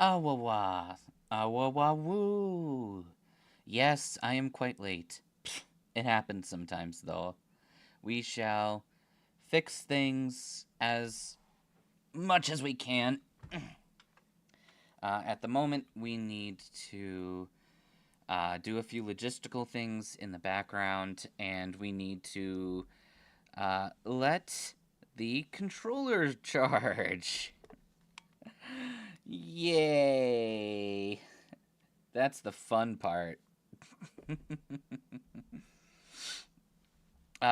Awawa. Awawawoo. Yes, I am quite late. It happens sometimes, though. We shall fix things as much as we can. At the moment, we need to do a few logistical things in the background, and we need to let the controller charge. Yay! That's the fun part.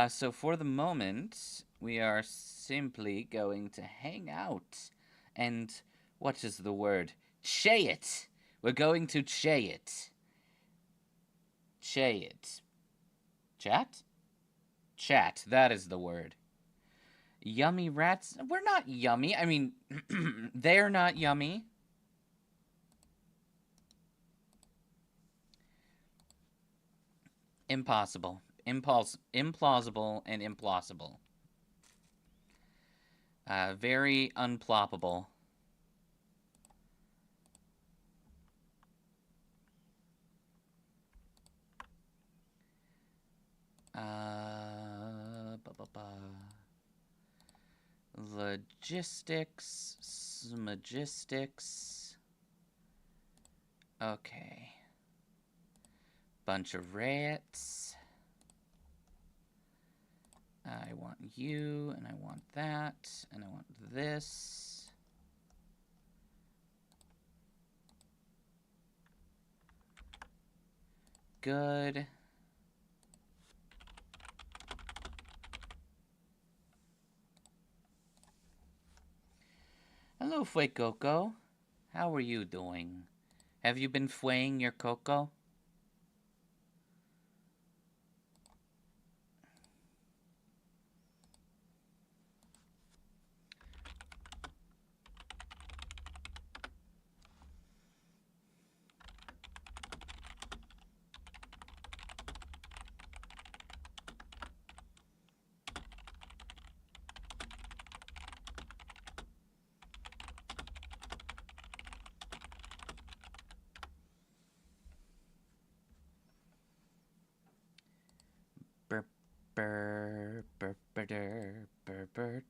So for the moment, we are simply going to hang out and what is the word? Chay it. We're going to chay it. Chay it. Chat? Chat. That is the word. Yummy rats? We're not yummy. I mean, they're not yummy. Impossible. Implausible and implausible. Very unploppable. Logistics. Logistics. Okay. Bunch of rats. I want you, and I want that, and I want this. Good. Hello, Fuecoco. How are you doing? Have you been fwaying your cocoa? Burr, burr, burr, burr, burr, burr, burr,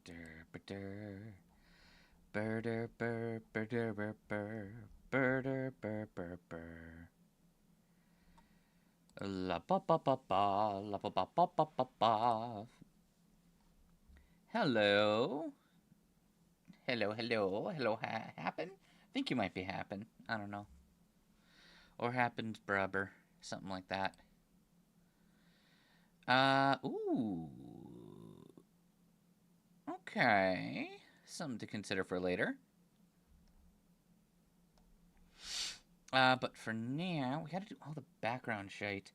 burr, burr, burr, burr, burr, burr, burr, burr, burr. La ba ba ba ba, la ba ba ba ba ba ba. Hello. Hello, hello, hello, happen? I think you might be happen. I don't know. Or happened, brubber. Something like that. Ooh. Okay. Something to consider for later. But for now, we gotta do all the background shite.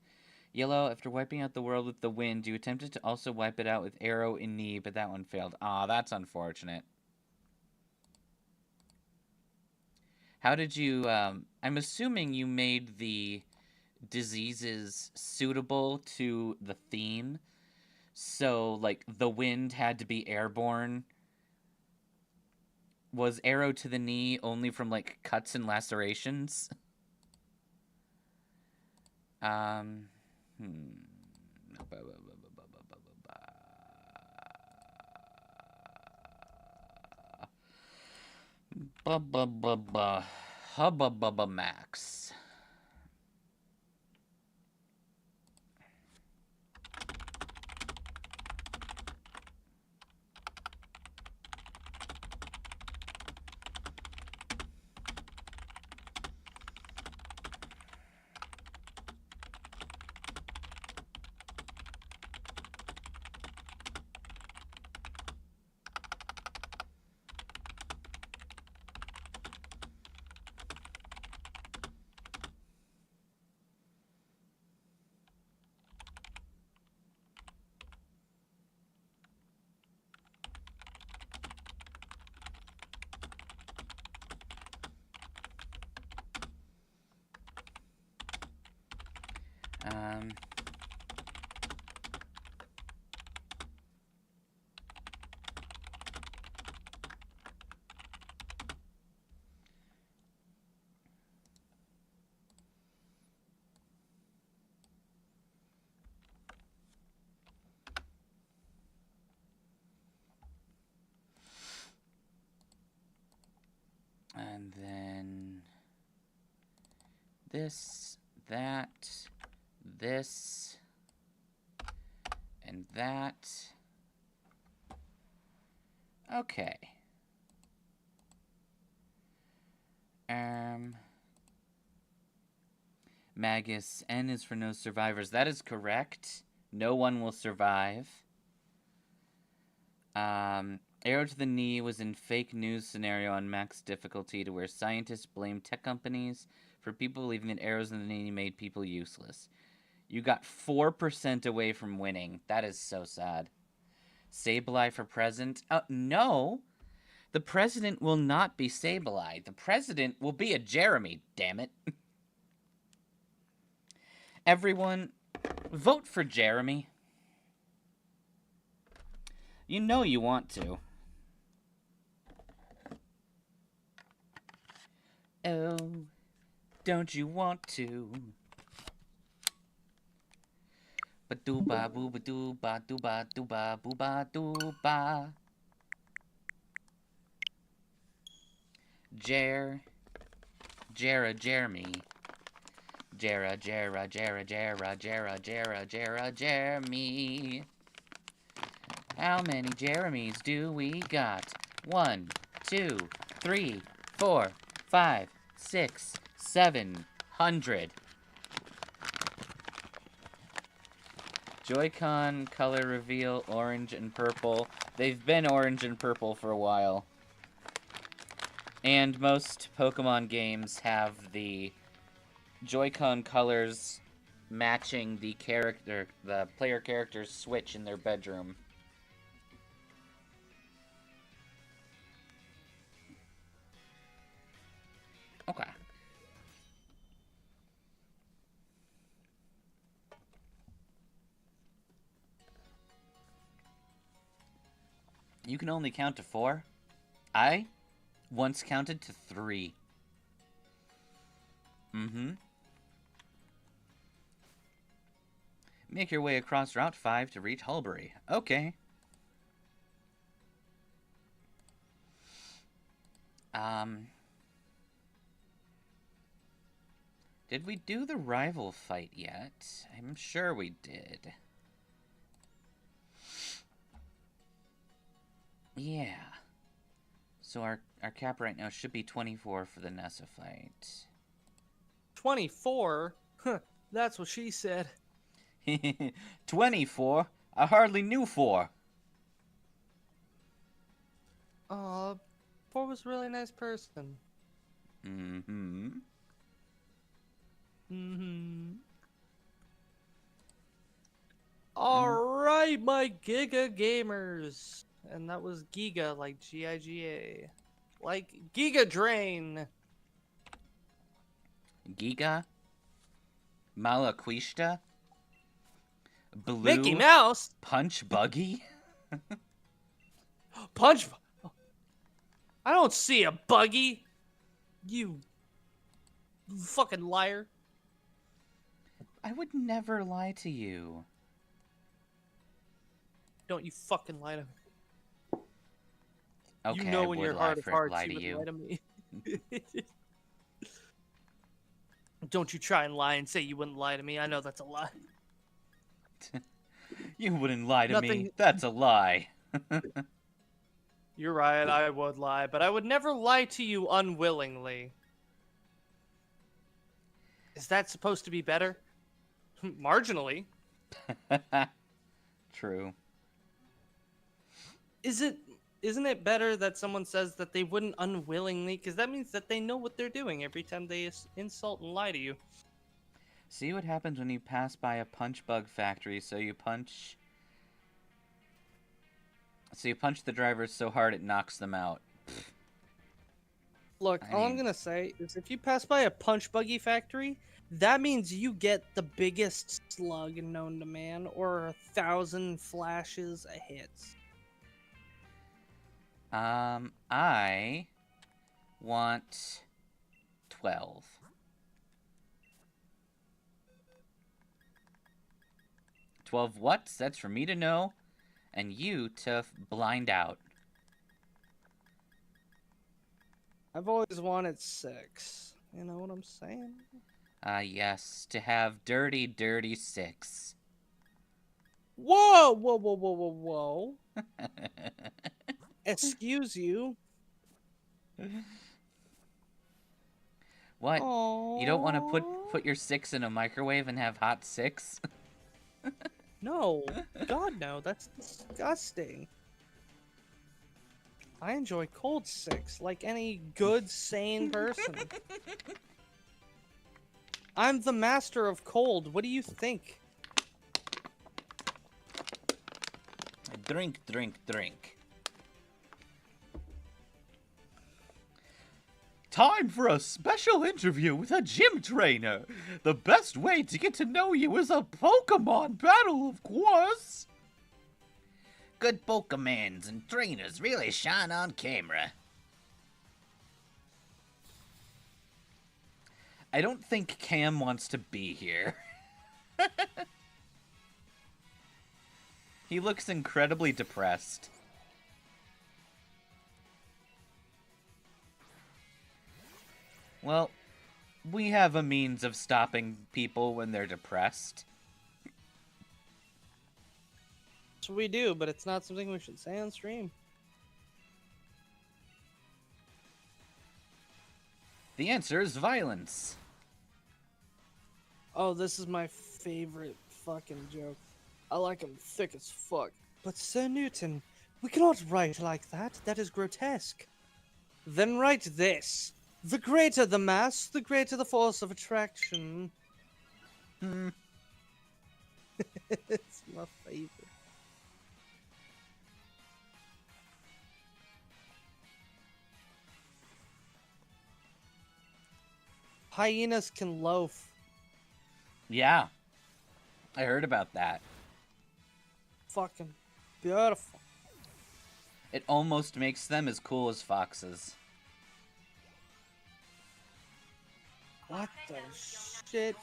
Yellow, after wiping out the world with the wind, you attempted to also wipe it out with arrow and knee, but that one failed. Ah, that's unfortunate. How did you, I'm assuming you made the diseases suitable to the theme. So, like, the wind had to be airborne. Was arrow to the knee only from, like, cuts and lacerations? Um, hmm. Hubba bubba max. Um, And then this, that, this, and that. Okay. Magus, N is for no survivors. That is correct. No one will survive. Arrow to the knee was in fake news scenario on max difficulty to where scientists blame tech companies for people believing that arrows in the knee made people useless. You got 4% away from winning. That is so sad. Sableye for president? No. The president will not be Sableye. The president will be a Jeremy, damn it. Everyone, vote for Jeremy. You know you want to. Oh, don't you want to? Ba-doo-ba, boo-ba-doo-ba, doo-ba, doo-ba, boo-ba, doo-ba. Jeremy. Jeremy. Jeremy. How many Jeremys do we got? 1, 2, 3, 4, 5, 6, 700. Joy-Con color reveal, orange and purple. They've been orange and purple for a while. And most Pokemon games have the Joy-Con colors matching the player character's Switch in their bedroom. Okay. You can only count to 4? I once counted to 3. Make your way across Route 5 to reach Hulbury. Okay. Did we do the rival fight yet? I'm sure we did. Yeah. So our cap right now should be 24 for the Nessa fight. 24? Huh, that's what she said. 24? I hardly knew 4. 4 was a really nice person. Alright, my Giga Gamers. And that was Giga, like Giga. Like Giga Drain. Giga? Malaquista? Blue? Mickey Mouse? Punch Buggy? Punch? I don't see a buggy. You fucking liar. I would never lie to you. Don't you fucking lie to me. Okay, you know I in would your lie heart of hearts lie you to would you. lie to me. Don't you try and lie and say you wouldn't lie to me. I know that's a lie. You wouldn't lie to me. That's a lie. You're right, I would lie, but I would never lie to you unwillingly. Is that supposed to be better? Marginally. True. Isn't it better that someone says that they wouldn't unwillingly? Because that means that they know what they're doing every time they insult and lie to you. See what happens when you pass by a punch bug factory, so you punch the drivers so hard it knocks them out. Look, all I'm gonna say is if you pass by a punch buggy factory, that means you get the biggest slug known to man, or 1,000 flashes a hit. I want 12. 12 what? That's for me to know, and you to blind out. I've always wanted 6. You know what I'm saying? Yes, to have dirty, dirty 6. Whoa! Whoa, whoa, whoa, whoa, whoa. Excuse you. What? You don't want to Oh put your 6 in a microwave and have hot 6? no. God, no. That's disgusting. I enjoy cold 6 like any good, sane person. I'm the master of cold. What do you think? Drink, drink, drink. Time for a special interview with a gym trainer. The best way to get to know you is a Pokemon battle, of course. Good Pokemons and trainers really shine on camera. I don't think Cam wants to be here. He looks incredibly depressed. Well, we have a means of stopping people when they're depressed. So we do, but it's not something we should say on stream. The answer is violence. Oh, this is my favorite fucking joke. I like him thick as fuck. But Sir Newton, we cannot write like that. That is grotesque. Then write this. The greater the mass, the greater the force of attraction. It's my favorite. Hyenas can loaf. Yeah, I heard about that. Fucking beautiful. It almost makes them as cool as foxes. What the shit?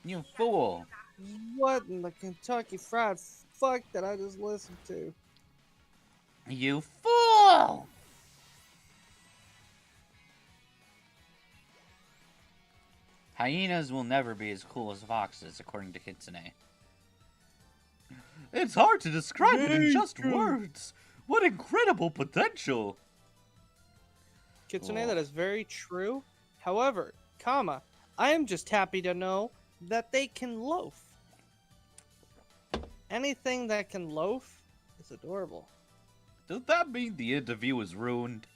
You fool. What in the Kentucky Fried Fuck that I just listened to? You fool! Hyenas will never be as cool as foxes, according to Kitsune. It's hard to describe it in just words. What incredible potential! Kitsune, Oh. that is very true. However, comma, I am just happy to know that they can loaf. Anything that can loaf is adorable. Does that mean the interview is ruined?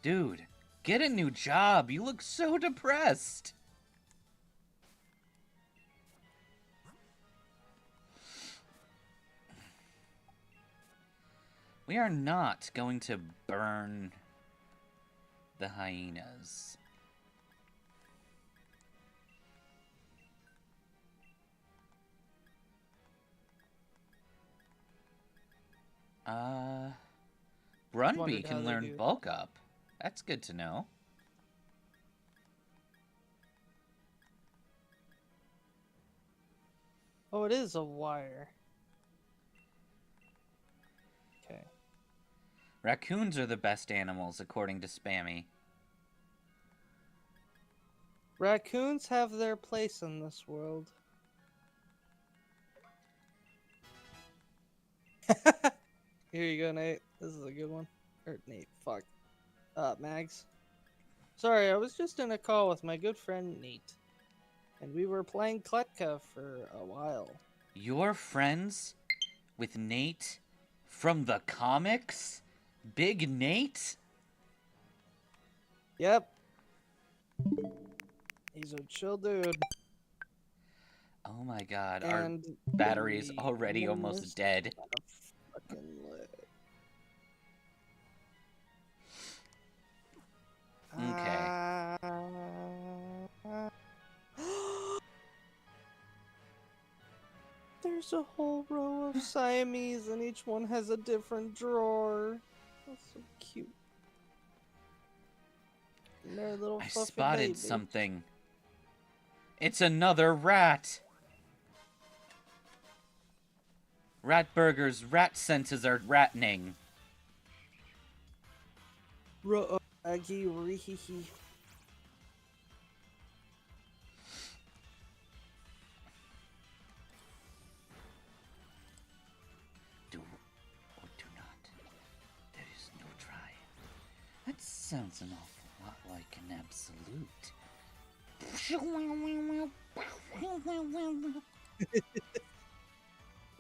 Dude, get a new job. You look so depressed. We are not going to burn the hyenas. Brunby Wondered how can they learn do. bulk up. That's good to know. Oh, it is a wire. Okay. Raccoons are the best animals, according to Spammy. Raccoons have their place in this world. Here you go, Nate. This is a good one. Or Nate, fuck. Mags. Sorry, I was just in a call with my good friend Nate. And we were playing Kletka for a while. You're friends with Nate from the comics? Big Nate? Yep. He's a chill dude. Oh my god, And our battery is we already won almost this dead. fucking lit. Okay. There's a whole row of Siamese and each one has a different drawer. That's so cute. And they're little I fluffy spotted babies. something. It's another rat! Ratburger's rat senses are rattening. Aggie Rehehe. Do or do not. There is no try. That sounds an awful lot like an absolute.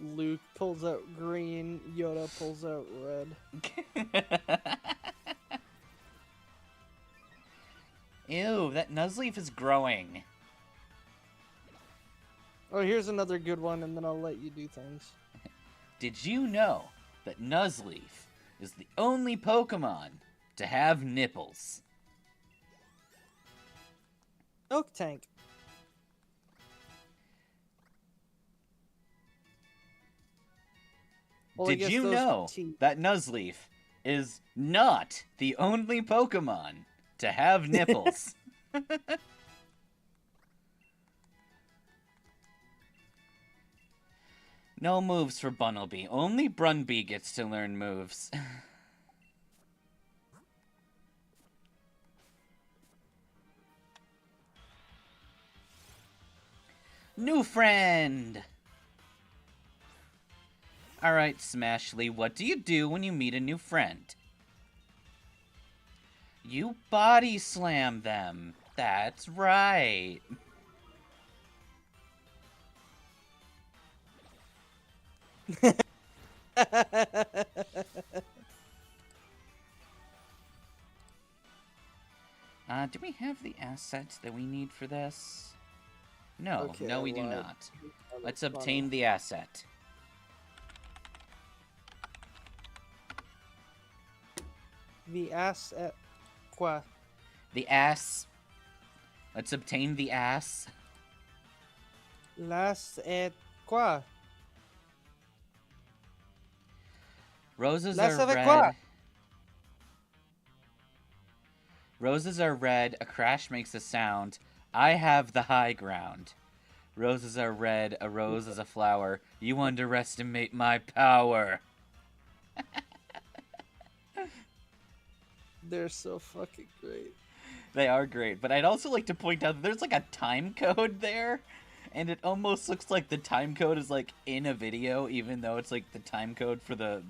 Luke pulls out green, Yoda pulls out red. Ew, that Nuzleaf is growing. Oh, here's another good one, and then I'll let you do things. Did you know that Nuzleaf is the only Pokemon to have nipples? Milk tank. Well, I Did guess you those know were teeth. that Nuzleaf is not the only Pokemon to have nipples? No moves for Bunnelby. Only Brunby gets to learn moves. New friend! Alright, Smashly, what do you do when you meet a new friend? You body slam them. That's right. Do we have the assets that we need for this? No, Okay, no we do lied. not. Let's Funny. obtain the asset. The ass at quoi? The ass. Let's obtain the ass. Las et quoi? Roses Las are avec red. quoi? Roses are red, a crash makes a sound. I have the high ground. Roses are red, a rose is a flower. You underestimate my power. They're so fucking great. They are great, but I'd also like to point out that there's like a time code there, and it almost looks like the time code is like in a video, even though it's like the time code for the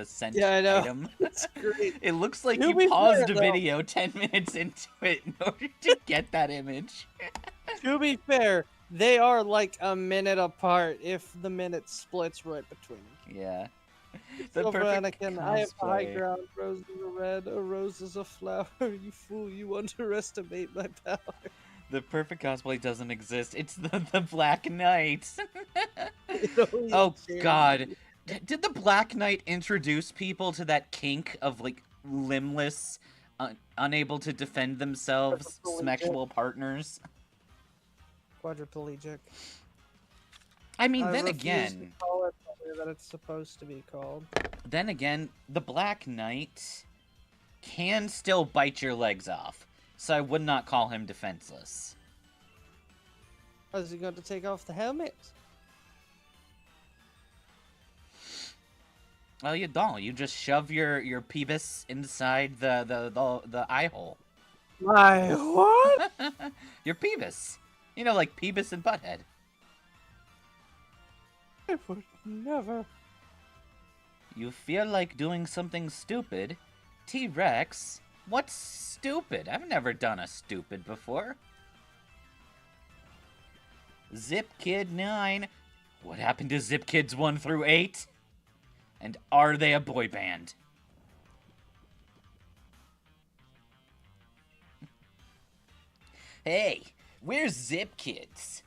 sent Yeah, I know. item. It's great. It looks like To you be paused fair, a though- video 10 minutes into it in order to get that image. To be fair, they are like a minute apart if the minute splits right between them. Yeah. Silver perfect Anakin, I have the high cosplay. ground. Roses are red, a rose is a flower. You fool, you underestimate my power. The perfect cosplay doesn't exist. It's the Black Knight. It only Oh shares God, you. did the Black Knight introduce people to that kink of like limbless, unable to defend themselves, Quadriplegic. sexual partners? Quadriplegic. I mean, I then refuse again, to call it the way that it's supposed to be called. the Black Knight can still bite your legs off, so I would not call him defenseless. Is he going to take off the helmet? Well, you don't. You just shove your peebus inside the eye hole. My what? Your peebus. You know, like Peebus and Butthead. I would never. You feel like doing something stupid? T-Rex? What's stupid? I've never done a stupid before. Zip Kid 9. What happened to Zip Kids 1 through 8? And are they a boy band? Hey, we're Zip Kids.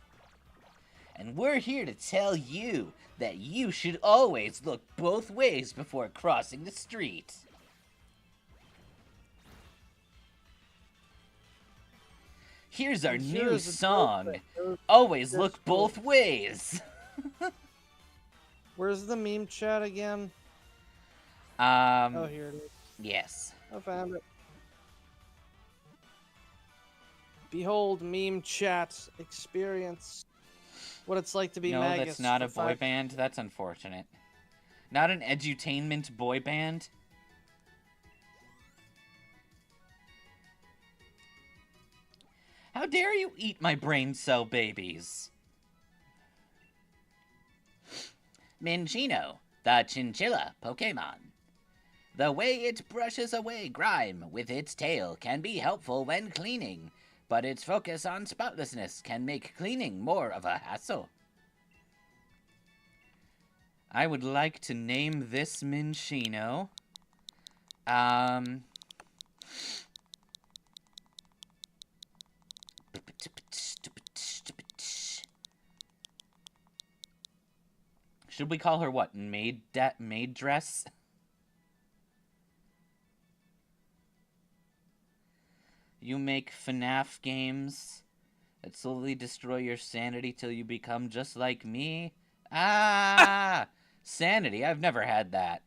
And we're here to tell you that you should always look both ways before crossing the street. Here's our Sure new is a joke song. that goes- Always That's look cool. both ways. Where's the meme chat again? Oh, Um, here it is. yes. I found it. Behold, meme chat experience. What it's like to be No, Magus. that's not for a boy 5 band. That's unfortunate. Not an edutainment boy band. How dare you eat my brain cell babies? Minccino, the chinchilla Pokemon. The way it brushes away grime with its tail can be helpful when cleaning, but its focus on spotlessness can make cleaning more of a hassle. I would like to name this Minccino. Should we call her what? Maid dress? You make FNAF games that slowly destroy your sanity till you become just like me? Ah! Sanity, I've never had that.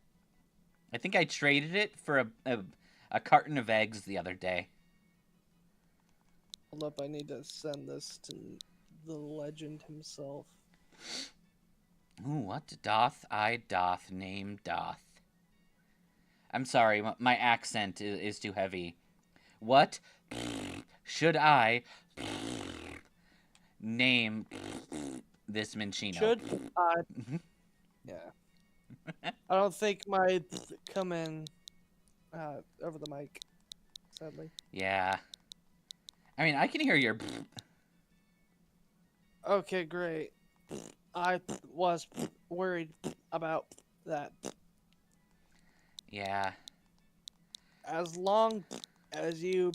I think I traded it for a carton of eggs the other day. Hold up, I need to send this to the legend himself. Ooh, what doth name doth? I'm sorry, my accent is too heavy. What should I name this Minccino? Should I? Yeah. I don't think my come in over the mic, sadly. Yeah. I mean, I can hear your. Okay, great. I was worried about that. Yeah. As long as you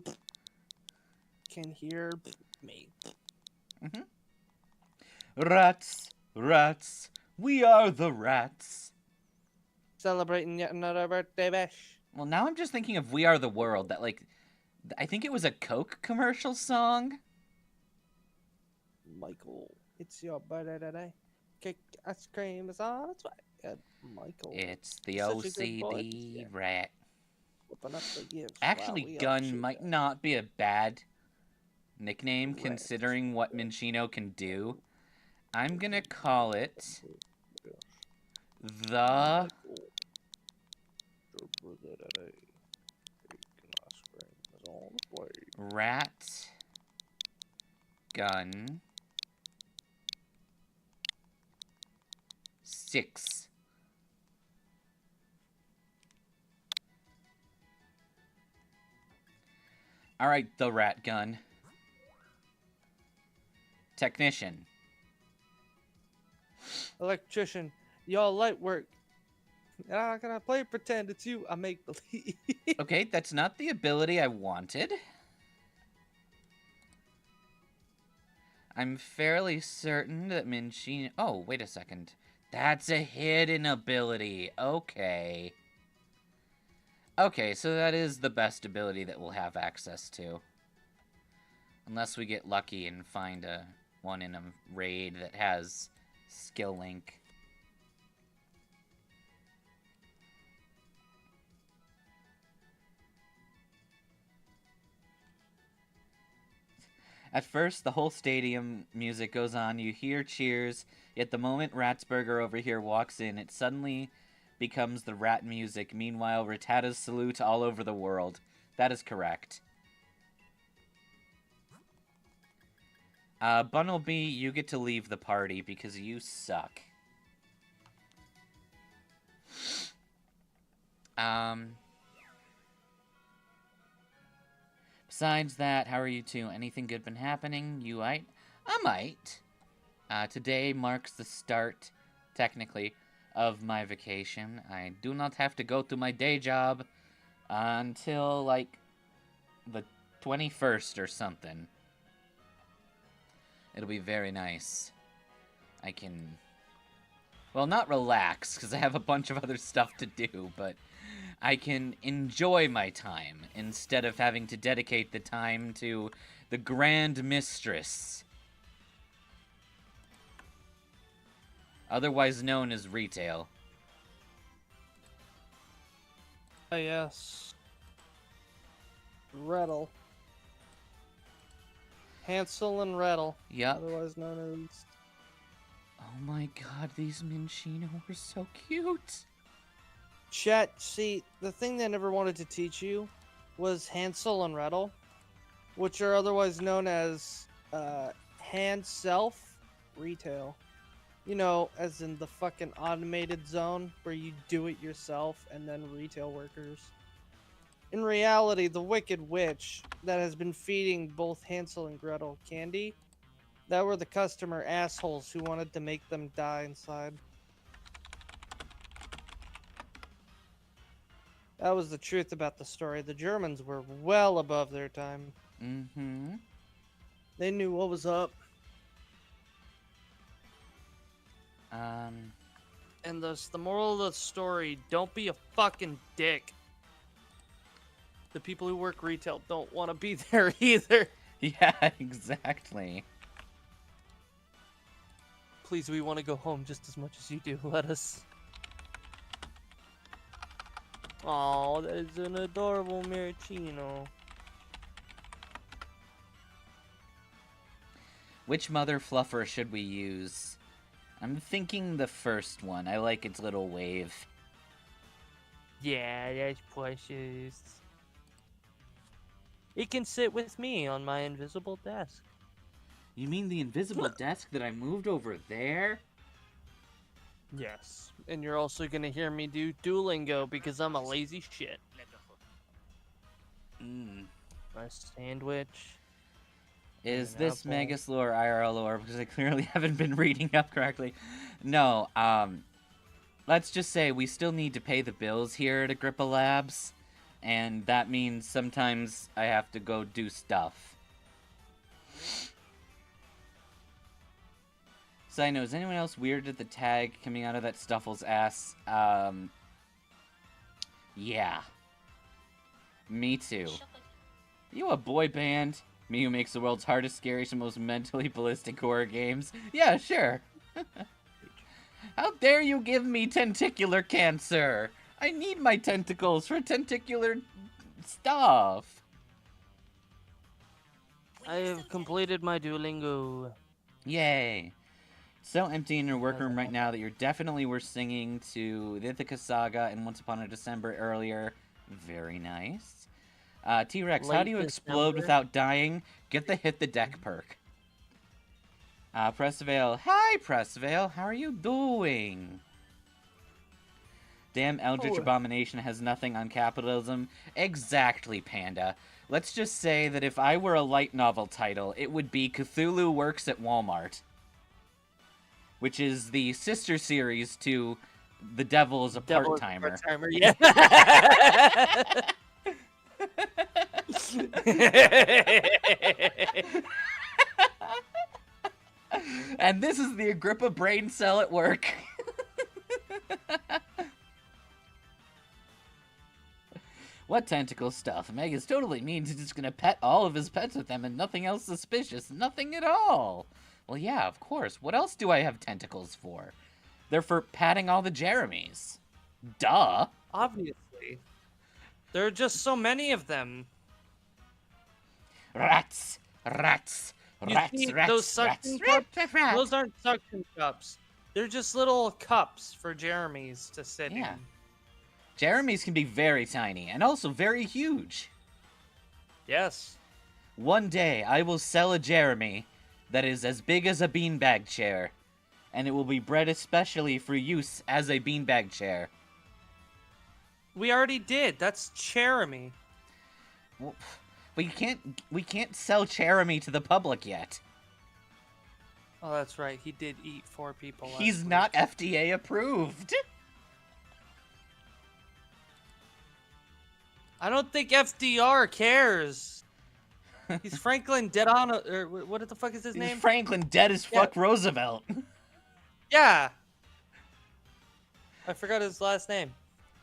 can hear me. Rats, rats, we are the rats. Celebrating yet another birthday bash. Well, now I'm just thinking of We Are the World. That, like, I think it was a Coke commercial song. Michael, it's your birthday today. Cake ice cream is on its way. Michael. It's the Such a good boy. OCD rat. Whooping up the gifts Actually, while we all Gun shoot might them. not be a bad nickname Rat. considering what Minccino can do. I'm gonna call it the Rat Gun 6. Alright, the Rat Gun. Technician. Electrician, y'all light work. And I'm gonna play pretend it's you. I make believe. Okay, that's not the ability I wanted. I'm fairly certain that Minccino... Oh, wait a second. That's a hidden ability. Okay. Okay, so that is the best ability that we'll have access to. Unless we get lucky and find one in a raid that has skill link. At first, the whole stadium music goes on. You hear cheers, yet the moment Ratsburger over here walks in, it suddenly becomes the rat music. Meanwhile, Rattatas salute all over the world. That is correct. Bunnelby, you get to leave the party because you suck. Besides that, how are you two? Anything good been happening? You might? I might. Today marks the start, technically, of my vacation. I do not have to go to my day job until, like, the 21st or something. It'll be very nice. I can... Well, not relax, because I have a bunch of other stuff to do, but I can enjoy my time instead of having to dedicate the time to the Grand Mistress. Otherwise known as retail. Oh, yes. Rettle. Hansel and Rettle. Yep. Otherwise known as... Oh my god, these Minccino were so cute. Chat, see, the thing they never wanted to teach you was Hansel and Rettle. which are otherwise known as hand self retail. You know, as in the fucking automated zone where you do it yourself and then retail workers. In reality, the Wicked Witch that has been feeding both Hansel and Gretel candy, that were the customer assholes who wanted to make them die inside. That was the truth about the story. The Germans were well above their time. Mm-hmm. They knew what was up. And thus, the moral of the story, don't be a fucking dick. The people who work retail don't want to be there either. Yeah, exactly. Please, we want to go home just as much as you do. Let us. Oh, that is an adorable Maraschino. Which mother fluffer should we use? I'm thinking the first one. I like its little wave. Yeah, that's precious. It can sit with me on my invisible desk. You mean the invisible desk that I moved over there? Yes. And you're also gonna hear me do Duolingo because I'm a lazy shit. My sandwich. Is An this apple. Magus lore IRL lore? Because I clearly haven't been reading up correctly. No, let's just say we still need to pay the bills here at Agrippa Labs. And that means sometimes I have to go do stuff. Side note, is anyone else weird at the tag coming out of that Stuffle's ass? Yeah. Me too. You a boy band? Me who makes the world's hardest, scariest, and most mentally ballistic horror games? Yeah, sure. How dare you give me tentacular cancer? I need my tentacles for tentacular stuff. I have completed my Duolingo. Yay. It's so empty in your workroom right now that you're definitely were singing to the Ithaca Saga and Once Upon a December earlier. Very nice. T-Rex, how do you explode without dying? Get the hit the deck perk. Pressvale. Hi, Pressvale. How are you doing? Damn Eldritch Abomination has nothing on capitalism. Exactly, Panda. Let's just say that if I were a light novel title, it would be Cthulhu Works at Walmart. Which is the sister series to The Devil is a Part-Timer. Yeah. And this is the Agrippa brain cell at work. What tentacle stuff? Megas totally means he's just gonna pet all of his pets with them and nothing else suspicious. Nothing at all. Well, yeah, of course. What else do I have tentacles for? They're for patting all the Jeremies. Duh. Obviously. There are just so many of them. Rats. Rats. Rats, You see, rats, those suction cups, rats. those aren't suction cups. They're just little cups for Jeremy's to sit Yeah. in. Jeremies can be very tiny and also very huge. Yes. One day, I will sell a Jeremy that is as big as a beanbag chair, and it will be bred especially for use as a beanbag chair. We already did. That's Jeremy. Well, we can't sell Jeremy to the public yet. Oh, that's right. He did eat 4 people last He's week. not FDA approved. I don't think FDR cares. He's Franklin dead on, or what the fuck is his He's name? Franklin dead as fuck Roosevelt. Yeah. I forgot his last name.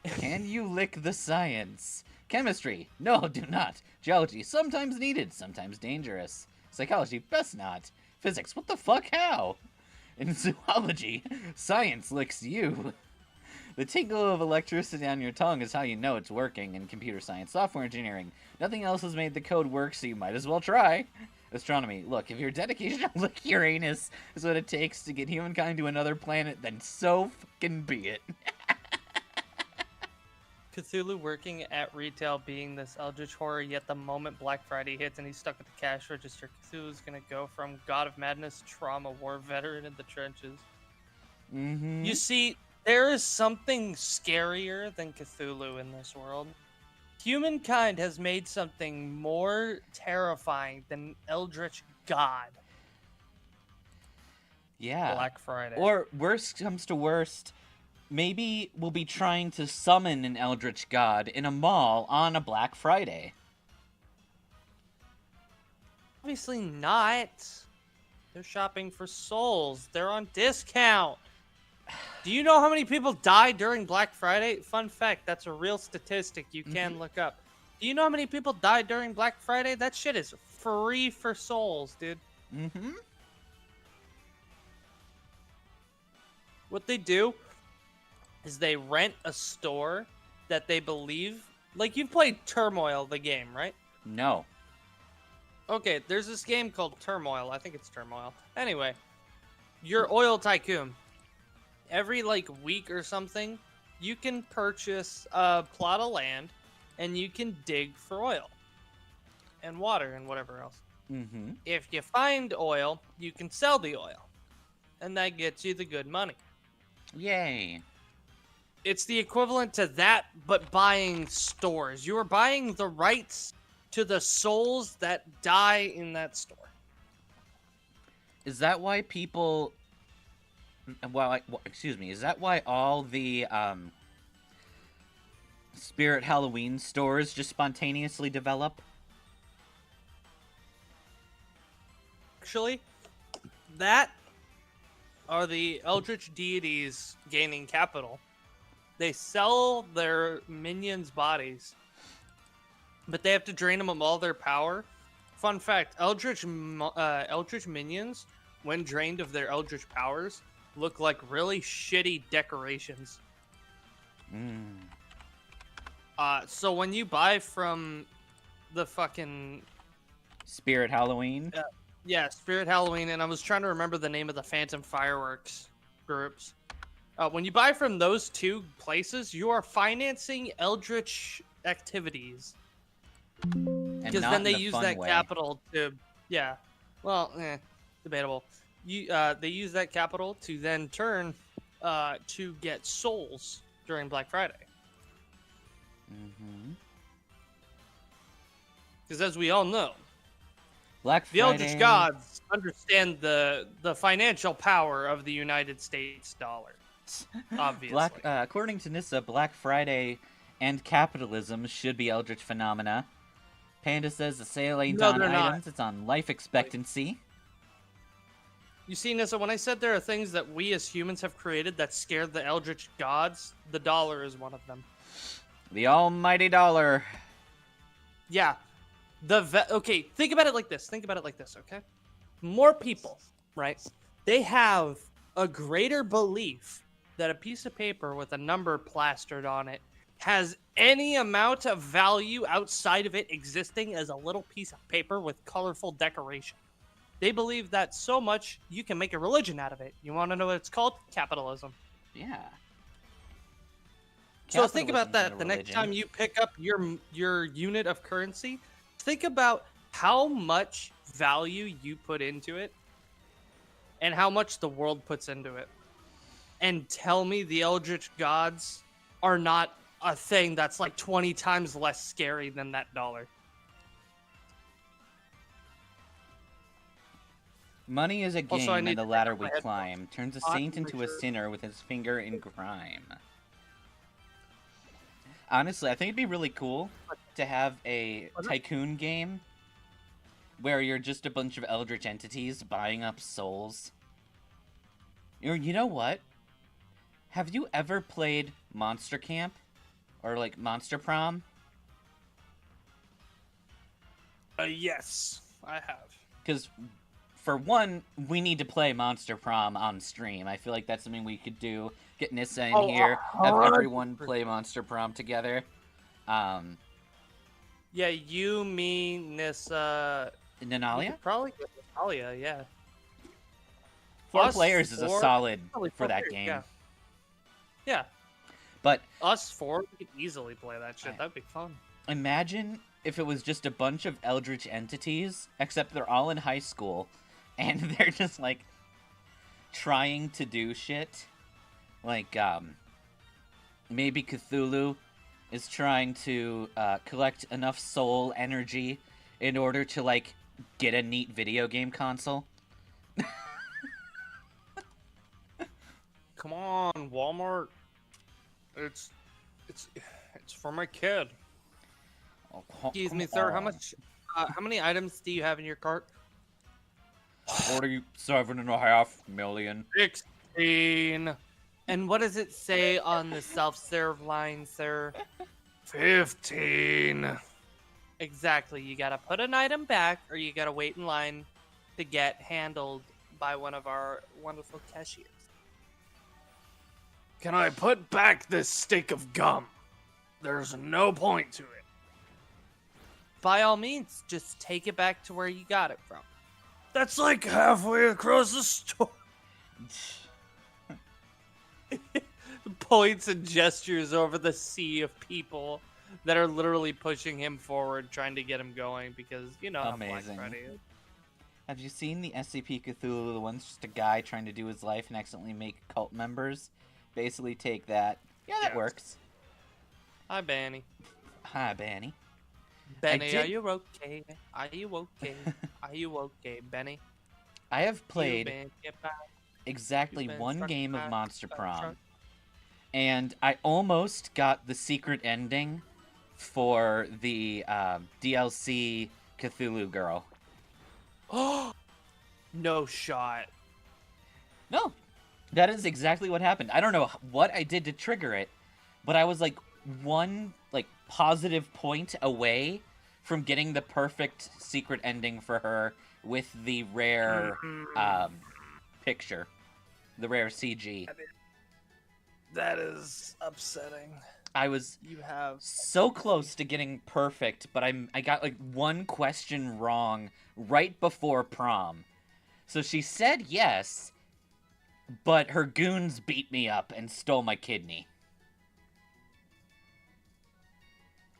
Can you lick the science? Chemistry? No, do not. Geology? Sometimes needed, sometimes dangerous. Psychology? Best not. Physics? What the fuck? How? In zoology, science licks you. The tingle of electricity on your tongue is how you know it's working. In computer science, software engineering, nothing else has made the code work, so you might as well try. Astronomy, look, if your dedication to lick Uranus is what it takes to get humankind to another planet, then so fucking be it. Cthulhu working at retail being this eldritch horror, yet the moment Black Friday hits and he's stuck at the cash register, Cthulhu's gonna go from God of Madness, trauma, war veteran in the trenches. Mm-hmm. You see, there is something scarier than Cthulhu in this world. Humankind has made something more terrifying than Eldritch God. Yeah. Black Friday. Or worst comes to worst, maybe we'll be trying to summon an Eldritch God in a mall on a Black Friday. Obviously not. They're shopping for souls. They're on discount. Do you know how many people died during Black Friday? Fun fact, that's a real statistic you can look up. Do you know how many people died during Black Friday? That shit is free for souls, dude. Mm-hmm. What they do is they rent a store that they believe... Like, you've played Turmoil, the game, right? No. Okay, there's this game called Turmoil. I think it's Turmoil. Anyway, you're oil tycoon. Every, like, week or something, you can purchase a plot of land, and you can dig for oil. And water and whatever else. Mm-hmm. If you find oil, you can sell the oil. And that gets you the good money. Yay. It's the equivalent to that, but buying stores. You are buying the rights to the souls that die in that store. Is that why people... Well, excuse me. Is that why all the Spirit Halloween stores just spontaneously develop? Actually, that are the Eldritch deities gaining capital. They sell their minions' bodies, but they have to drain them of all their power. Fun fact, Eldritch minions, when drained of their Eldritch powers, look like really shitty decorations. So when you buy from the fucking... Spirit Halloween? Yeah, Spirit Halloween, and I was trying to remember the name of the Phantom Fireworks groups. When you buy from those two places, you are financing Eldritch activities. Because then they use that capital to... Yeah. Well, debatable. They use that capital to then turn to get souls during Black Friday. Mm-hmm. Because as we all know, Black Friday... the Eldritch gods understand the financial power of the United States dollar. Obviously. According to Nissa, Black Friday and capitalism should be Eldritch phenomena. Panda says the sale ain't on items, it's on life expectancy. You see, Nissa, when I said there are things that we as humans have created that scare the Eldritch gods, the dollar is one of them. The almighty dollar. Yeah. Okay, think about it like this. Okay? More people, right? They have a greater belief that a piece of paper with a number plastered on it has any amount of value outside of it existing as a little piece of paper with colorful decoration. They believe that so much, you can make a religion out of it. You want to know what it's called? Capitalism. Yeah. So think about that. The next time you pick up your unit of currency, think about how much value you put into it and how much the world puts into it. And tell me the Eldritch gods are not a thing that's like 20 times less scary than that dollar. Money is a game and the ladder we climb. Turns a saint into a sinner with his finger in grime. Honestly, I think it'd be really cool to have a tycoon game where you're just a bunch of eldritch entities buying up souls. Or you know what? Have you ever played Monster Camp? Or like Monster Prom? Yes, I have. Because for one, we need to play Monster Prom on stream. I feel like that's something we could do. Get Nissa in here, have everyone play Monster Prom together. Yeah, you, me, Nissa... Nanalia? Probably get Nanalia, yeah. 4 players is a solid for that players, game. Yeah. Yeah. But Us four we could easily play that shit. That'd be fun. imagine if it was just a bunch of eldritch entities, except they're all in high school, and they're just like trying to do shit. Like, maybe Cthulhu is trying to collect enough soul energy in order to, like, get a neat video game console. Come on, Walmart. It's for my kid. Oh, Excuse me, sir. How many items do you have in your cart? 47.5 million. 16. And what does it say on the self-serve line, sir? 15. Exactly. You gotta put an item back, or you gotta wait in line to get handled by one of our wonderful cashiers. Can I put back this stick of gum? There's no point to it. By all means, just take it back to where you got it from. That's like halfway across the store. Points and gestures over the sea of people that are literally pushing him forward, trying to get him going, because you know how Black Amazing. Friday is. Have you seen the SCP Cthulhu, the one's just a guy trying to do his life and accidentally make cult members? Basically take that. Yeah, that works. Hi, Benny. Hi, Benny. Benny, are you okay? Are you okay? Are you okay, Benny? I have played You been hit by- exactly you been one struck game by of Monster a Prom, truck? and I almost got the secret ending for the DLC Cthulhu girl. Oh, no shot. No, that is exactly what happened. I don't know what I did to trigger it, but I was like one positive point away from getting the perfect secret ending for her with the rare picture, the rare CG. That is upsetting. I was You have so close to getting perfect, but I got like one question wrong right before prom. So she said yes, but her goons beat me up and stole my kidney.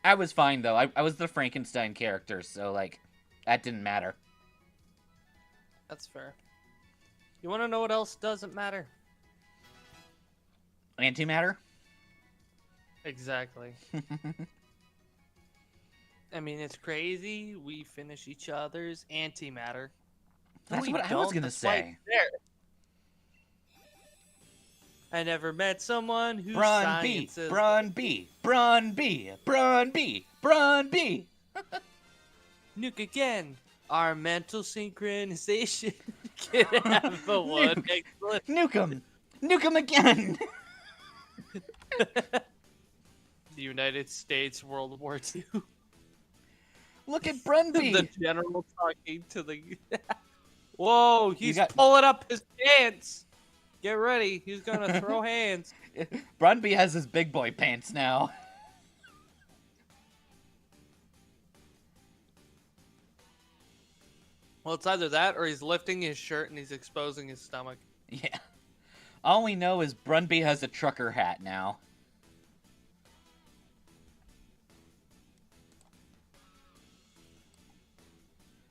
I was fine though. I was the Frankenstein character, so like that didn't matter. That's fair. You want to know what else doesn't matter? Antimatter? Exactly. I mean, it's crazy. We finish each other's antimatter. No, That's we what I was don't. gonna That's why say. it's there. I never met someone who Braun B, sciences... Braun B, Braun B, Braun B, Braun B. Nuke again. Our mental synchronization can have a one. Excellent. Nuke 'em! Nuke 'em again! The United States, World War II. Look at Brunby! The general talking to the... Whoa, he's got- pulling up his pants. Get ready. He's going to throw hands. Brunby has his big boy pants now. Well, it's either that or he's lifting his shirt and he's exposing his stomach. Yeah. All we know is Brunby has a trucker hat now.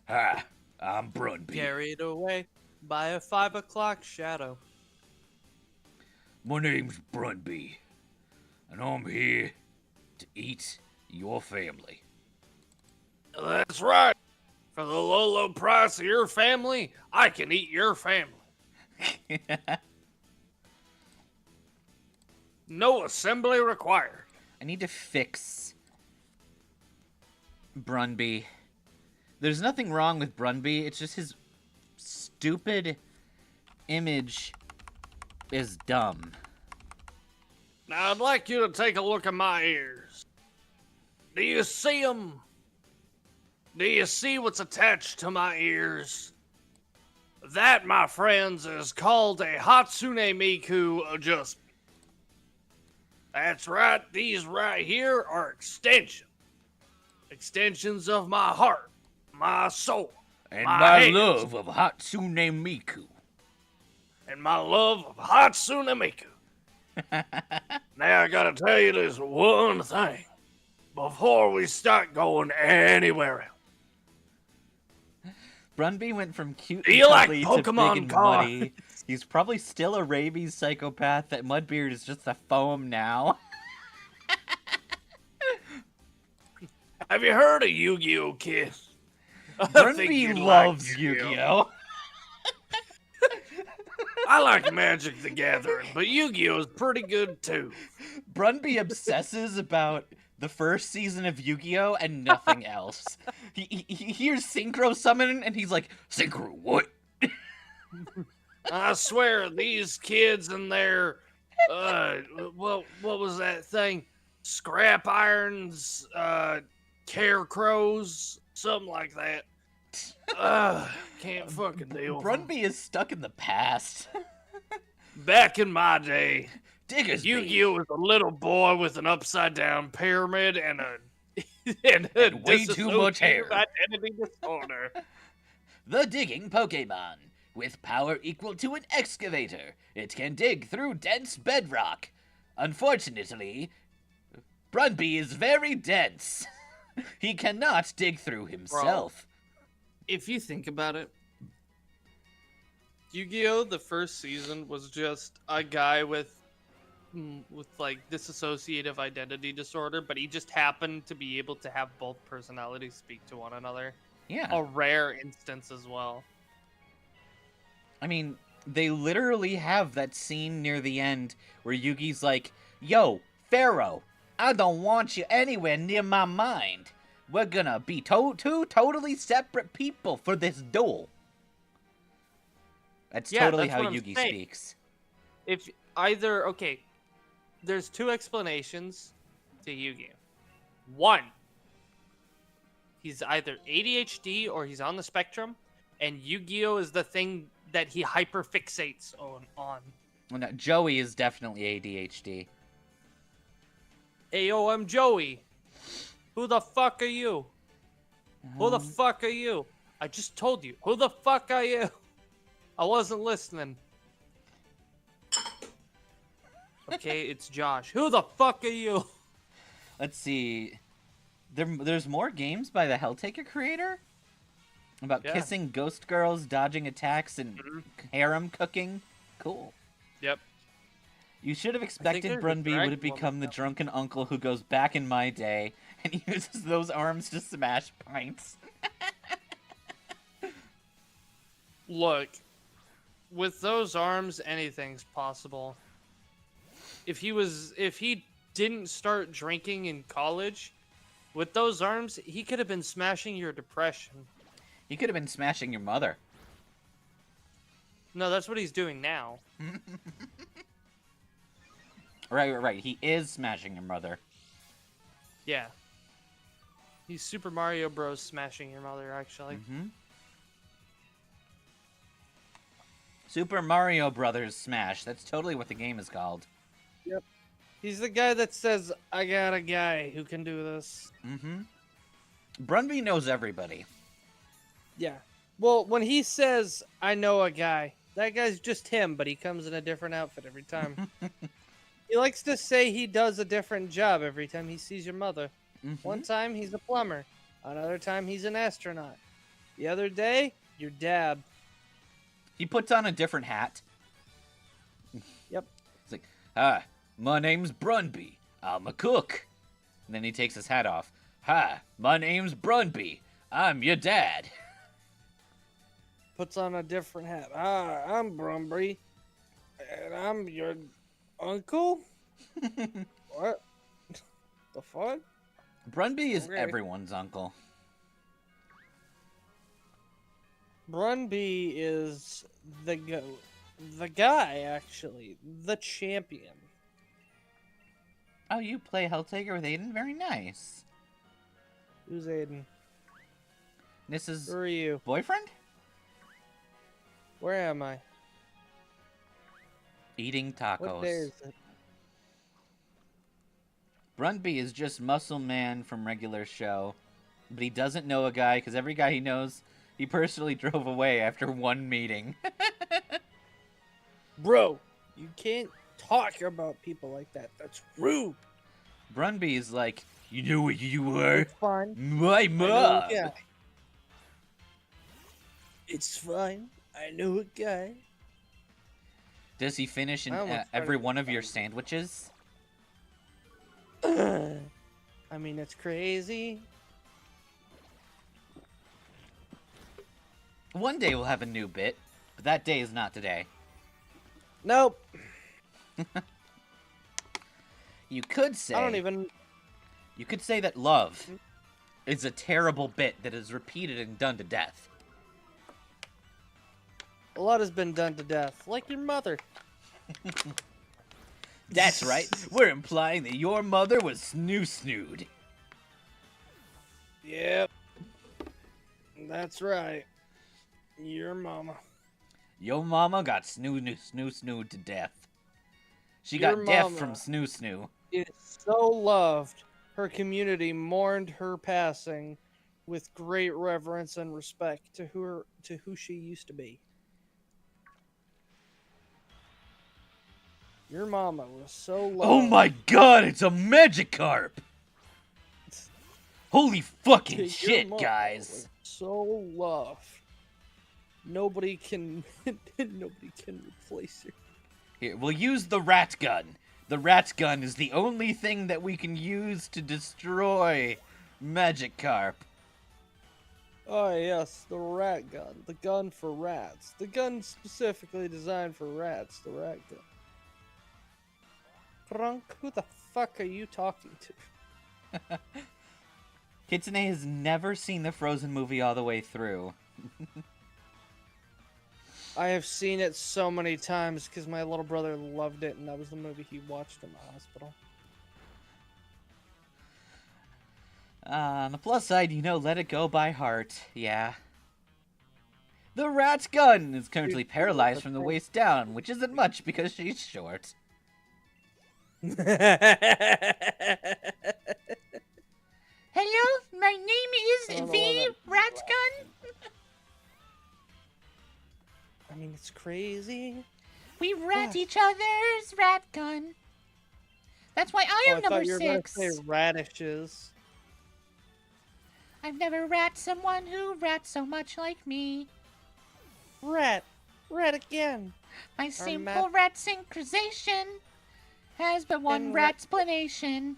Hi, I'm Brunby. Carried away by a 5 o'clock shadow. My name's Brunby, and I'm here to eat your family. That's right. For the low, low price of your family, I can eat your family. No assembly required. I need to fix Brunby. There's nothing wrong with Brunby, it's just his stupid image is dumb. Now, I'd like you to take a look at my ears. Do you see them? Do you see what's attached to my ears? That, my friends, is called a Hatsune Miku adjustment. That's right, these right here are extensions. Extensions of my heart, my soul, And my my hands, love of Hatsune Miku. and my love of Hatsune Miku. Now I gotta tell you this one thing before we start going anywhere else. Brunby went from cute Do and you like cuddly to big Pokemon and cards? muddy. He's probably still a rabies psychopath. That Mudbeard is just a foam now. Have you heard of Yu-Gi-Oh, kid? I think Brunby you'd loves like Yu-Gi-Oh! I like Magic the Gathering, but Yu-Gi-Oh is pretty good too. Brunby obsesses about the first season of Yu-Gi-Oh! And nothing else. He hears Synchro Summon and he's like, Synchro, what? I swear, these kids and their, what was that thing? Scrap irons, carecrows, something like that. Can't fucking deal with 'em. Brunby is stuck in the past. Back in my day, Diggers Yu-Gi-Oh was a little boy with an upside-down pyramid and a And way too much hair. dissociative identity disorder. The digging Pokemon. With power equal to an excavator, it can dig through dense bedrock. Unfortunately, Brunby is very dense. He cannot dig through himself. If you think about it, Yu-Gi-Oh! The first season was just a guy with like dissociative identity disorder, but he just happened to be able to have both personalities speak to one another. Yeah. A rare instance as well. I mean, they literally have that scene near the end where Yugi's like, Yo, Pharaoh, I don't want you anywhere near my mind. We're gonna be two totally separate people for this duel. That's Yeah, totally that's how what I'm Yugi saying. speaks. If either, okay, there's two explanations to Yu-Gi-Oh. One, he's either ADHD or he's on the spectrum, and Yu-Gi-Oh is the thing that he hyperfixates on. Well, no, Joey is definitely ADHD. Ayo, I'm Joey. Who the fuck are you? Who the fuck are you? I just told you. Who the fuck are you? I wasn't listening. Okay, it's Josh. Who the fuck are you? Let's see. There's more games by the Helltaker creator? About Yeah. kissing ghost girls, dodging attacks, and harem cooking? Cool. Yep. You should have expected there's a Brunby would have dragon woman become the now. drunken uncle who goes back in my day and uses those arms to smash pints. Look, with those arms, anything's possible. If he didn't start drinking in college, with those arms, he could have been smashing your depression. He could have been smashing your mother. No, that's what he's doing now. Right. He is smashing your mother. Yeah. He's Super Mario Bros. Smashing your mother, actually. Mm-hmm. Super Mario Brothers Smash. That's totally what the game is called. He's the guy that says, I got a guy who can do this. Mm-hmm. Brunby knows everybody. Yeah. Well, when he says, I know a guy, that guy's just him, but he comes in a different outfit every time. He likes to say he does a different job every time he sees your mother. Mm-hmm. One time, he's a plumber. Another time, he's an astronaut. The other day, your dad. He puts on a different hat. Yep. It's like, hi, my name's Brunby. I'm a cook. And then he takes his hat off. Hi, my name's Brunby. I'm your dad. Puts on a different hat. Hi, I'm Brumby. And I'm your uncle? What? The fuck? Brunby is Okay. everyone's uncle. Brunby is the guy, actually. The champion. Oh, you play Helltaker with Aiden? Very nice. Who's Aiden? This is Who are you? boyfriend? Where am I? Eating What day tacos. is it? Brunby is just muscle man from regular show. But he doesn't know a guy because every guy he knows, he personally drove away after one meeting. Bro, you can't talk about people like that. That's rude. Brunby's like, you know what you are? It's fine. My I know mom. a guy. It's fine. I know a guy. Does he finish in I almost every tried to one of your find it. sandwiches? I mean, it's crazy. One day we'll have a new bit, but that day is not today. Nope. You could say I don't even. You could say that love is a terrible bit that is repeated and done to death. A lot has been done to death, like your mother. That's right. We're implying that your mother was snoo-snooed. Yep. That's right. Your mama. Your mama got snoo-snooed to death. She Your got deaf mama. from snoo-snoo. Is so loved. Her community mourned her passing with great reverence and respect to who she used to be. Your mama was so loved. Oh my god, it's a Magikarp! Holy fucking Your shit, mama guys. was so loved. Nobody can replace her. Here, we'll use the rat gun. The rat gun is the only thing that we can use to destroy Magikarp. Oh yes, the rat gun. The gun for rats. The gun specifically designed for rats, the rat gun. Drunk, who the fuck are you talking to? Kitsune has never seen the Frozen movie all the way through. I have seen it so many times because my little brother loved it, and that was the movie he watched in the hospital. On the plus side, let it go by heart, yeah. The rat gun is currently paralyzed from the waist down, which isn't much because she's short. Hello, my name don't is know why V that- Ratgun. I mean, it's crazy. We rat What? each other's rat gun. That's why I am I thought number you were 6. gonna say radishes. I've never rat someone who rats so much like me. Rat again. My Our simple map- rat synchronization has but one And rat rat- explanation.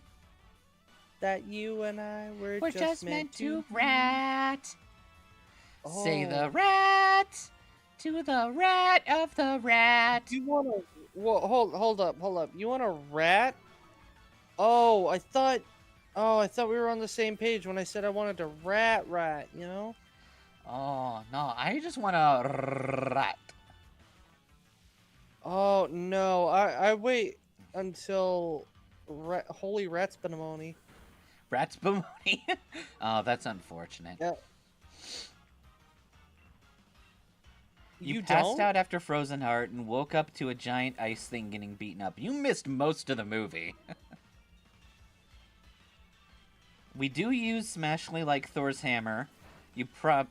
That you and I were We're just meant to rat. Say the Oh. rat to the rat of the rat. You wanna? Well, hold up. You want a rat? Oh, I thought we were on the same page when I said I wanted to rat. You know? Oh, no, I just want a rat. Oh no, I wait until Holy Ratspanamoni. Rat's Bimoni? Oh, that's unfortunate. Yeah. You You passed don't? out after Frozen Heart and woke up to a giant ice thing getting beaten up. You missed most of the movie. We do use Smashly like Thor's hammer.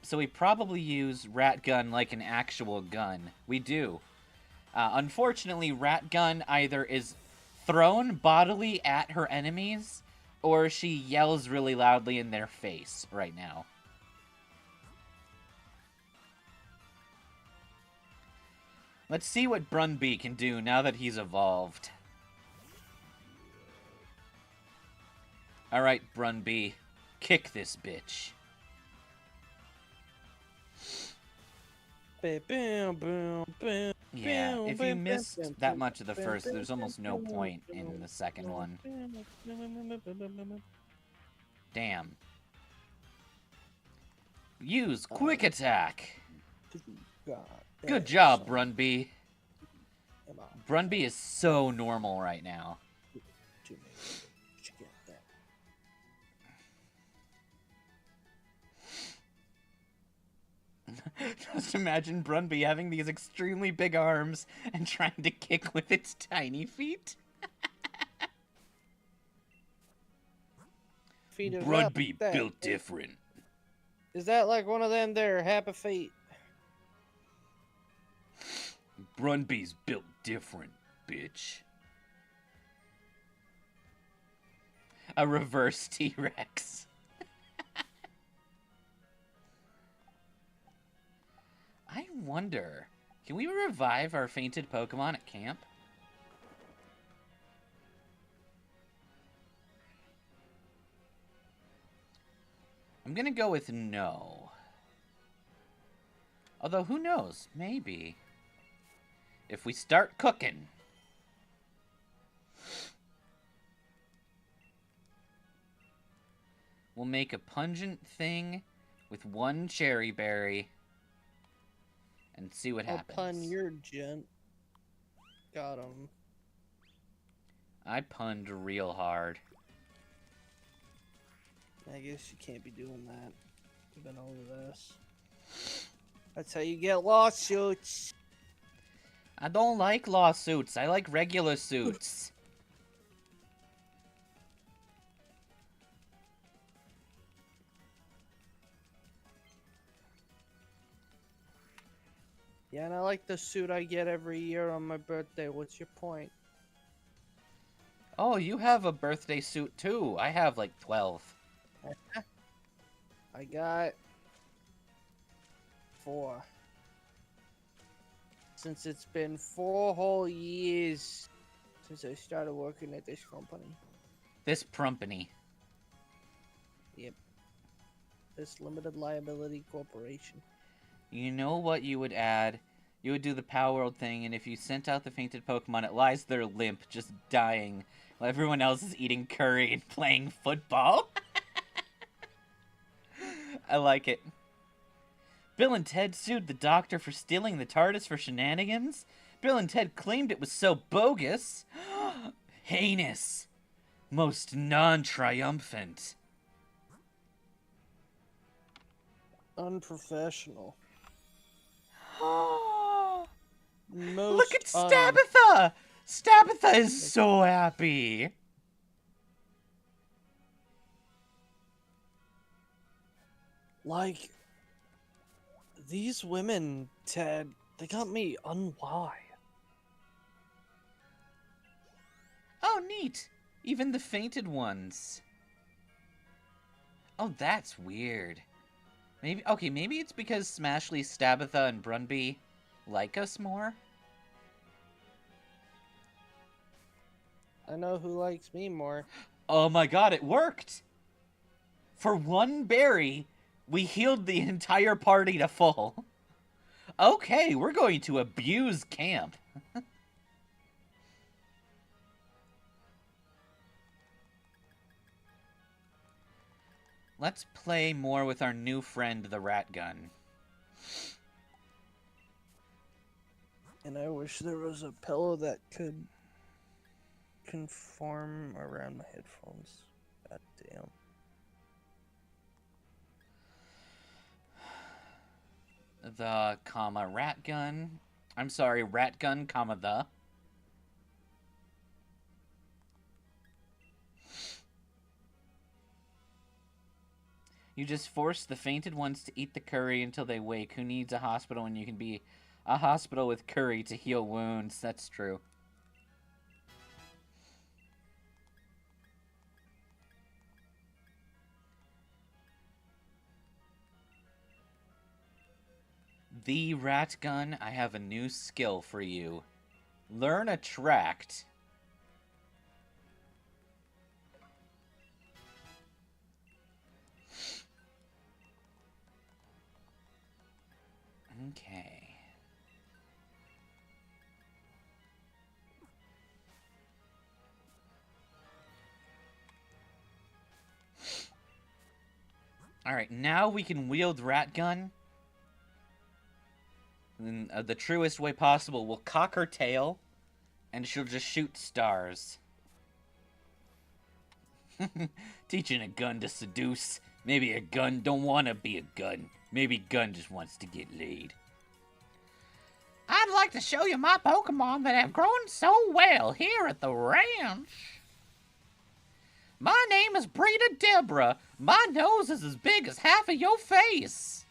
So we probably use Rat Gun like an actual gun. We do. Unfortunately, Rat Gun either is thrown bodily at her enemies, or she yells really loudly in their face right now. Let's see what Brunby can do now that he's evolved. Alright, Brunby. Kick this bitch. Yeah, if you missed that much of the first, there's almost no point in the second one. Damn. Use Quick Attack! Good job, Brunby. Brunby is so normal right now. Just imagine Brunby having these extremely big arms and trying to kick with its tiny feet. Feet is Brunby up, that- built different. Is that like one of them there happy feet? Brunby's built different, bitch. A reverse T-Rex. I wonder, can we revive our fainted Pokemon at camp? I'm gonna go with no. Although, who knows? Maybe. If we start cooking. We'll make a pungent thing with 1 cherry berry and see what happens. Pun your gent. Got him. I punned real hard. I guess you can't be doing that. We've been over this. That's how you get lawsuits. I don't like lawsuits. I like regular suits. Yeah, and I like the suit I get every year on my birthday. What's your point? Oh, you have a birthday suit too. I have like 12. I got 4. Since it's been 4 whole years since I started working at this company. This prumpany. Yep. This limited liability corporation. You know what you would add? You would do the Power World thing, and if you sent out the fainted Pokemon, it lies there limp, just dying, while everyone else is eating curry and playing football. I like it. Bill and Ted sued the doctor for stealing the TARDIS for shenanigans. Bill and Ted claimed it was so bogus. Heinous. Most non-triumphant. Unprofessional. Most Look at Stabitha! Stabitha is so happy. Like, these women, Ted, they got me unwise. Oh, neat. Even the fainted ones. Oh, that's weird. Maybe it's because Smashley, Stabitha, and Brunby like us more? I know who likes me more. Oh my god, it worked! For 1 berry, we healed the entire party to full. Okay, we're going to abuse camp. Let's play more with our new friend, the rat gun. And I wish there was a pillow that could conform around my headphones. God damn. The, rat gun. I'm sorry, rat gun, the. You just force the fainted ones to eat the curry until they wake. Who needs a hospital when you can be a hospital with curry to heal wounds? That's true. The rat gun, I have a new skill for you. Learn attract. Okay. Alright, now we can wield rat gun. In the truest way possible. We'll cock her tail, and she'll just shoot stars. Teaching a gun to seduce. Maybe a gun don't want to be a gun. Maybe gun just wants to get laid. I'd like to show you my Pokemon that have grown so well here at the ranch. My name is Breeder Deborah. My nose is as big as half of your face.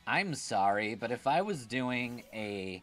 I'm sorry, but if I was doing a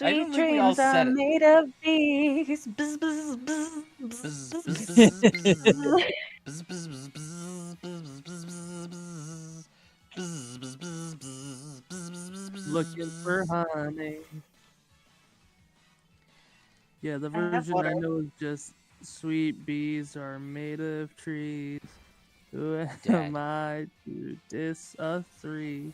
I Sweet don't think we all dreams are said it. made of these. Bzz, bzz, bzz, bzz, Bzz, bzz, bzz, bzz. bzz, bzz. Bzz, bzz, bzz, bzz, bzz, bzz, bzz, bzz. Bzz, bzz, bzz, bzz, bzz, bzz, bzz, Looking for bzz. honey. Yeah, the I have version I water. know is just sweet bees are made of trees. Who Dad. am I to disagree?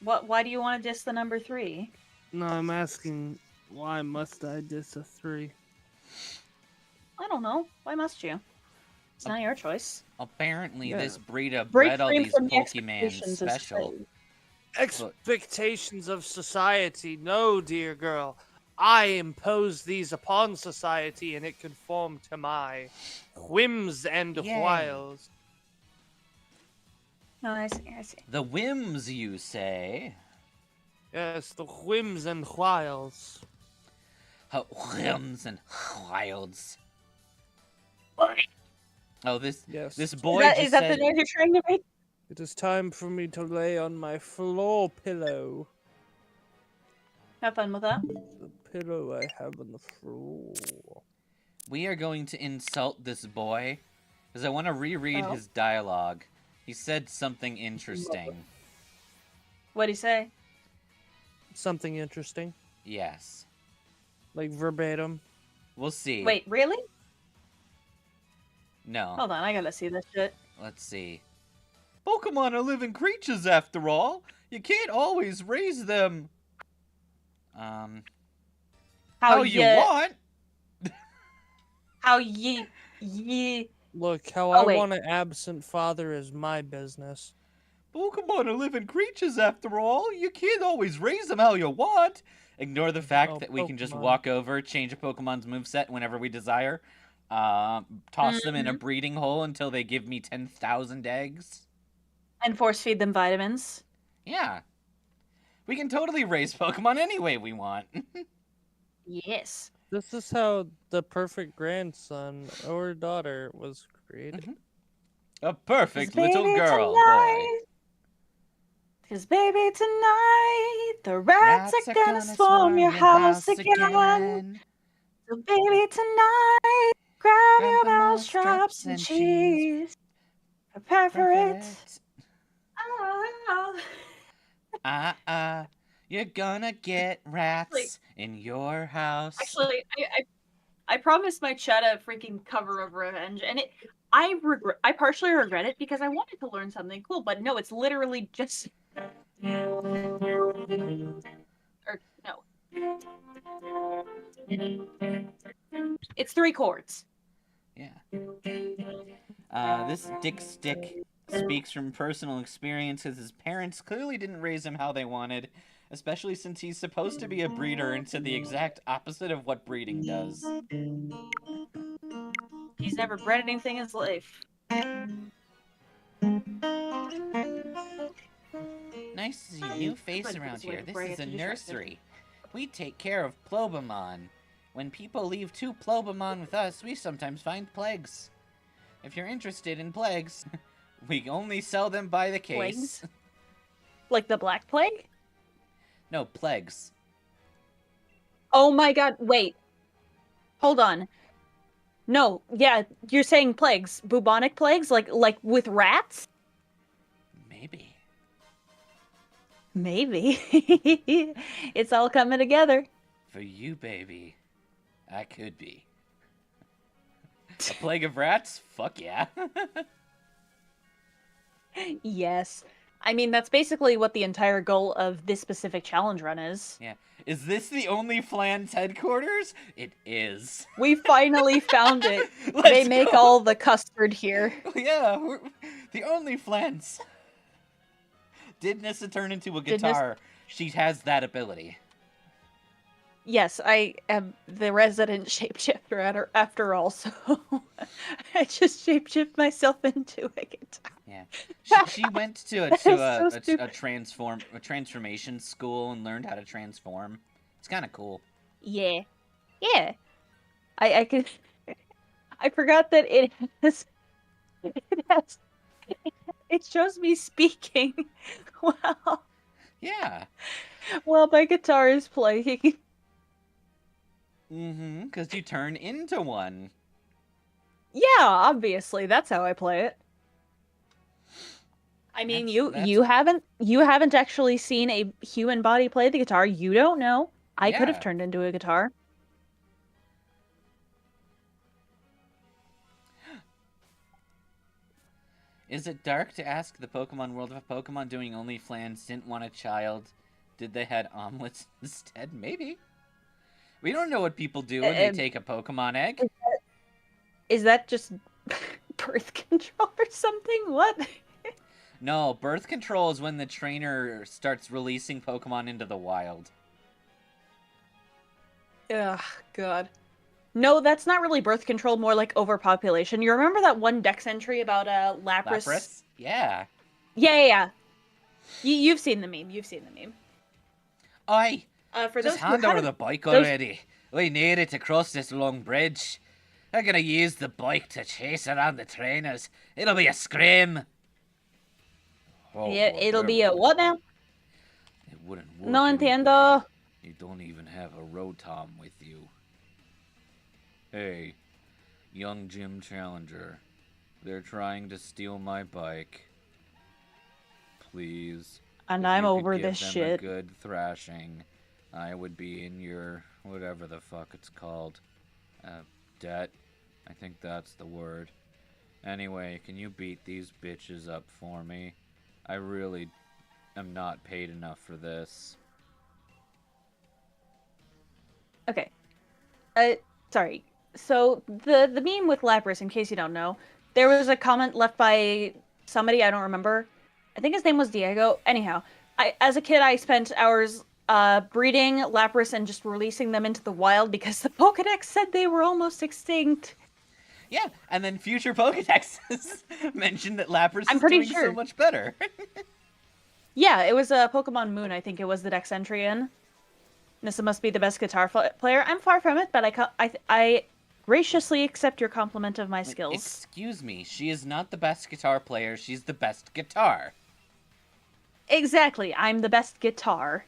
Why do you want to diss the number 3? No, I'm asking why must I disagree? I don't know. Why must you? It's not your choice. Apparently, Yeah. this breed of Break bred all free these from the Pokemon expectations of special. society. Expectations of society. No, dear girl. I impose these upon society and it conform to my whims and Yay. wiles. No, I see. I see. The whims, you say? Yes, the whims and wiles. Whims and wilds. Oh, this Yes. boy Is just that said. the noise you're trying to make? It is time for me to lay on my floor pillow. Have fun with that. The pillow I have on the floor. We are going to insult this boy, because I want to reread Oh. his dialogue. He said something interesting. What'd he say? Something interesting. Yes. Like verbatim. We'll see. Wait, really? No. Hold on, I gotta see this shit. Let's see. Pokemon are living creatures, after all. You can't always raise them. How you want. How ye. Look, how Oh, I wait. want an absent father is my business. Pokemon are living creatures, after all. You can't always raise them how you want. Ignore the fact Oh, that we can just Pokemon. walk over, change a Pokemon's moveset whenever we desire. Toss them in a breeding hole until they give me 10,000 eggs. And force feed them vitamins. Yeah. We can totally raise Pokemon any way we want. Yes. This is how the perfect grandson or daughter was created. A perfect 'Cause little baby, girl, tonight, Cause baby, tonight the rats are gonna swarm your house again. So baby, tonight grab your the mouse traps and cheese. Prepare for it. Ah. You're gonna get rats in your house. Actually, I promised my chat a freaking cover of Revenge, and I partially regret it because I wanted to learn something cool, but no, it's literally just or no. It's 3 chords. Yeah. This Dick Stick speaks from personal experience because his parents clearly didn't raise him how they wanted, especially since he's supposed to be a breeder and to the exact opposite of what breeding does. He's never bred anything in his life. Nice to see a new face around here. This is a nursery. We take care of Plobamon. When people leave 2 Plobamon with us, we sometimes find plagues. If you're interested in plagues, we only sell them by the case. Plagues? Like the Black Plague? No, plagues. Oh my god, wait. Hold on. No, yeah, you're saying plagues. Bubonic plagues? Like with rats? Maybe. Maybe. It's all coming together. For you, baby, I could be. A plague of rats? Fuck yeah. Yes. I mean, that's basically what the entire goal of this specific challenge run is. Yeah. Is this the only Flan's headquarters? It is. We finally found it. Let's They make go. all the custard here. Yeah, we're the only Flans. Did Nissa turn into a Did guitar? She has that ability. Yes, I am the resident shapeshifter after all, so I just shapeshift myself into a guitar. Yeah, she went to That is so a transformation school and learned how to transform. It's kind of cool. Yeah. Yeah. I could I forgot that it has it shows me speaking. Wow. Yeah. While my guitar is playing. Because you turn into one. Yeah, obviously, that's how I play it. I mean, That's you haven't actually seen a human body play the guitar. You don't know. I could have yeah. turned into a guitar. Is it dark to ask the Pokemon world if a Pokemon doing OnlyFans didn't want a child? Did they had omelets instead? Maybe. We don't know what people do when they take a Pokemon egg. Is that just birth control or something? What? No, birth control is when the trainer starts releasing Pokemon into the wild. Ugh, God. No, that's not really birth control, more like overpopulation. You remember that one Dex entry about Lapras? Lapras? Yeah. Yeah. You've seen the meme. You've seen the meme. Oi! For Just those who hand over haven't- the bike those- already. We need it to cross this long bridge. I'm gonna use the bike to chase around the trainers. It'll be a scream. Oh, Yeah, it'll be a whatever. what now? It wouldn't work. No anyway. entiendo. You don't even have a Rotom with you. Hey, young gym challenger. They're trying to steal my bike. Please. And if I'm you could over give this them shit. A good thrashing. I would be in your whatever the fuck it's called. Debt. I think that's the word. Anyway, can you beat these bitches up for me? I really am not paid enough for this. Okay. Sorry. So the meme with Lapras, in case you don't know, there was a comment left by somebody, I don't remember. I think his name was Diego. Anyhow, as a kid I spent hours breeding Lapras and just releasing them into the wild because the Pokédex said they were almost extinct. Yeah, and then future Pokédexes mentioned that Lapras I'm is pretty doing so sure. much better. Yeah, it was a Pokemon Moon, I think it was the Dex entry in. Nissa must be the best guitar player. I'm far from it, but I graciously accept your compliment of my skills. Excuse me, she is not the best guitar player, she's the best guitar. Exactly, I'm the best guitar.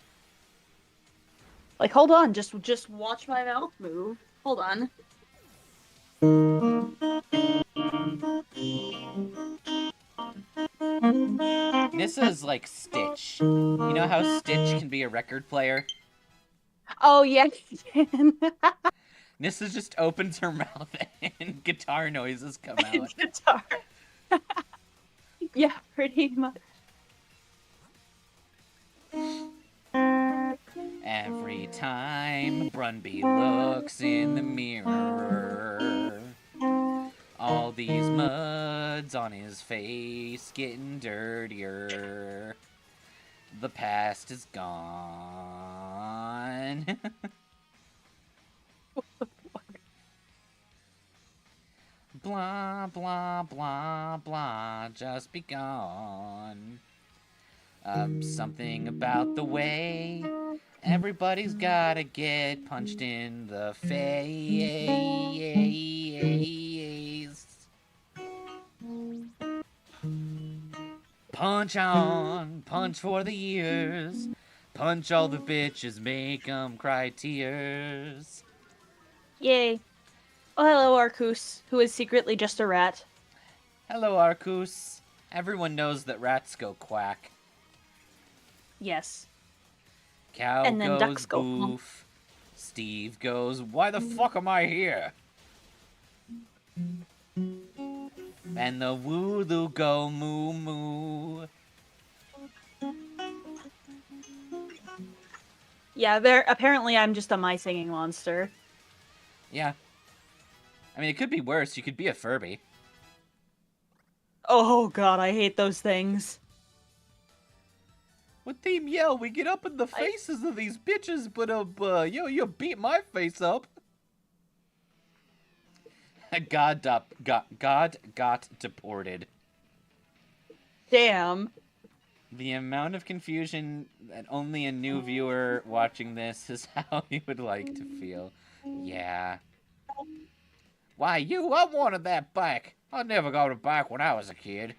Like, hold on, just watch my mouth move. Hold on. Nissa is like Stitch. You know how Stitch can be a record player? Oh, yeah. Nissa just opens her mouth and guitar noises come out. Guitar. Yeah, pretty much. Every time Brunby looks in the mirror, all these muds on his face getting dirtier. The past is gone. Blah, blah, blah, blah, just be gone. Something about the way everybody's gotta get punched in the face. Punch on, punch for the ears. Punch all the bitches, make 'em cry tears. Yay. Oh, hello, Arcus, who is secretly just a rat. Hello, Arcus. Everyone knows that rats go quack. Yes. Cow And then goes ducks go boof. Steve goes, why the fuck am I here? And the Woodoo go moo moo. Yeah, apparently I'm just a my singing monster. Yeah. I mean, it could be worse. You could be a Furby. Oh god, I hate those things. With Team Yell, we get up in the faces of these bitches, but you beat my face up. God got deported. Damn. The amount of confusion that only a new viewer watching this is how you would like to feel. Yeah. Why, I wanted that bike. I never got a bike when I was a kid.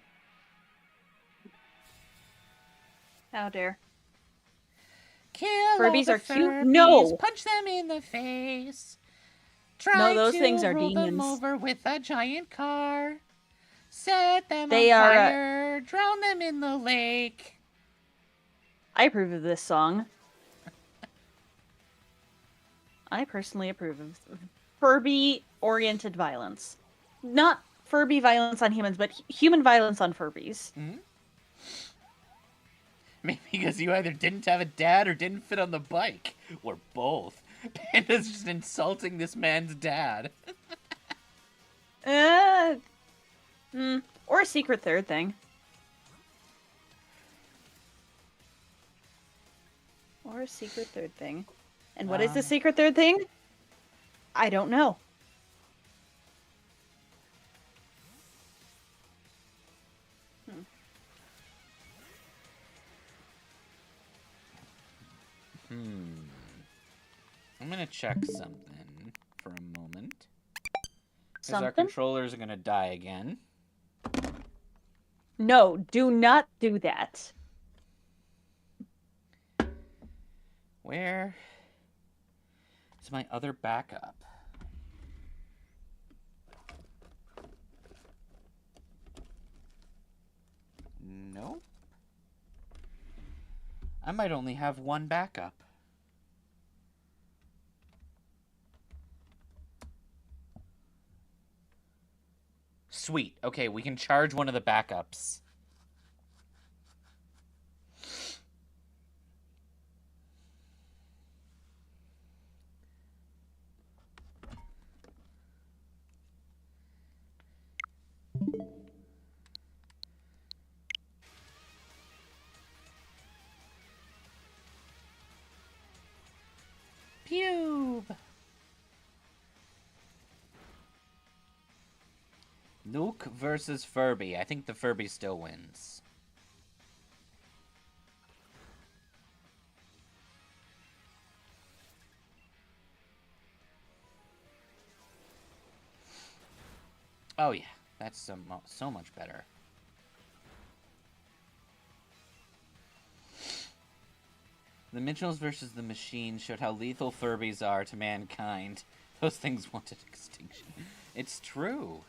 How dare. Kill Furbies all are the cute? Furbies, No! punch them in the face. Try No, those to things are roll them demons. over with a giant car. Set them They on are, fire, drown them in the lake. I approve of this song. I personally approve of Furby-oriented violence. Not Furby violence on humans, but human violence on Furbies. Maybe because you either didn't have a dad or didn't fit on the bike. Or both. Panda's just insulting this man's dad. Or a secret third thing. Or a secret third thing. And what is the secret third thing? I don't know. I'm gonna check something for a moment. Because our Something? controllers are gonna die again. No, do not do that. Where is my other backup? Nope. I might only have one backup. Sweet. Okay, we can charge one of the backups. Pube! Nuke versus Furby. I think the Furby still wins. Oh yeah, that's so much better. The Mitchells versus the Machine showed how lethal Furbies are to mankind. Those things wanted extinction. It's true.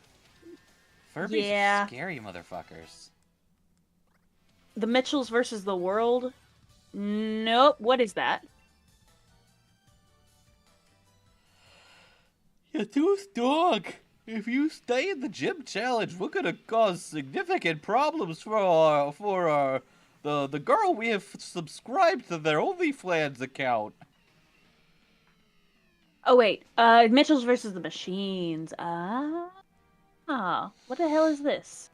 Furbies are scary motherfuckers. The Mitchells versus the world? Nope. What is that? You tooth dog. If you stay in the gym challenge, we're gonna cause significant problems for the girl we have subscribed to their OnlyFans account. Oh wait, Mitchells versus the Machines. What the hell is this?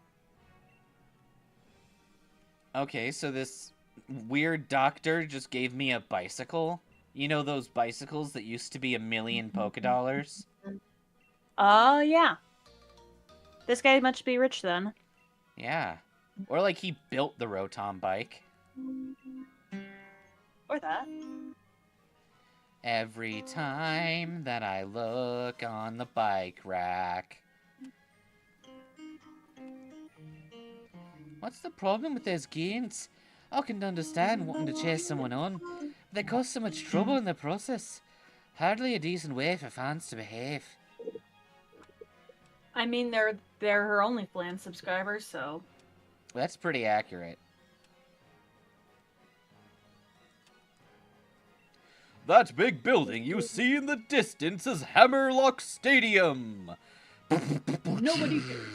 Okay, so this weird doctor just gave me a bicycle. You know those bicycles that used to be $1,000,000 polka dollars? Yeah. This guy must be rich then. Yeah. Or like he built the Rotom bike. Or that. Every time that I look on the bike rack. What's the problem with those games? I can understand wanting to chase someone on, but they cause so much trouble in the process. Hardly a decent way for fans to behave. I mean, they're her OnlyFans subscribers, so. That's pretty accurate. That big building you see in the distance is Hammerlock Stadium. Nobody cares.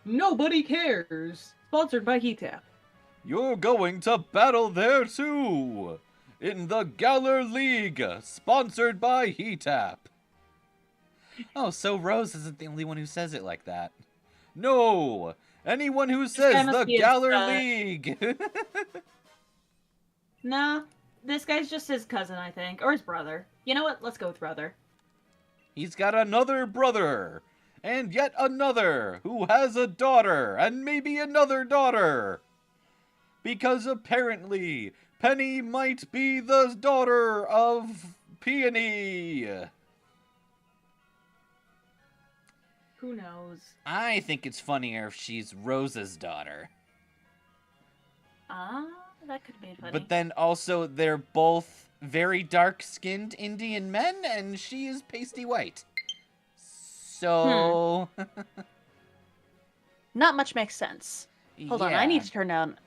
Nobody cares. Sponsored by Heatap. You're going to battle there too. In the Galler League, sponsored by Heatap. Oh, so Rose isn't the only one who says it like that. No! Anyone who says the Galler League! Nah, this guy's just his cousin, I think. Or his brother. You know what? Let's go with brother. He's got another brother! And yet another, who has a daughter, and maybe another daughter! Because apparently, Penny might be the daughter of Peony! Who knows? I think it's funnier if she's Rose's daughter. That could be funny. But then also, they're both very dark-skinned Indian men, and she is pasty white. So... Not much makes sense. Hold on, I need yeah. to turn down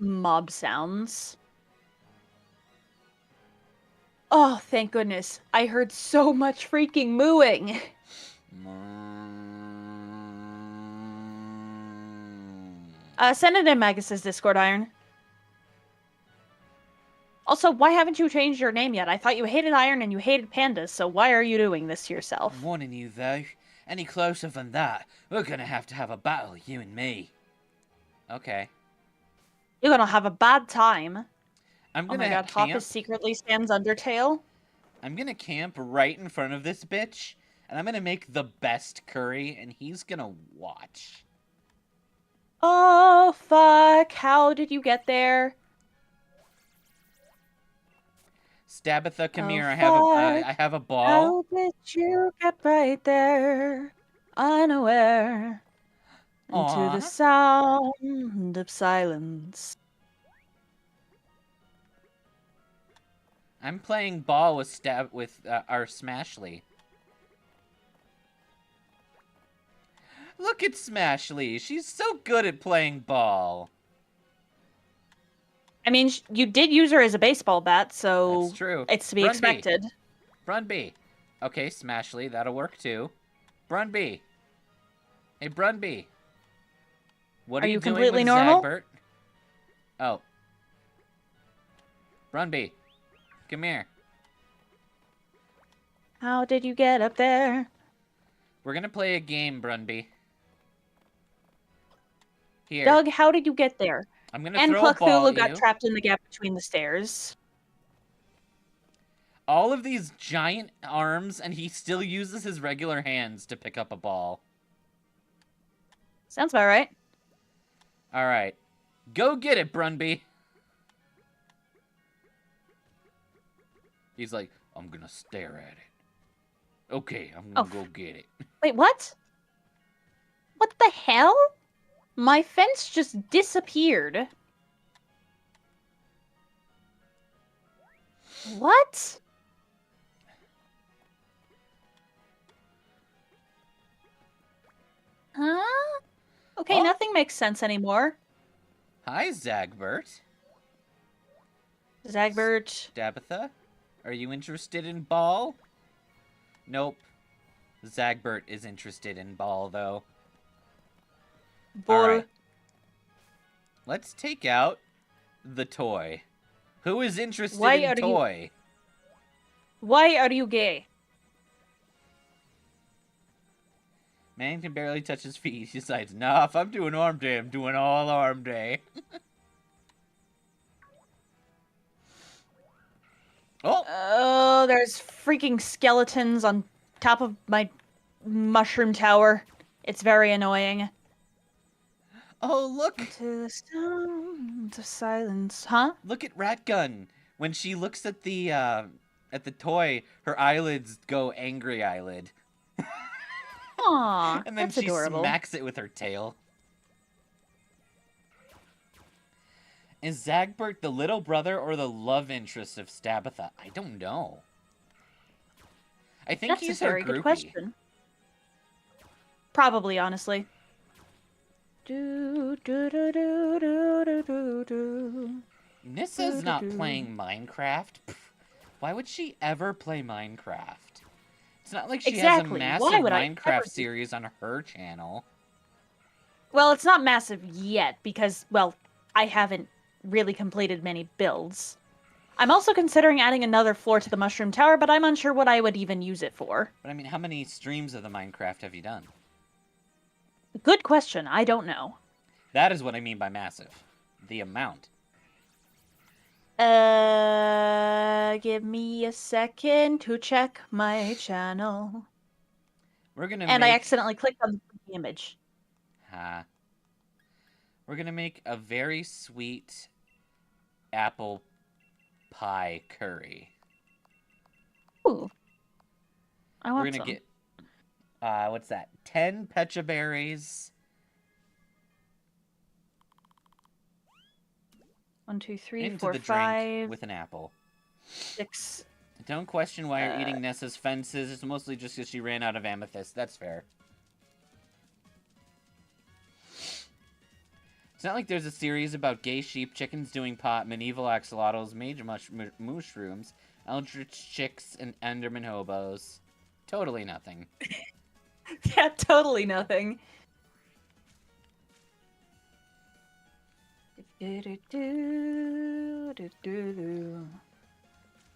mob sounds. Oh, thank goodness. I heard so much freaking mooing. Send it in Magus's Discord, Iron. Also, why haven't you changed your name yet? I thought you hated Iron and you hated pandas, so why are you doing this to yourself? I'm warning you, though. Any closer than that, we're gonna have to have a battle, you and me. Okay. You're gonna have a bad time. I'm Oh gonna my god, camp. Hoppus secretly stands Undertale. I'm gonna camp right in front of this bitch, and I'm gonna make the best curry, and he's gonna watch. Oh, fuck. How did you get there? Stabitha, come Oh, here. fuck. I have a ball. How did you get right there? Unaware. Into the Aw. sound of silence. I'm playing ball with our Smashly. Look at Smashly. She's so good at playing ball. I mean, you did use her as a baseball bat, so That's true. it's to be Brunby. expected. Brunby. Okay, Smashly, that'll work too. Brunby. Hey, Brunby. What are you doing completely with normal? Zagbert? Oh. Brunby. Come here. How did you get up there? We're gonna play a game, Brunby. Here. Doug, how did you get there? I'm gonna And throw a ball Cthulhu at got you. trapped in the gap between the stairs. All of these giant arms, and he still uses his regular hands to pick up a ball. Sounds about right. Alright. Go get it, Brunby. He's like, I'm gonna stare at it. Okay, I'm gonna go get it. Wait, what? What the hell? My fence just disappeared. What? Huh? Okay, Oh. nothing makes sense anymore. Hi, Zagbert. Zagbert. Stabitha, are you interested in ball? Nope. Zagbert is interested in ball, though. Bull. Alright. Let's take out the toy. Who is interested Why in are you- toy? Why are you gay? Man can barely touch his feet. He decides, nah, if I'm doing arm day, I'm doing all arm day. Oh! Oh, there's freaking skeletons on top of my mushroom tower. It's very annoying. Oh, look! To the sound of silence, huh? Look at Ratgun. When she looks at the toy, her eyelids go angry eyelid. Aw, And then that's she adorable. smacks it with her tail. Is Zagbert the little brother or the love interest of Stabitha? I don't know. I think That's he's a very her groupie. good question. Probably, honestly. Do, do, do, do, do, do, do, do. Nissa's not playing Minecraft. Pff, why would she ever play Minecraft? It's not like she Exactly. has a Why massive would I ever Minecraft do- series on her channel. Well, it's not massive yet because, well, I haven't really completed many builds. I'm also considering adding another floor to the mushroom tower, but I'm unsure what I would even use it for. But I mean, how many streams of the Minecraft have you done? Good question. I don't know. That is what I mean by massive. The amount. Give me a second to check my channel. We're gonna And I make... accidentally clicked on the image. We're gonna make a very sweet apple pie curry. Ooh. I want We're gonna some. get, what's that? 10 pecha berries. 1, 2, 3, Into 4, the drink 5, with an apple. 6. Don't question why you're eating Nessa's fences. It's mostly just because she ran out of amethyst. That's fair. It's not like there's a series about gay sheep, chickens doing pot, medieval axolotls, major mushrooms, eldritch chicks, and enderman hobos. Totally nothing. Yeah, totally nothing.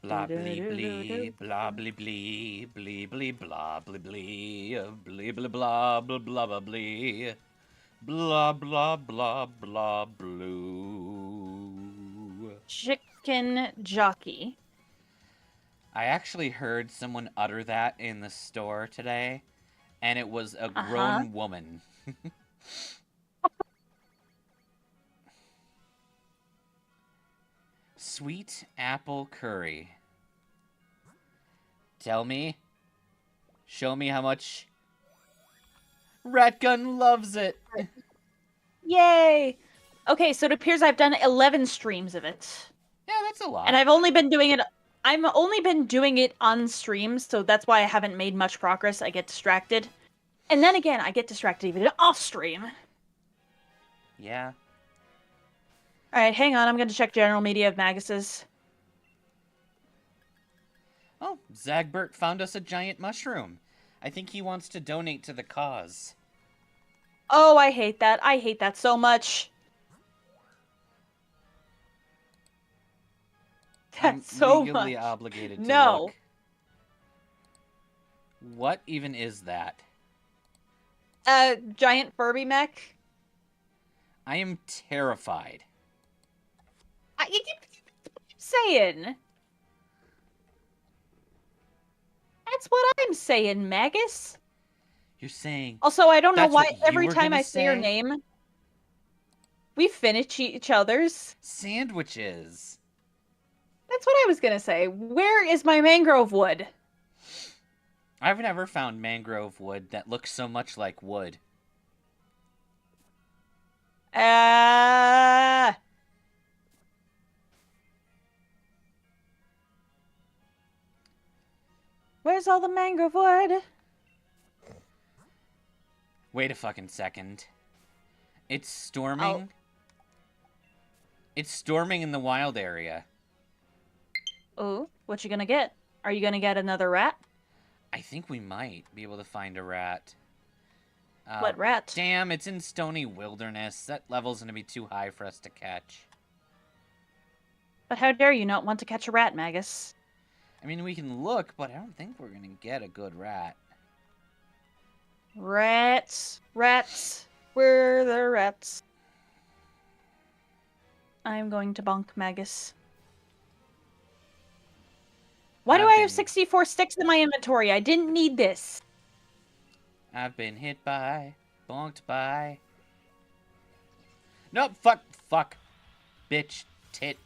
Blah blee blee, blah blee blee, blee blee blah blee blee, blee blee blah blah blah blah blee, blah blah blah blah blue. Chicken jockey. I actually heard someone utter that in the store today, and it was a grown woman. Sweet apple curry. Tell me. Show me how much. Ratgun loves it. Yay! Okay, so it appears I've done 11 streams of it. Yeah, that's a lot. And I've only been doing it on streams, so that's why I haven't made much progress. I get distracted. And then again, I get distracted even off stream. Yeah. Alright, hang on, I'm gonna check general media of Magus's. Oh, Zagbert found us a giant mushroom. I think he wants to donate to the cause. Oh, I hate that. I hate that so much. I'm That's so legally much. obligated to No. look. What even is that? Giant Furby mech. I am terrified. What you saying? That's what I'm saying, Magus. You're saying Also, I don't know That's why what you every were time gonna I say your say? name, we finish each other's. sandwiches. That's what I was gonna say. Where is my mangrove wood? I've never found mangrove wood that looks so much like wood. Where's all the mangrove wood? Wait a fucking second. It's storming. Oh. It's storming in the wild area. Oh, what you gonna get? Are you gonna get another rat? I think we might be able to find a rat. What rat? Damn, it's in stony wilderness. That level's gonna be too high for us to catch. But how dare you not want to catch a rat, Magus? I mean, we can look, but I don't think we're gonna get a good rat. Rats. Rats. Where are the rats? I'm going to bonk Magus. Why do I have 64 sticks in my inventory? I didn't need this. I've been hit by, bonked by. Nope, fuck. Bitch, tit,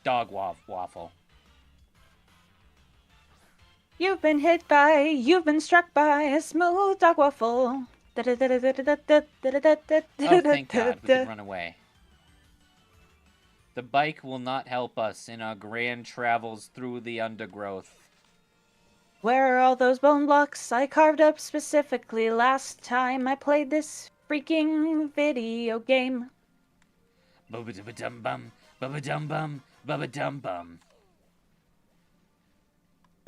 dog waffle. You've been hit by, you've been struck by a smooth dog waffle. Oh, thank God, we can run away. The bike will not help us in our grand travels through the undergrowth. Where are all those bone blocks I carved up specifically last time I played this freaking video game? Bubba-dubba-dum-bum, bubba-dum-bum, bubba-dum-bum.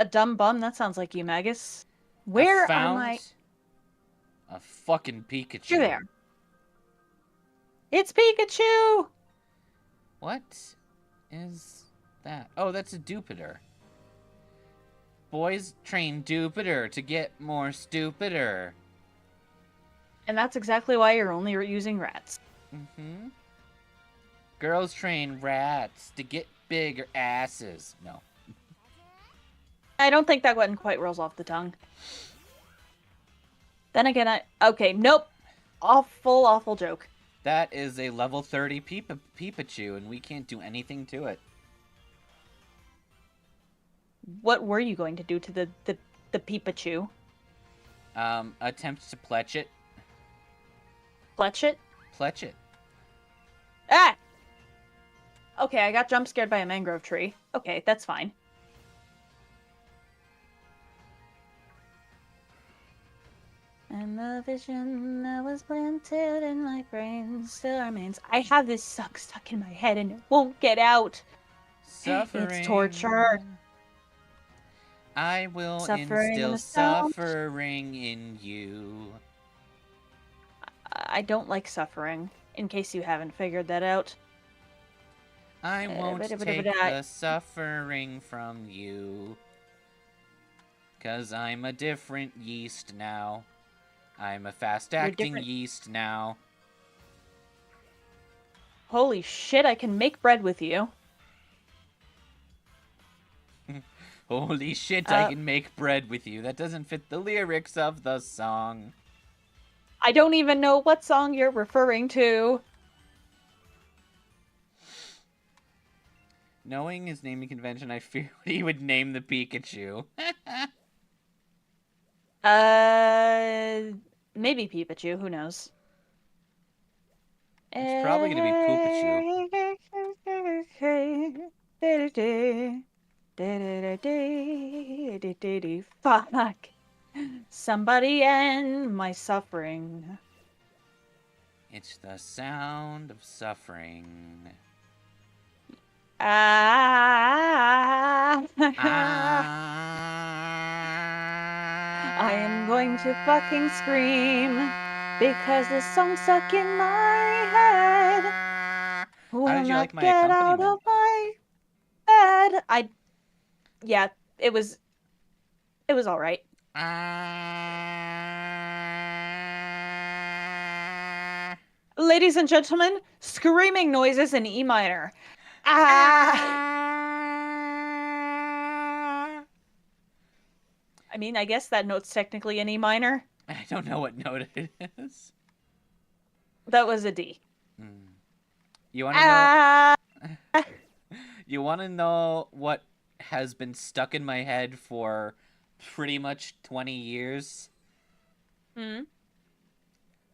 A dumb bum? That sounds like you, Magus. Where I found are my... a fucking Pikachu. You're there. It's Pikachu! What is that? Oh, that's a Dupider. Boys train Dupider to get more stupider. And that's exactly why you're only using rats. Mm-hmm. Girls train rats to get bigger asses. No. I don't think that one quite rolls off the tongue. Then again, okay, nope. Awful joke. That is a level 30 Pikachu, and we can't do anything to it. What were you going to do to the Pikachu? Attempt to pletch it. Pletch it? Pletch it. Ah! Okay, I got jump scared by a mangrove tree. Okay, that's fine. And the vision that was planted in my brain still remains. I have this stuck in my head and it won't get out. Suffering. It's torture. I will Suffering and instill the sound. suffering in you. I don't like suffering, in case you haven't figured that out. I won't take the suffering from you. 'Cause I'm a different yeast now. I'm a fast-acting yeast now. Holy shit, I can make bread with you. Holy shit, I can make bread with you. That doesn't fit the lyrics of the song. I don't even know what song you're referring to. Knowing his naming convention, I fear what he would name the Pikachu. Maybe Pikachu, who knows? It's probably gonna be Poopachu. Fuck. Somebody end my suffering. It's the sound of suffering. I am going to fucking scream because this song's stuck in my head. Will How did you not like my get out accompaniment? of my bed. Yeah, it was all right. Ladies and gentlemen, screaming noises in E minor. I mean, I guess that note's technically an E minor. I don't know what note it is. That was a D. You want to know? You want to know what has been stuck in my head for pretty much 20 years? So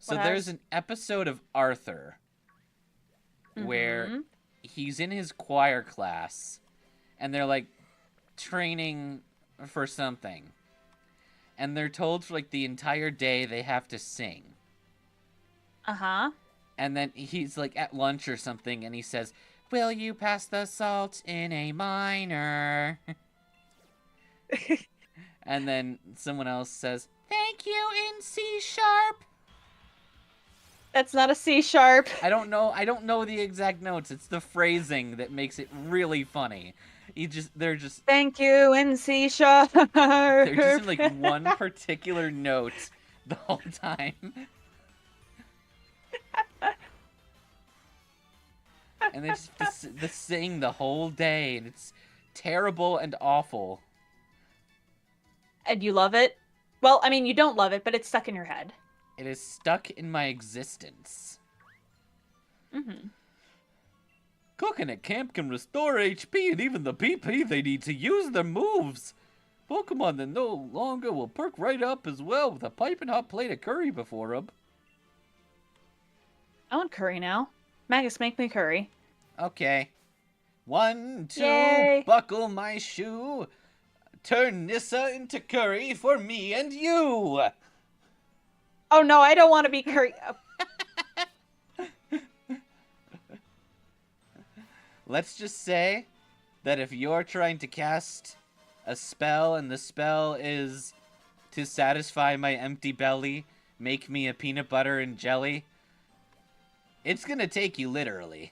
there's an episode of Arthur where he's in his choir class and they're like training for something. And they're told for like the entire day they have to sing. Uh-huh. And then he's like at lunch or something and he says, "Will you pass the salt in A minor?" And then someone else says, "Thank you in C sharp." That's not a C sharp. I don't know the exact notes. It's the phrasing that makes it really funny. They're just Thank you in C sharp. They're just in like one particular note the whole time. And they just sing the whole day, and it's terrible and awful. And you love it? Well, I mean, you don't love it, but it's stuck in your head. It is stuck in my existence. Cooking at camp can restore HP and even the PP they need to use their moves. Pokemon that no longer will perk right up as well with a piping hot plate of curry before them. I want curry now. Magus, make me curry. Okay. 1, 2, Yay. buckle my shoe. Turn Nissa into curry for me and you. Oh no, I don't want to be curry. Let's just say that if you're trying to cast a spell and the spell is to satisfy my empty belly, make me a peanut butter and jelly, it's gonna take you literally.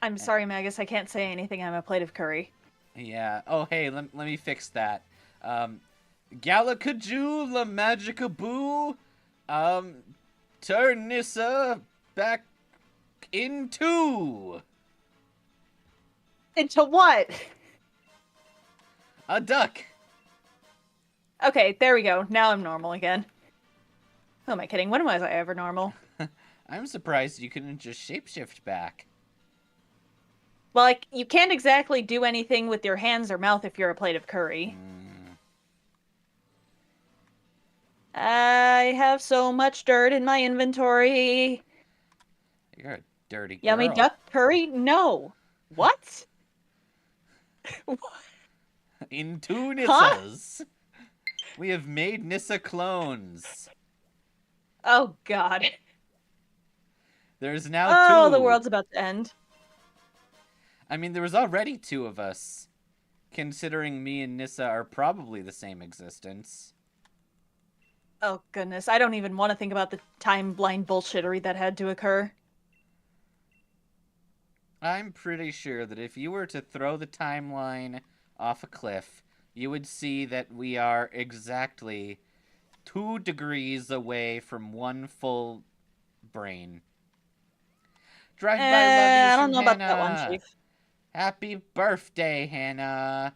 I'm sorry, Magus, I can't say anything. I'm a plate of curry. Yeah. Oh, hey, let me fix that. Galacajoo la Magicaboo, turn Nissa back into what? a duck. Okay, there we go. Now I'm normal again. Who am I kidding? When was I ever normal? I'm surprised you couldn't just shapeshift back. Well, like, you can't exactly do anything with your hands or mouth if you're a plate of curry. I have so much dirt in my inventory. You're a Dirty girl. Yummy duck curry? No. What? In two Huh? Nissas. We have made Nissa clones. Oh, God. There's now Oh, two. the world's about to end. I mean, there was already two of us. Considering me and Nissa are probably the same existence. Oh, goodness. I don't even want to think about the timeline bullshittery that had to occur. I'm pretty sure that if you were to throw the timeline off a cliff, you would see that we are exactly 2 degrees away from one full brain. Drive by lovies I from don't know about that one, Hannah. Chief. Happy birthday, Hannah.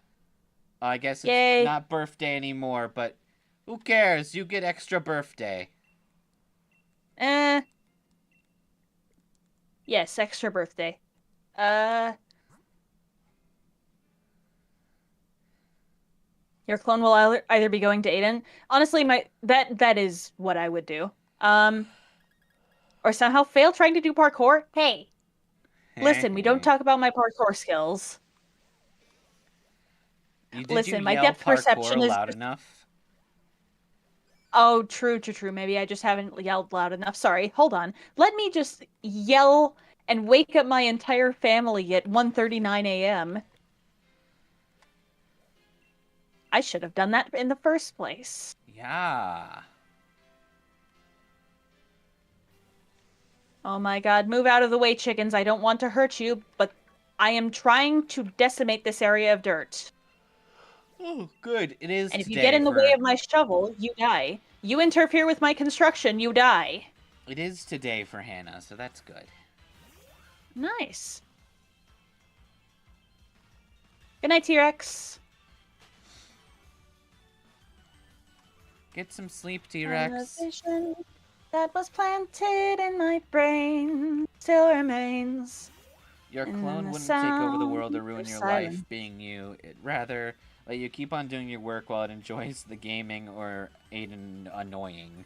I guess it's Yay. not birthday anymore, but who cares? You get extra birthday. Yes, extra birthday. Your clone will either be going to Aiden. Honestly, that is what I would do. Or somehow fail trying to do parkour. Hey, listen, we don't talk about my parkour skills. Did My you yell depth parkour perception is loud just... enough? Oh, true. Maybe I just haven't yelled loud enough. Sorry, hold on. Let me just yell and wake up my entire family at 1:39 a.m. I should have done that in the first place. Yeah. Oh my god, move out of the way, chickens. I don't want to hurt you, but I am trying to decimate this area of dirt. Oh, good. It is And if you today get in the for... way of my shovel, you die. You interfere with my construction, you die. It is today for Hannah, so that's good. Nice. Good night, T-Rex. Get some sleep, And T-Rex. the vision that was planted in my brain still remains. Your and clone the wouldn't take over the sound world or ruin of your silence. life being you. It'd rather let you keep on doing your work while it enjoys the gaming or Aiden annoying.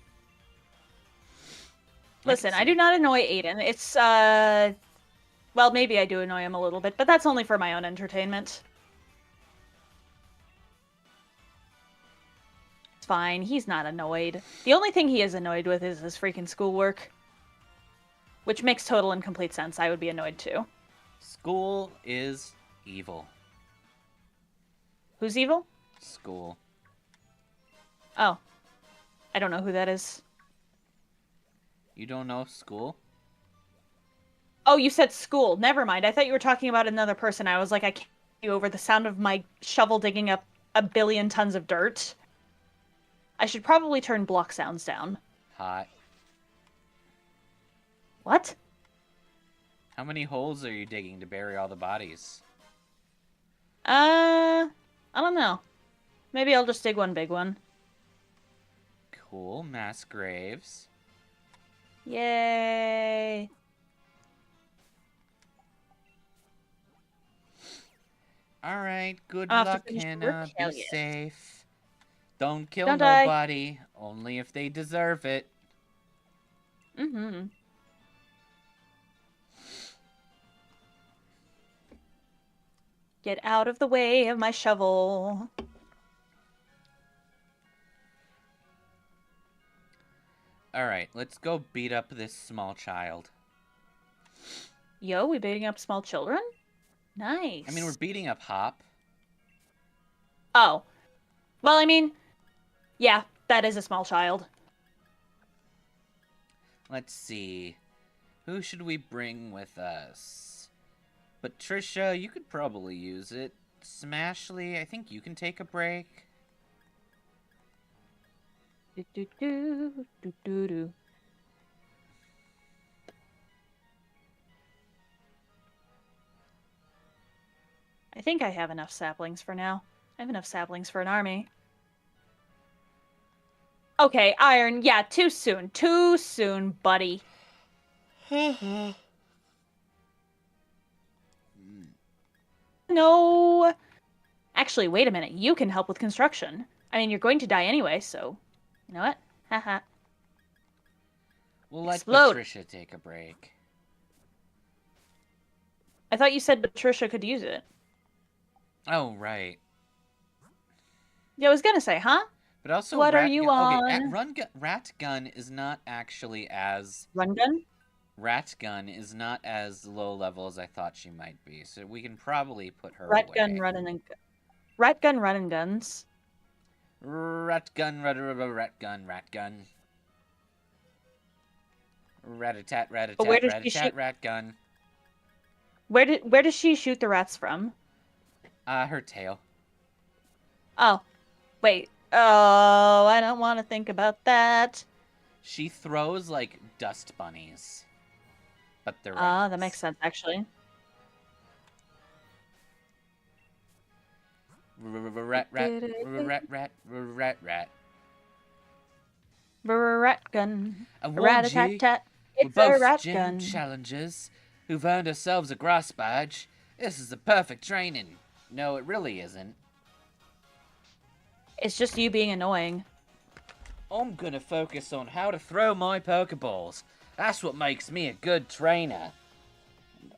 Listen, I do not annoy Aiden. It's, well, maybe I do annoy him a little bit, but that's only for my own entertainment. It's fine. He's not annoyed. The only thing he is annoyed with is his freaking schoolwork. Which makes total and complete sense. I would be annoyed too. School is evil. Who's evil? School. Oh. I don't know who that is. You don't know school? Oh, you said school. Never mind. I thought you were talking about another person. I was like, I can't hear you over the sound of my shovel digging up a billion tons of dirt. I should probably turn block sounds down. Hot. What? How many holes are you digging to bury all the bodies? I don't know. Maybe I'll just dig one big one. Cool. Mass graves. Yay. Alright, good I'll have to luck, finish Hannah. work. Hell Be yes. safe. Don't kill Don't die. nobody. Only if they deserve it. Mm-hmm. Get out of the way of my shovel. Alright, let's go beat up this small child. Yo, we beating up small children? Nice. I mean, we're beating up Hop. Oh. Well, I mean, yeah, that is a small child. Let's see. Who should we bring with us? Patricia, you could probably use it. Smashly, I think you can take a break. Do, do, do, do, do, do. I think I have enough saplings for now. I have enough saplings for an army. Okay, Iron, yeah, too soon. Too soon, buddy. No. Actually, wait a minute. You can help with construction. I mean, you're going to die anyway, so... You know what? Haha. We'll let Explode. Patricia take a break. I thought you said Patricia could use it. Oh, right. Yeah, I was gonna say, huh? But also, What are rat you gun. Okay, on? rat gun is not actually as Run gun? rat gun is not as low level as I thought she might be. So we can probably put her Rat away. gun running and rat gun running guns. Rat gun, rat gun, rat gun. Rat-a-tat, rat-a-tat, Where does she rat-a-tat, shoot? rat gun. Where does she shoot the rats from? Her tail. Oh, wait. Oh, I don't want to think about that. She throws like dust bunnies, but they're Ah, that rats. makes sense actually. Rat, rat, rat, rat, rat, rat. Rat gun. I warned Rat-a-tat you. tat. We're It's a both rat gym gun. challengers who've earned ourselves a grass badge. This is the perfect training. No, it really isn't. It's just you being annoying. I'm gonna focus on how to throw my Pokeballs. That's what makes me a good trainer.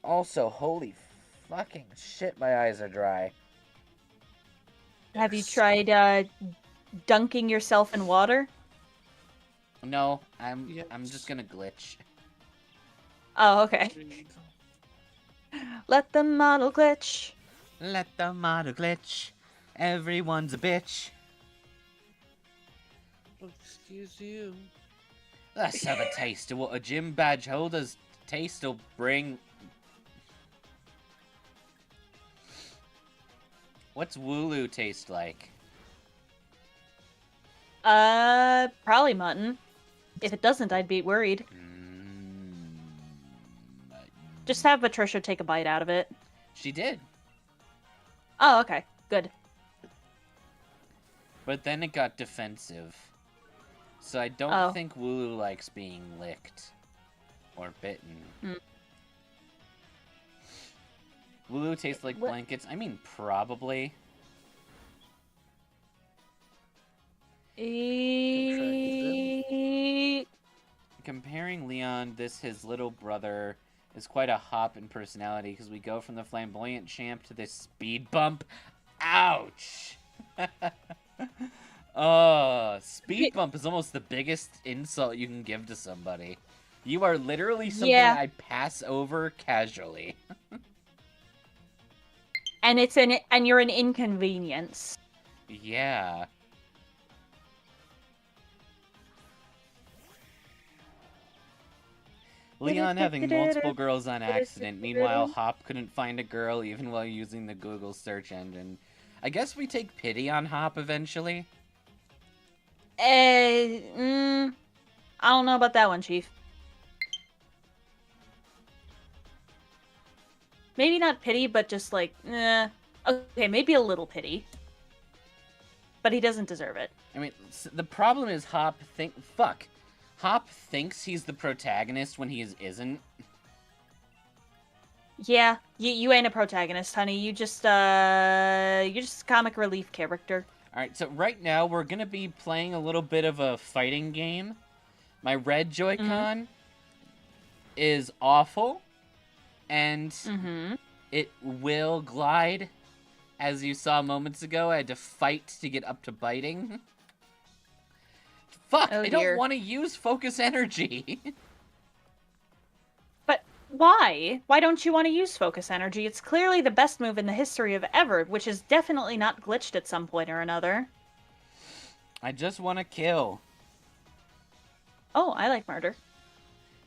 Also, holy fucking shit, my eyes are dry. Have you tried dunking yourself in water? No, I'm Yes. just gonna glitch. Oh, okay. Let the model glitch. Let the model glitch. Everyone's a bitch. Excuse you. Let's have a taste of what a gym badge holder's taste will bring. What's Wooloo taste like? Probably mutton. If it doesn't, I'd be worried. Just have Patricia take a bite out of it. She did. Oh, okay. Good. But then it got defensive. So I don't think Wooloo likes being licked. Or bitten. Mm. Wooloo tastes like What? blankets. I mean, probably. Comparing Leon, his little brother, is quite a hop in personality because we go from the flamboyant champ to this speed bump. Ouch! Speed bump is almost the biggest insult you can give to somebody. You are literally something I pass over casually. And you're an inconvenience. Yeah. Leon having multiple girls on accident. Meanwhile, Hop couldn't find a girl even while using the Google search engine. I guess we take pity on Hop eventually. I don't know about that one, Chief. Maybe not pity, but just like, okay, maybe a little pity. But he doesn't deserve it. I mean, the problem is Hop thinks he's the protagonist when he isn't. Yeah, you ain't a protagonist, honey. You're just a comic relief character. Alright, so right now we're gonna be playing a little bit of a fighting game. My red Joy-Con is awful, and it will glide. As you saw moments ago, I had to fight to get up to biting. Fuck, I don't want to use focus energy. But why? Why don't you want to use focus energy? It's clearly the best move in the history of ever, which is definitely not glitched at some point or another. I just want to kill. Oh, I like murder.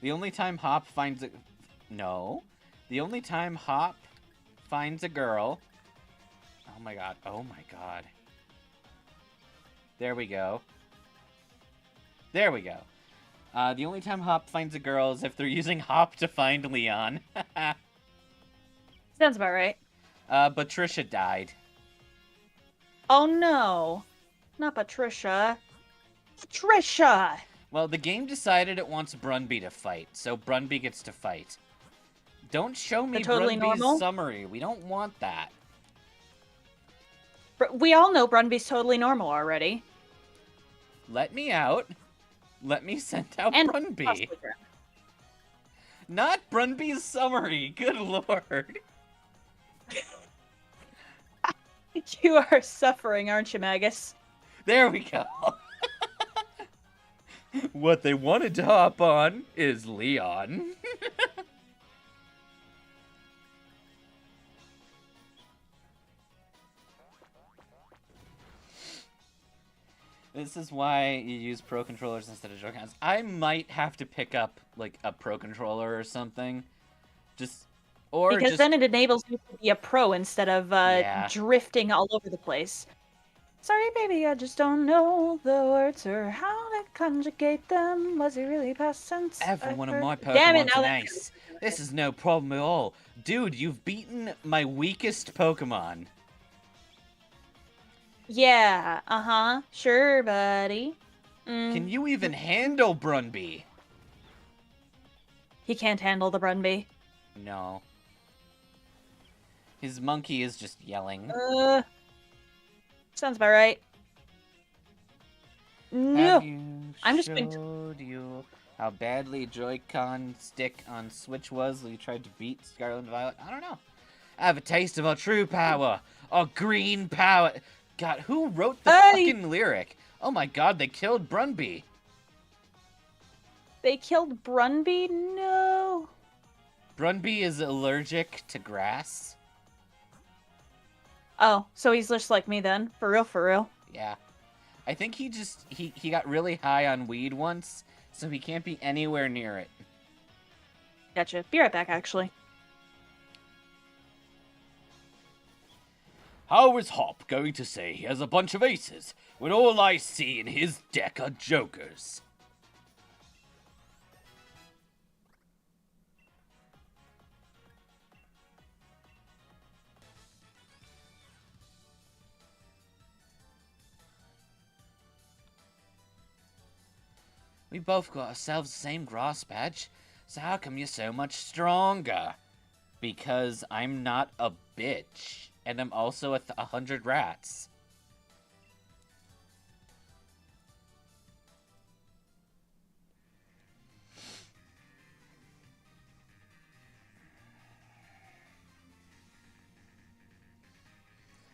The only time Hop finds a... No. The only time Hop finds a girl... Oh my god. Oh my god. There we go. There we go. The only time Hop finds a girl is if they're using Hop to find Leon. Sounds about right. But Trisha died. Oh no. Not Patricia. Trisha! Well, the game decided it wants Brunby to fight, so Brunby gets to fight. Don't show me Totally Brunby's normal? summary. We don't want that. We all know Brunby's totally normal already. Let me out. Let me send out And Brunby. Not Brunby's summary. Good lord. You are suffering, aren't you, Magus? There we go. What they wanted to hop on is Leon. This is why you use pro controllers instead of Joy-Cons. I might have to pick up like a pro controller or something. Because then it enables you to be a pro instead of Yeah. drifting all over the place. Sorry, baby, I just don't know the words or how to conjugate them. Was it really past tense? Every one of my Damn it, Pokemon's now an that- ace. This is no problem at all. Dude, you've beaten my weakest Pokemon. Yeah, uh-huh. Sure, buddy. Can you even handle Brunby? He can't handle the Brunby. No. His monkey is just yelling. Sounds about right. No. Have you I'm just showed you how badly Joy-Con stick on Switch was when you tried to beat Scarlet and Violet? I don't know. I have a taste of our true power. Our green power. God, who wrote the fucking lyric? Oh my god, they killed Brunby. They killed Brunby? No. Brunby is allergic to grass. Oh, so he's just like me then. For real, for real. Yeah. I think he got really high on weed once, so he can't be anywhere near it. Gotcha. Be right back, actually. How is Hop going to say he has a bunch of aces when all I see in his deck are jokers? We both got ourselves the same grass patch, so how come you're so much stronger? Because I'm not a bitch, and I'm also 100 rats.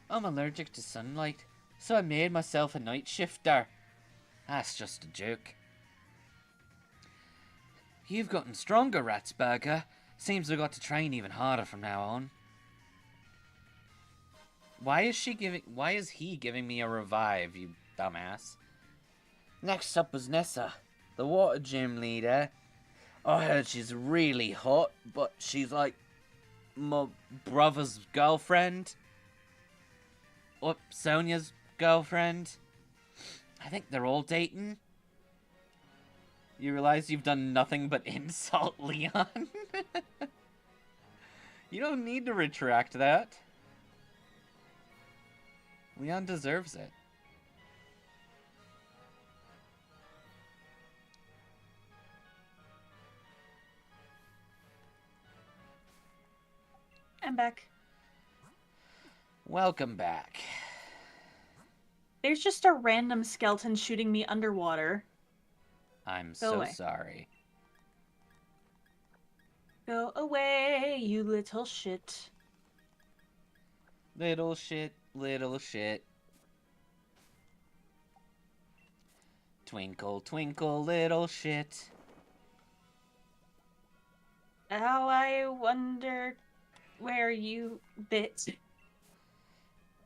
I'm allergic to sunlight, so I made myself a night shifter. That's just a joke. You've gotten stronger, Ratsburger. Seems I've got to train even harder from now on. Why is he giving me a revive, you dumbass? Next up was Nessa, the water gym leader. I heard she's really hot, but she's like my brother's girlfriend. Or Sonia's girlfriend. I think they're all dating. You realize you've done nothing but insult Leon? You don't need to retract that. Leon deserves it. I'm back. Welcome back. There's just a random skeleton shooting me underwater. I'm Go so away. sorry. Go away, you little shit. Little shit, little shit. Twinkle, twinkle, little shit. Now I wonder where you bit.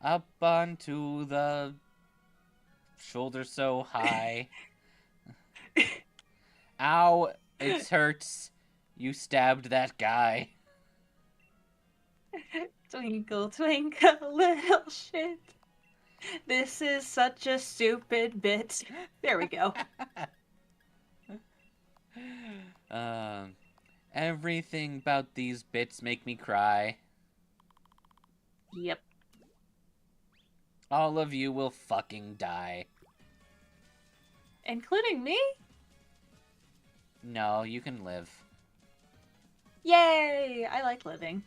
Up onto the shoulder so high. Ow, it hurts. You stabbed that guy. Twinkle, twinkle, little shit. This is such a stupid bit. There we go. Everything about these bits make me cry. Yep. All of you will fucking die. Including me? No, you can live. Yay! I like living.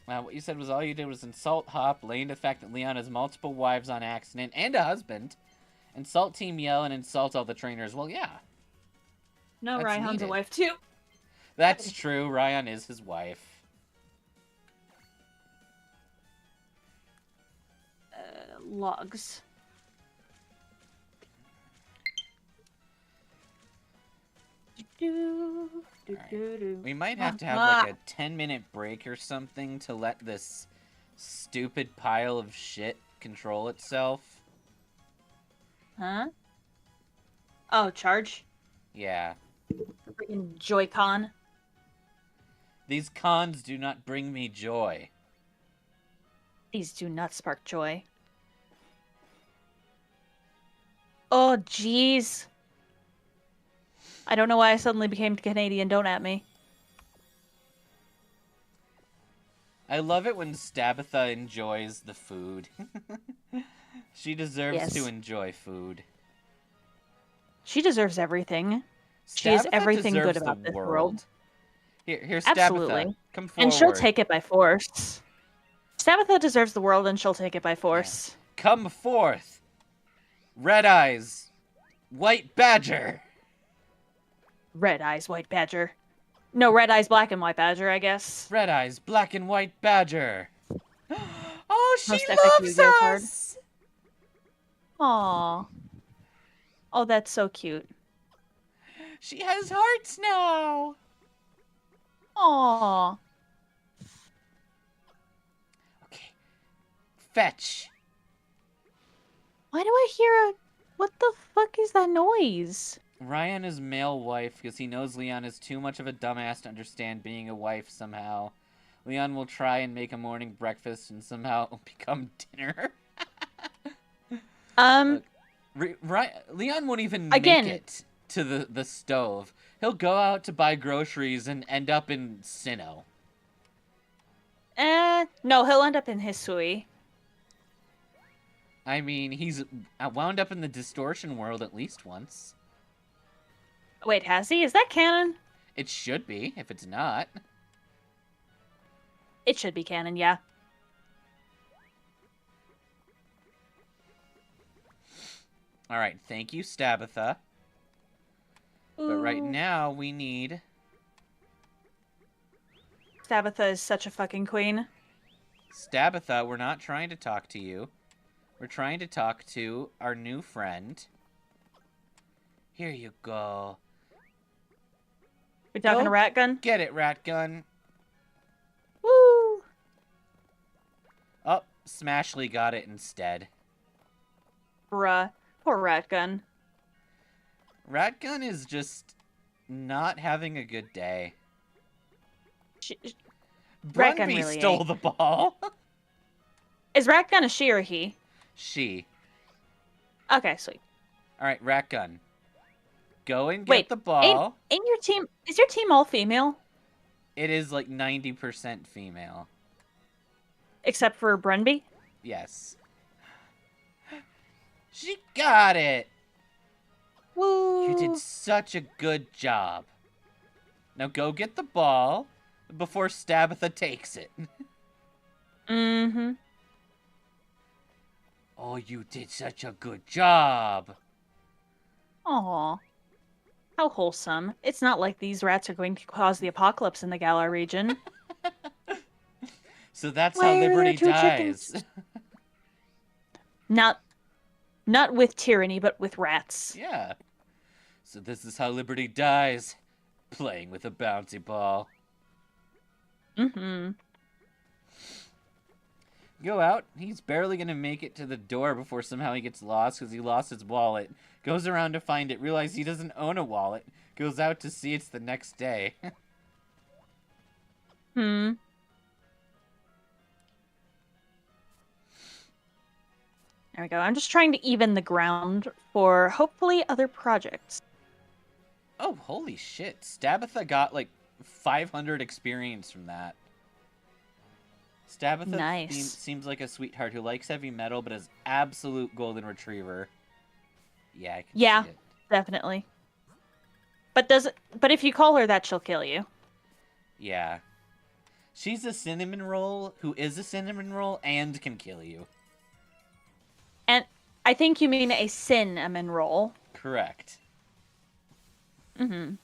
What you said was all you did was insult Hop, laying to the fact that Leon has multiple wives on accident and a husband. Insult Team Yell and insult all the trainers. Well, yeah. No, That's Raihan's needed. a wife too. That's true. Ryan is his wife. logs. We might have to have like a 10-minute break or something to let this stupid pile of shit control itself. Huh? Oh, charge? Yeah. Freaking Joy-Con. These cons do not bring me joy. These do not spark joy. Oh, jeez. I don't know why I suddenly became Canadian. Don't at me. I love it when Stabitha enjoys the food. She deserves to Yes. enjoy food. She deserves everything. She is Stabitha everything good deserves about the this world. Here, Stabitha. Absolutely. Come forward. And she'll take it by force. Stabitha deserves the world and she'll take it by force. Come forth. Red Eyes. White Badger. Red Eyes, White Badger. No, Red Eyes, Black and White Badger, I guess. Red Eyes, Black and White Badger. Oh, she Most epic loves Yu-Gi-Oh card. us! Aww. Oh, that's so cute. She has hearts now! Aww. Okay. Fetch. Why do I hear a... What the fuck is that noise? Ryan is male wife because he knows Leon is too much of a dumbass to understand being a wife somehow. Leon will try and make a morning breakfast and somehow become dinner. Look, Leon won't even Again. make it to the stove. He'll go out to buy groceries and end up in Sinnoh. No, he'll end up in Hisui. I mean, he's wound up in the distortion world at least once. Wait, has he? Is that canon? It should be, if it's not. It should be canon, yeah. Alright, thank you, Stabitha. But right Ooh. now, we need... Stabitha is such a fucking queen. Stabitha, we're not trying to talk to you. We're trying to talk to our new friend. Here you go. We talking Go a rat gun? Get it, rat gun. Woo! Oh, Smashley got it instead. Bruh. Poor rat gun. Rat gun is just not having a good day. Rat gun Brunby really stole ain't. the ball. Is rat gun a she or a he? She. Okay, sweet. Alright, rat gun. Go and get Wait, the ball. Ain't your team... Is your team all female? It is like 90% female. Except for Brunby? Yes. She got it! Woo! You did such a good job. Now go get the ball before Stabitha takes it. Mm-hmm. Oh, you did such a good job. Aw. How wholesome. It's not like these rats are going to cause the apocalypse in the Galar region. So that's Why how are there liberty two dies. chickens? Not with tyranny, but with rats. Yeah. So this is how liberty dies. Playing with a bouncy ball. Mm-hmm. Go out. He's barely going to make it to the door before somehow he gets lost because he lost his wallet. Goes around to find it, realizes he doesn't own a wallet. Goes out to see it's the next day. Hmm. There we go. I'm just trying to even the ground for hopefully other projects. Oh, holy shit. Stabitha got like 500 experience from that. Stabitha Nice. seems like a sweetheart who likes heavy metal but is absolute golden retriever. Yeah, I can Yeah. see it. Definitely. But if you call her that, she'll kill you. Yeah. She's a cinnamon roll who is a cinnamon roll and can kill you. And I think you mean a cinnamon roll. Correct. Mm-hmm.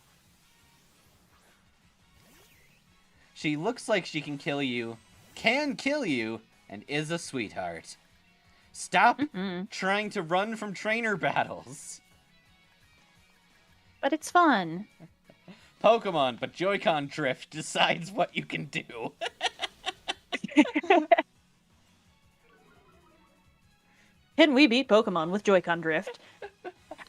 She looks like she can kill you, and is a sweetheart. Stop Mm-mm. trying to run from trainer battles. But it's fun. Pokemon, but Joy-Con drift decides what you can do. Can we beat Pokemon with Joy-Con drift?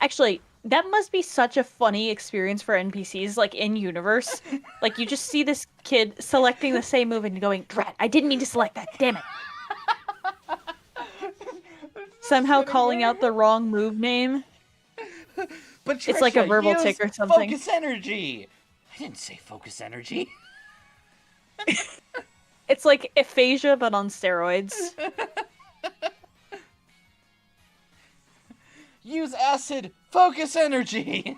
Actually, that must be such a funny experience for NPCs, like, in-universe. Like, you just see this kid selecting the same move and going, drat, I didn't mean to select that, damn it. Somehow calling out the wrong move name. But It's like a verbal use tick or something. Focus energy! I didn't say focus energy. It's like aphasia, but on steroids. Use acid! Focus energy!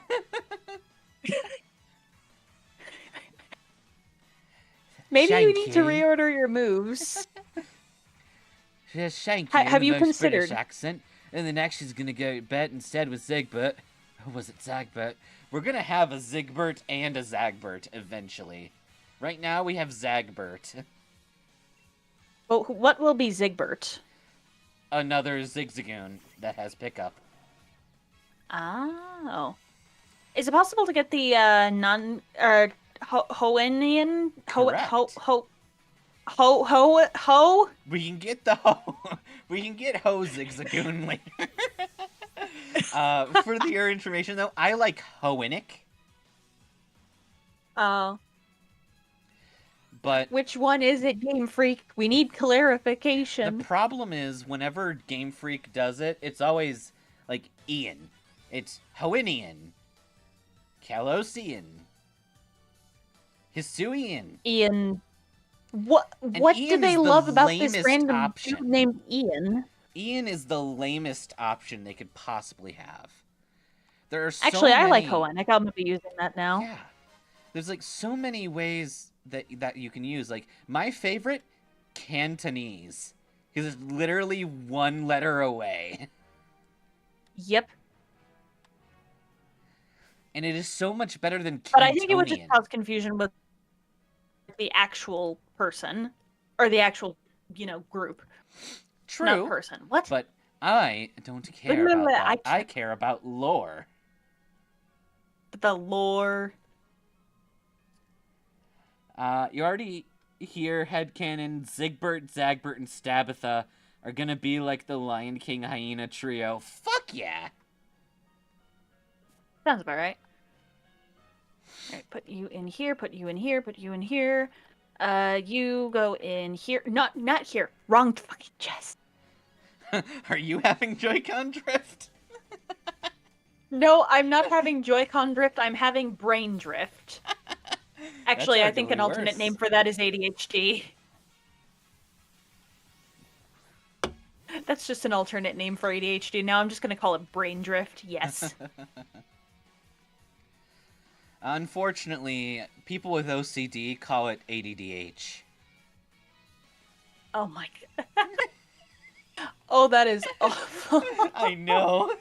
Maybe you need to Shanky. reorder your moves. Shanky Have in you the most considered- British accent, and then she's gonna go bet instead with Zigbert. Or was it Zagbert? We're gonna have a Zigbert and a Zagbert eventually. Right now we have Zagbert. Well, what will be Zigbert? Another Zigzagoon that has pickup. Oh. Is it possible to get the Hoennian? Ho? We can get the Ho. We can get Ho Zigzagoon later. For your information, though, I like Hoennic, Oh. but Which one is it, Game Freak? We need clarification. the problem is whenever Game Freak does it, it's always like Ian. It's Hoennian, Calosian, Hisuian. Ian. What And do Ian they is the love about this lamest random option. dude named Ian? Ian is the lamest option they could possibly have. There are so Actually, I like many- Hoennic. I'm gonna be using that now. Yeah. There's like so many ways that you can use. Like my favorite, Cantonese, because it's literally one letter away, Yep. and it is so much better than Cantonian. But I think it would just cause confusion with the actual person. Or the actual, group. True, Not person. What? but I don't care no, about that. I I care about lore. The lore. You already hear headcanon. Zigbert, Zagbert, and Stabitha are gonna be like the Lion King hyena trio. Fuck yeah! Sounds about right. Alright, put you in here, put you in here, put you in here. You go in here. Not here. Wrong fucking chest. Are you having Joy-Con drift? No, I'm not having Joy-Con drift. I'm having brain drift. Actually, I think an arguably alternate worse. name for that is ADHD. That's just an alternate name for ADHD. Now I'm just gonna call it brain drift. Yes. Unfortunately, people with OCD call it ADDH. Oh my god. Oh, that is awful. I know.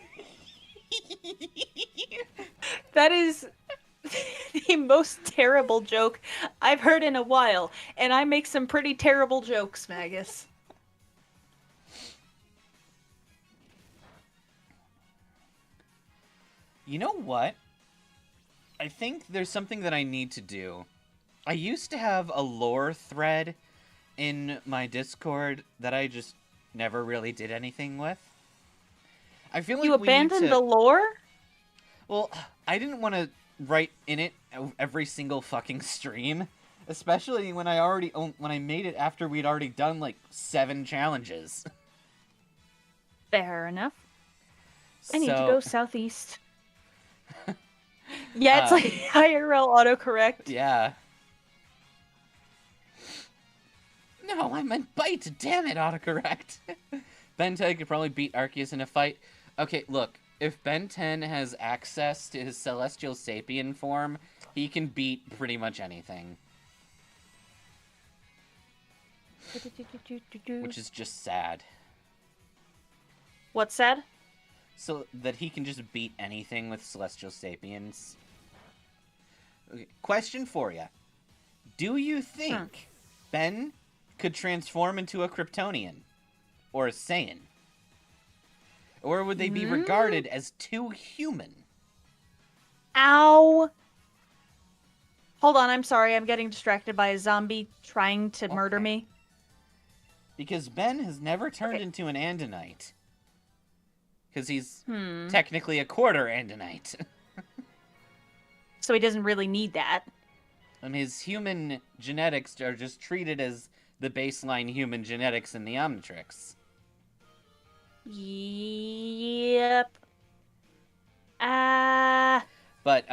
That is the most terrible joke I've heard in a while, and I make some pretty terrible jokes, Magus. You know what? I think there's something that I need to do. I used to have a lore thread in my Discord that I just never really did anything with. I feel like You we need abandoned to... the lore? Well, I didn't want to write in it every single fucking stream, especially when when I made it after we'd already done like 7 challenges. Fair enough. I need to So- go southeast. Yeah, it's like IRL autocorrect. Yeah. No, I meant bite. Damn it, autocorrect. Ben 10 could probably beat Arceus in a fight. Okay, look. If Ben 10 has access to his Celestial Sapien form, he can beat pretty much anything. Which is just sad. What's said? So that he can just beat anything with Celestial Sapiens. Okay, question for you. Do you think Ben could transform into a Kryptonian? Or a Saiyan? Or would they be regarded as too human? Ow. Hold on, I'm sorry. I'm getting distracted by a zombie trying to murder Okay. me. Because Ben has never turned Okay. into an Andonite. Because he's Hmm. technically a quarter Andonite. So he doesn't really need that. And his human genetics are just treated as the baseline human genetics in the Omnitrix. Yep. But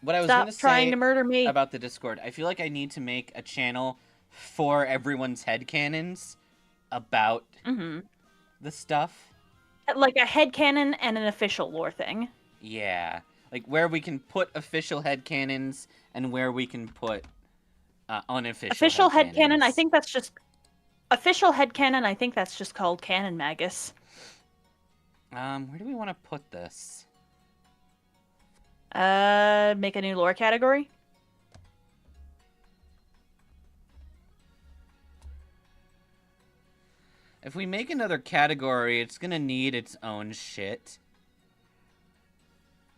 what I was Stop going to trying say to murder me. about the Discord, I feel like I need to make a channel for everyone's headcanons about Mm-hmm. the stuff. Like a headcanon and an official lore thing. Yeah. Like where we can put official headcanons and where we can put unofficial Official headcanon, I headcanons. think that's just... Official headcanon, I think that's just called Canon Magus. Where do we want to put this? Make a new lore category? If we make another category, it's gonna need its own shit.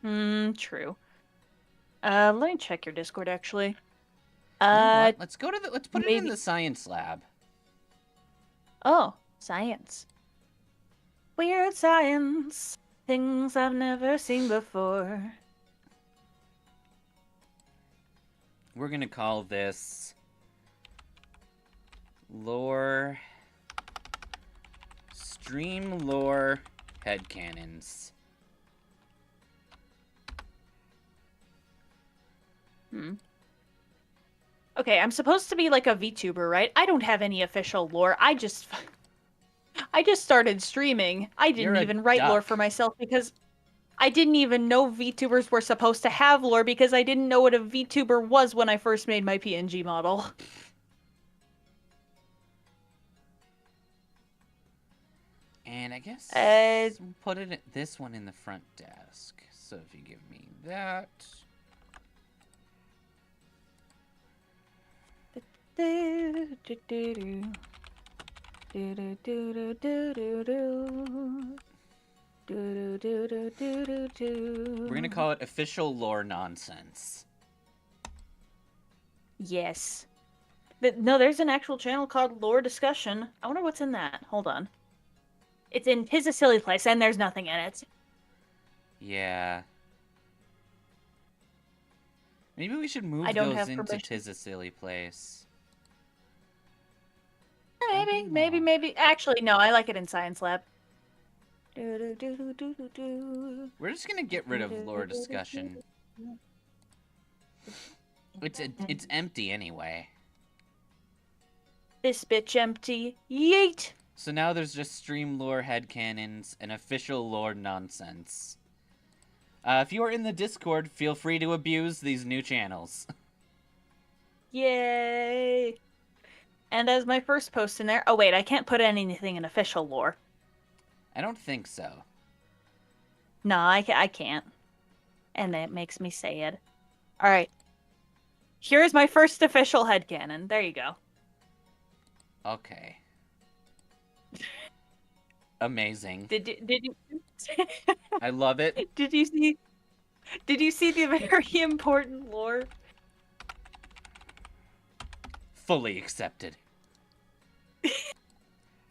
True. Let me check your Discord, actually. You know what? Let's put it in maybe- the science lab. Oh, science. Weird science. Things I've never seen before. We're gonna call this lore stream lore headcanons. Okay, I'm supposed to be like a VTuber, right? I don't have any official lore. I just started streaming. I didn't You're a even write lore duck. for myself because I didn't even know VTubers were supposed to have lore because I didn't know what a VTuber was when I first made my PNG model. And I guess we'll put this one in the front desk. So if you give me that. We're gonna call it official lore nonsense. Yes. No, there's an actual channel called Lore Discussion. I wonder what's in that. Hold on. It's in Tis a Silly Place, and there's nothing in it. Yeah. Maybe we should move I don't those have into permission. Tis a Silly Place. Maybe. Actually, no, I like it in Science Lab. We're just gonna get rid of lore discussion. It's empty anyway. This bitch empty. Yeet! So now there's just stream lore headcanons and official lore nonsense. If you are in the Discord, feel free to abuse these new channels. Yay! And as my first post in there... Oh, wait, I can't put anything in official lore. I don't think so. No, I can't. And that makes me sad. Alright. Here's my first official headcanon. There you go. Okay. Amazing. Did you... I love it. Did you see the very important lore? Fully accepted.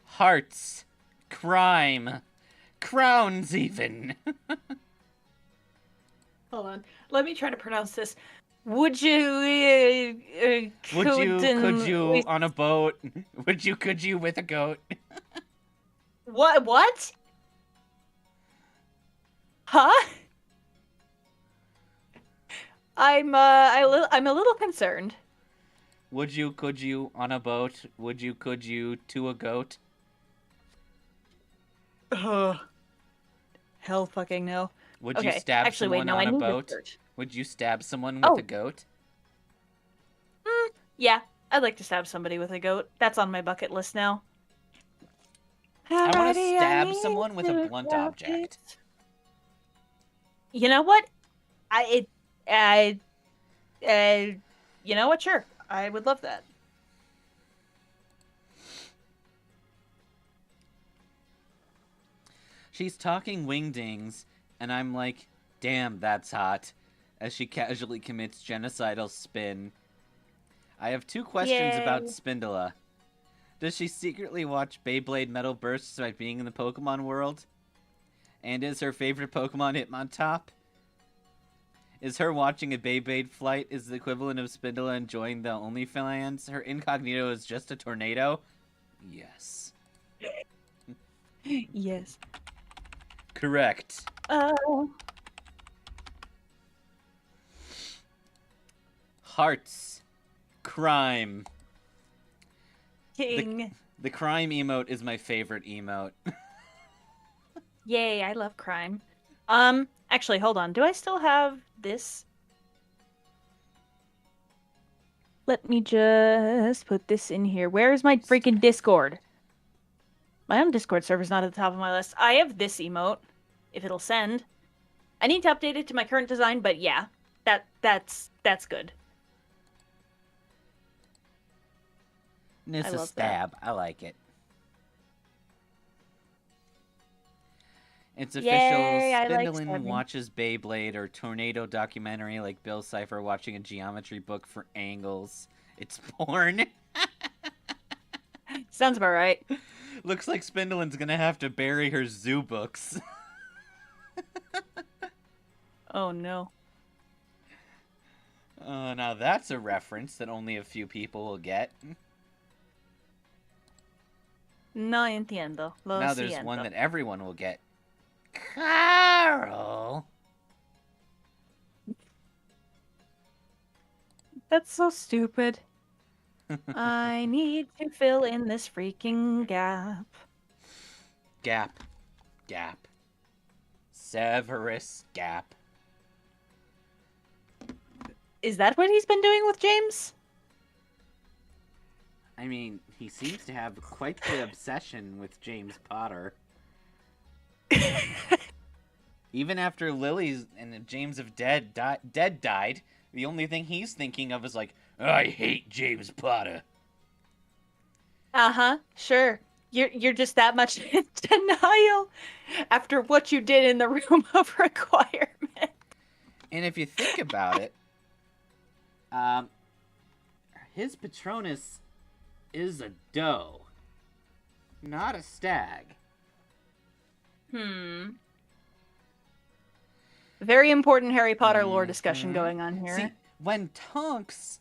Hearts. Crime. Crowns, even. Hold on. Let me try to pronounce this. Would you... Could you on a boat? Could you with a goat? What? Huh? I'm a little concerned. Could you on a boat? Could you to a goat? Hell fucking no. Would you Okay, stab actually, wait, someone no, I on a need boat? research. Would you stab someone with a goat? Yeah, I'd like to stab somebody with a goat. That's on my bucket list now. I want to stab someone with a blunt object. You know what? You know what? Sure, I would love that. She's talking wingdings, and I'm like, damn, that's hot, as she casually commits genocidal spin. I have 2 questions about Yay. Spindola. Does she secretly watch Beyblade Metal Bursts by being in the Pokemon world? And is her favorite Pokemon Hitmontop? Is her watching a Beyblade flight is the equivalent of Spindola enjoying the OnlyFans? Her incognito is just a tornado? Yes. Yes. Correct. Hearts. Crime. King. The crime emote is my favorite emote. Yay, I love crime. Actually, hold on. Do I still have this? Let me just put this in here. Where is my freaking Discord? My own Discord server's not at the top of my list. I have this emote, if it'll send. I need to update it to my current design, but yeah, that's good. Nissa love stab. I like it. It's official. Yay, I like Spindlin stabbing. watches Beyblade or Tornado documentary like Bill Cipher watching a geometry book for angles. It's porn. Sounds about right. Looks like Spindlin's gonna have to bury her zoo books. Oh no. Now that's a reference that only a few people will get. No entiendo. Lo Now there's siento. one that everyone will get. Carl! That's so stupid. I need to fill in this freaking gap. Gap. Gap. Severus Gap. Is that what he's been doing with James? I mean, he seems to have quite the obsession with James Potter. Even after Lily's and James have died, the only thing he's thinking of is like, I hate James Potter. Uh-huh, sure. You're just that much in denial after what you did in the room of requirement. And if you think about it, his Patronus is a doe, not a stag. Very important Harry Potter lore discussion going on here. See, when Tonks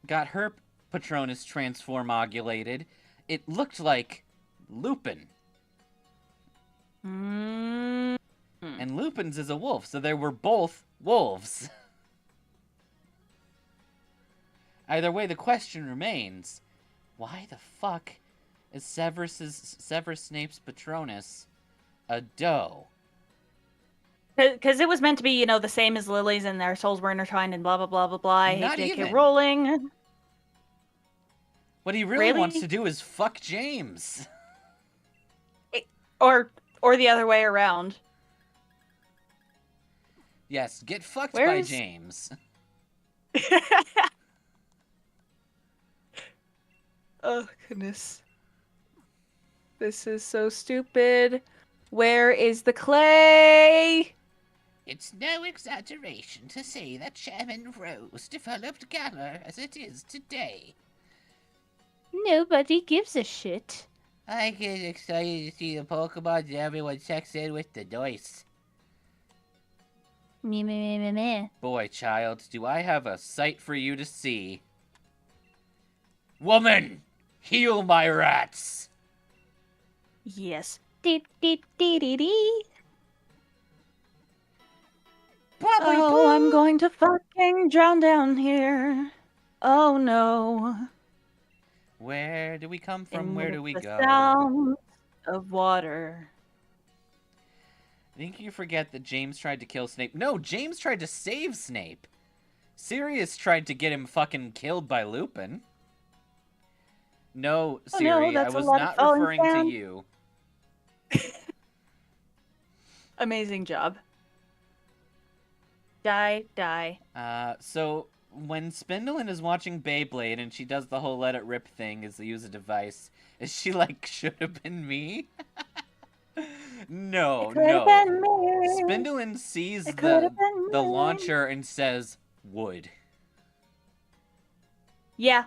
got her Patronus transformogulated, it looked like Lupin. And Lupin's is a wolf, so they were both wolves. Either way, the question remains, why the fuck is Severus Snape's Patronus a doe? Because it was meant to be, the same as Lily's and their souls were intertwined and blah, blah, blah, blah, blah. I hate Not J.K. even. Rowling. What he really wants Really? to do is fuck James. Or the other way around. Yes, get fucked Where by is- James. Oh, goodness. This is so stupid. Where is the clay? It's no exaggeration to say that Chairman Rose developed Galar as it is today. Nobody gives a shit. I get excited to see the Pokemon and everyone checks in with the dice. Me, me, me, me, me. Boy, child, do I have a sight for you to see. Woman, heal my rats! Yes. Dee, dee, dee, dee, dee. Oh, I'm going to fucking drown down here. Oh no. Where do we come from? And Where do with we the go? sound of water. I think you forget that James tried to kill Snape. No, James tried to save Snape. Sirius tried to get him fucking killed by Lupin. No, Oh, Siri, no, I that's a was lot of not falling referring down. to you. Amazing job. Die, die. So when Spindlin is watching Beyblade and she does the whole let it rip thing as they use a device, is she like, should have been me? No, It could have no. been me. Spindlin sees It could have been the me. launcher and says, wood. Yeah.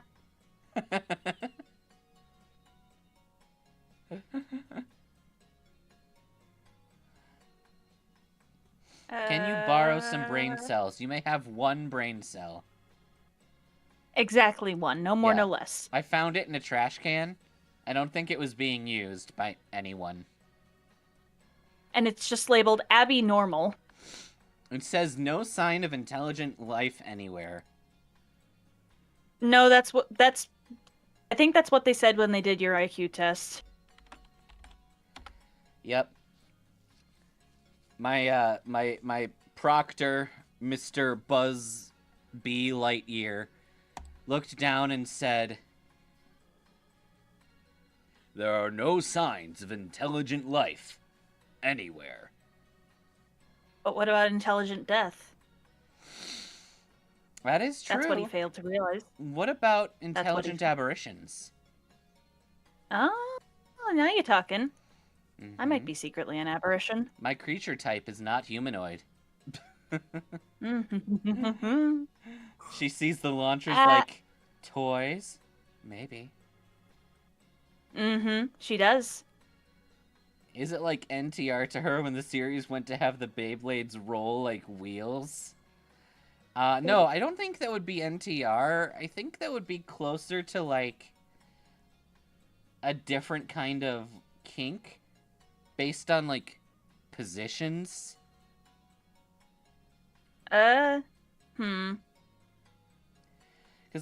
Can you borrow some brain cells? You may have one brain cell. Exactly one. No more, Yeah. no less. I found it in a trash can. I don't think it was being used by anyone. And it's just labeled Abby normal. It says no sign of intelligent life anywhere. No, I think that's what they said when they did your IQ test. Yep. My proctor, Mr. Buzz B. Lightyear, looked down and said, "There are no signs of intelligent life anywhere." But what about intelligent death? That is true. That's what he failed to realize. What about what he- intelligent aberrations? Oh, now you're talking. I might Mhm. be secretly an aberration. My creature type is not humanoid. Mm-hmm. She sees the launchers Uh, like toys. Maybe. She does. Is it like NTR to her when the series went to have the Beyblades roll like wheels? No, I don't think that would be NTR. I think that would be closer to like a different kind of kink based on like positions. Because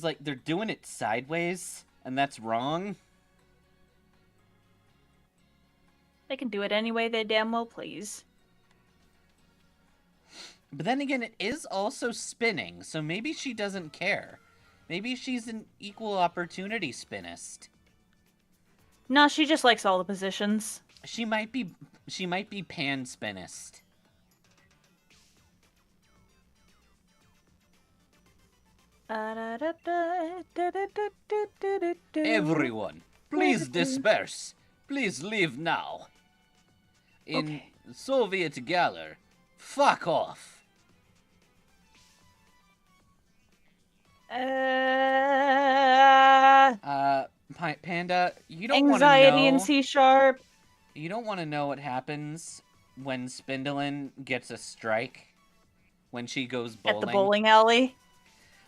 like they're doing it sideways, and that's wrong. They can do it any way they damn well please. But then again, it is also spinning, so maybe she doesn't care. Maybe she's an equal opportunity spinnist. No, she just likes all the positions. She might be pan spinnist. Everyone, please disperse. Please leave now. In Okay. Soviet Galler, fuck off. Panda, you don't want to Anxiety know. in C sharp. You don't want to know what happens when Spindlin gets a strike when she goes bowling. At the bowling alley.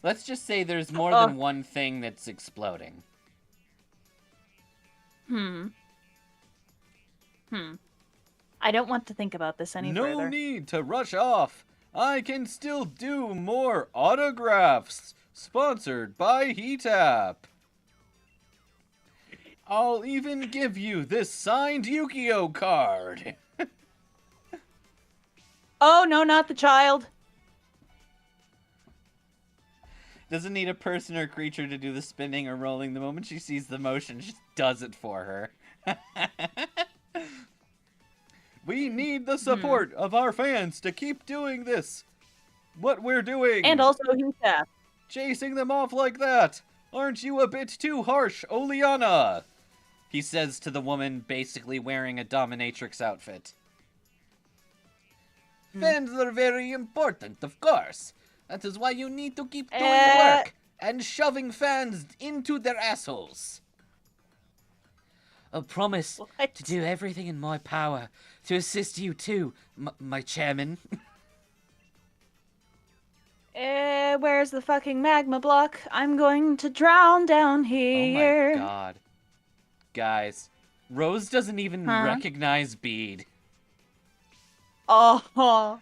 Let's just say there's more Oh. than one thing that's exploding. I don't want to think about this any No further. need to rush off. I can still do more autographs. Sponsored by Heatap. I'll even give you this signed Yu-Gi-Oh card. Oh, no, not the child. Doesn't need a person or creature to do the spinning or rolling. The moment she sees the motion, she does it for her. We need the support of our fans to keep doing this. What we're doing. And also Heatap. Chasing them off like that. Aren't you a bit too harsh, Oleana? He says to the woman basically wearing a dominatrix outfit. Fans are very important, of course. That is why you need to keep doing work and shoving fans into their assholes. I promise What? to do everything in my power to assist you too, my chairman. Where's the fucking magma block? I'm going to drown down here. Oh my god. Guys, Rose doesn't even recognize Bede. Oh.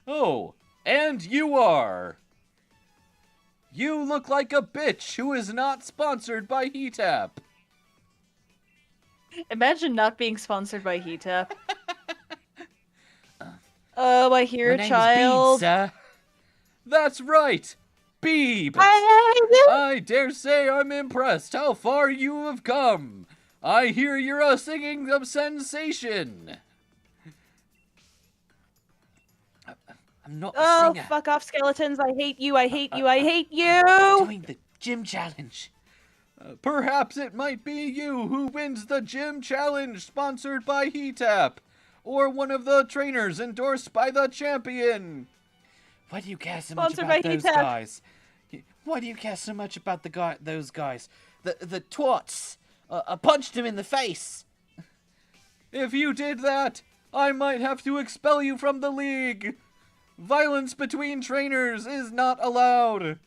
Oh, and you are. You look like a bitch who is not sponsored by Heatap. Imagine not being sponsored by Heatap. Oh, I hear My a name's child. Bede, sir. That's right, Beeb. I dare say I'm impressed how far you have come. I hear you're a singing of sensation. I'm not a Oh, singer. fuck off, skeletons. I hate you. I hate you. I hate I'm you. doing the gym challenge. Perhaps it might be you who wins the gym challenge sponsored by Heatap. or one of the trainers endorsed by the champion. Why do you care so much Sponsored about by those Heatap. guys? Why do you care so much about those guys? The twats. I punched him in the face. If you did that, I might have to expel you from the league. Violence between trainers is not allowed.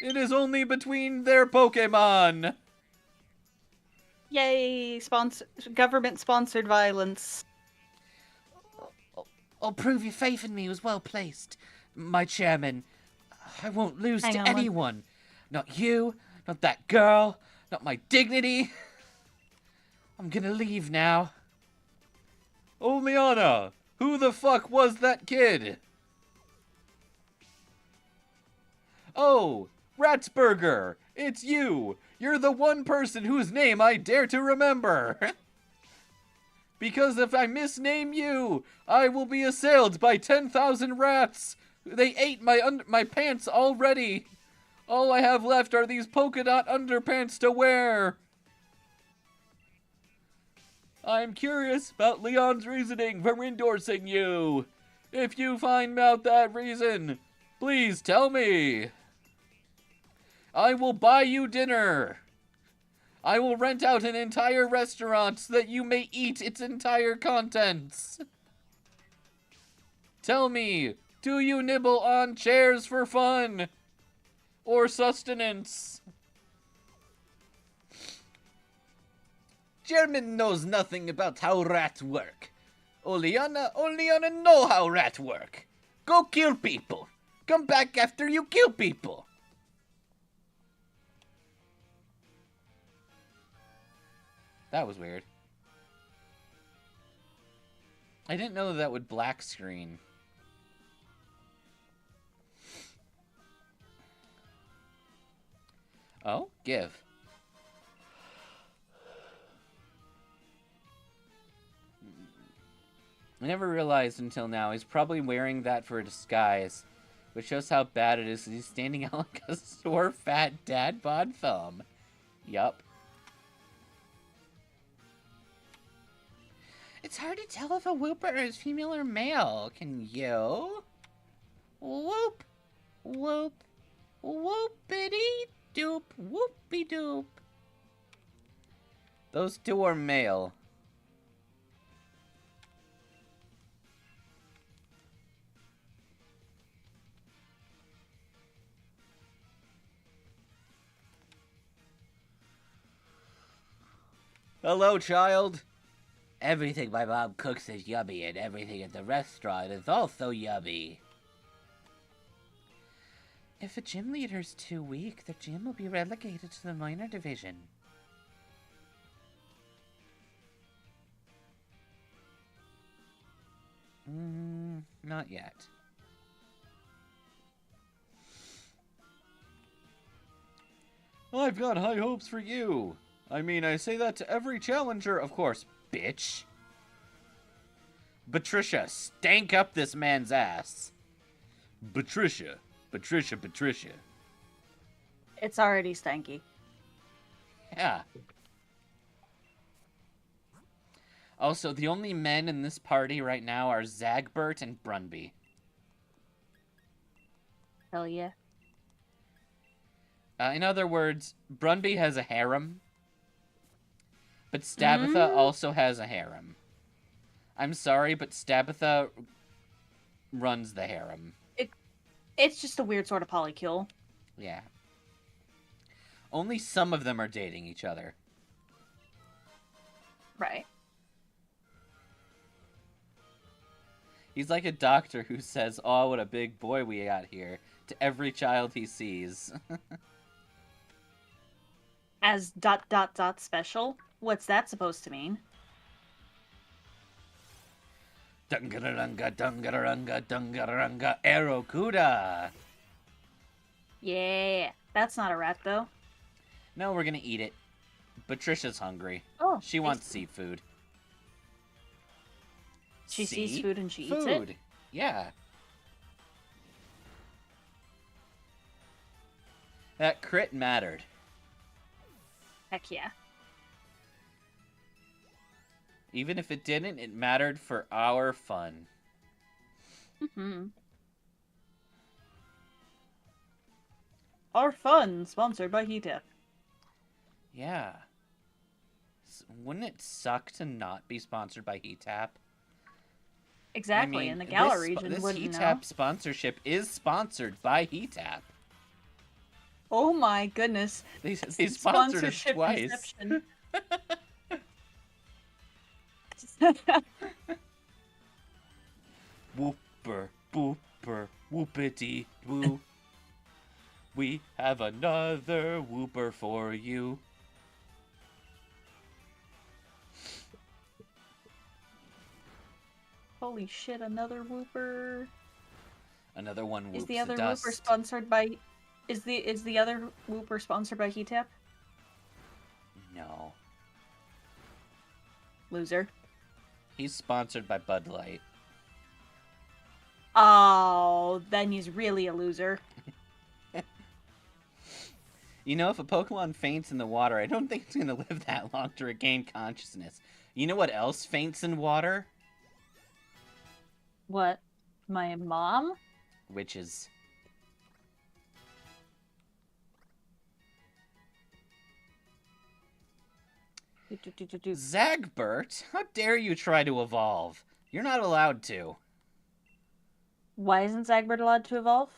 It is only between their Pokemon. Yay! Government-sponsored violence. I'll prove your faith in me was well placed, my chairman. I won't lose Hang to on one- anyone. Not you, not that girl, not my dignity. I'm gonna leave now. Oh, Liana, who the fuck was that kid? Oh, Ratsburger, it's you. You're the one person whose name I dare to remember. Because if I misname you, I will be assailed by 10,000 rats. They ate my pants already. All I have left are these polka dot underpants to wear. I'm curious about Leon's reasoning for endorsing you. If you find out that reason, please tell me. I will buy you dinner. I will rent out an entire restaurant so that you may eat its entire contents. Tell me, do you nibble on chairs for fun? Or sustenance? German knows nothing about how rats work. Oleana know how rats work. Go kill people. Come back after you kill people. That was weird. I didn't know that would black screen. Oh, give. I never realized until now he's probably wearing that for a disguise, which shows how bad it is. He's standing out like a sore fat dad bod thumb. Yup. It's hard to tell if a whooper is female or male. Can you? Whoop. Whoop. Whoopity doop. Whoopie doop. Those two are male. Hello, child. Everything my mom cooks is yummy, and everything at the restaurant is also yummy. If a gym leader's too weak, the gym will be relegated to the minor division. Not yet. I've got high hopes for you. I mean, I say that to every challenger, of course, bitch. Patricia, stank up this man's ass. Patricia. It's already stanky. Yeah. Also, the only men in this party right now are Zagbert and Brunby. Hell yeah. In other words, Brunby has a harem. But Stabitha also has a harem. I'm sorry, but Stabitha runs the harem. It's just a weird sort of polycule. Yeah. Only some of them are dating each other. Right. He's like a doctor who says, "Oh, what a big boy we got here," to every child he sees. As ... special? What's that supposed to mean? Dungarunga, dungarunga, dungarunga, Aerokuda. Yeah. That's not a rat, though. No, we're gonna eat it. Patricia's hungry. Oh. She wants seafood. She sees See? food and she eats it? Food. Yeah. That crit mattered. Heck yeah. Even if it didn't, it mattered for our fun. Mm-hmm. Our fun, sponsored by Heatap. Yeah. Wouldn't it suck to not be sponsored by Heatap? Exactly, I mean, and the Galar this region wouldn't know. Heatap sponsorship is sponsored by Heatap. Oh my goodness. They sponsored us Sponsorship twice. inception. Whooper, booper, whoopity woo. We have another whooper for you. Holy shit, another whooper. Another one whoops Is the other dust. whooper sponsored by is the other whooper sponsored by Heatap? No. Loser. He's sponsored by Bud Light. Oh, then he's really a loser. You know, if a Pokemon faints in the water, I don't think it's going to live that long to regain consciousness. You know what else faints in water? What? My mom? Witches. Zagbert, how dare you try to evolve? You're not allowed to. Why isn't Zagbert allowed to evolve?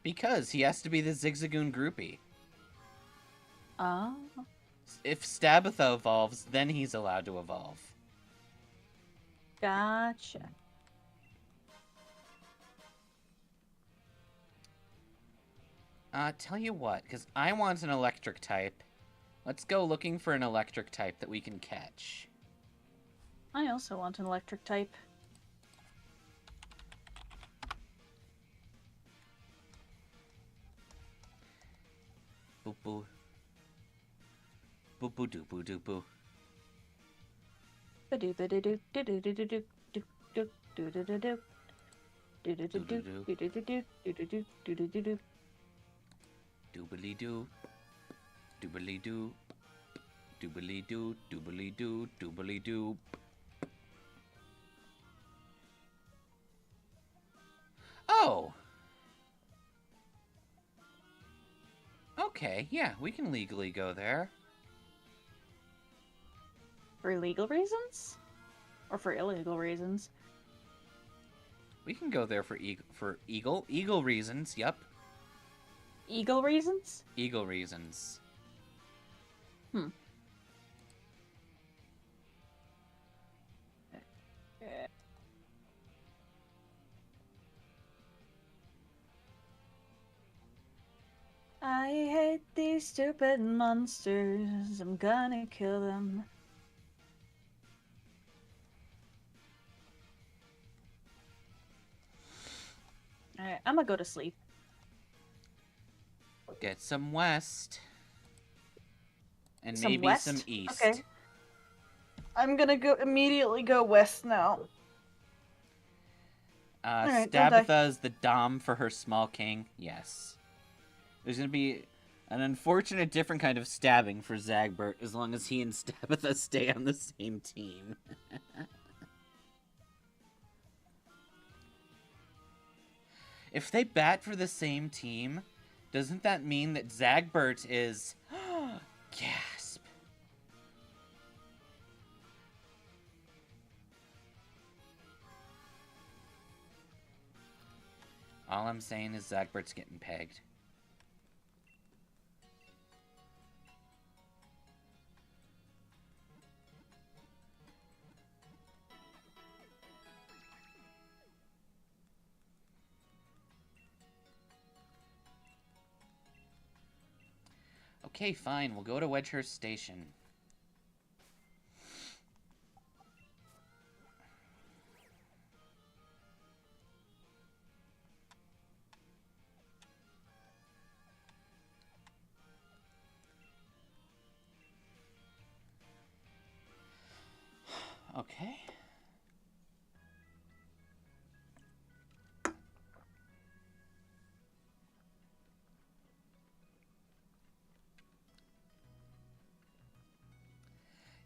Because he has to be the Zigzagoon groupie. Oh. If Stabitha evolves, then he's allowed to evolve. Gotcha. Tell you what, because I want an electric type. Let's go looking for an electric type that we can catch. I also want an electric type. Boop boo. Boop boo doo boo doo boo. Doobly doo. Doobly doo. Doobly doo. Doobly doo. Doobly doo. Oh! Okay, yeah, we can legally go there. For legal reasons? Or for illegal reasons? We can go there for eagle reasons, yep. Eagle reasons? Eagle reasons. I hate these stupid monsters. I'm gonna kill them. Alright, I'm gonna go to sleep. Get some west. And Some maybe west? some east. Okay. I'm gonna immediately go west now. Alright, don't die. Stabitha is the dom for her small king. Yes. There's gonna be an unfortunate different kind of stabbing for Zagbert as long as he and Stabitha stay on the same team. If they bat for the same team, doesn't that mean that Zagbert is... Gasp. All I'm saying is Zagbert's getting pegged. Okay, fine. We'll go to Wedgehurst Station. Okay.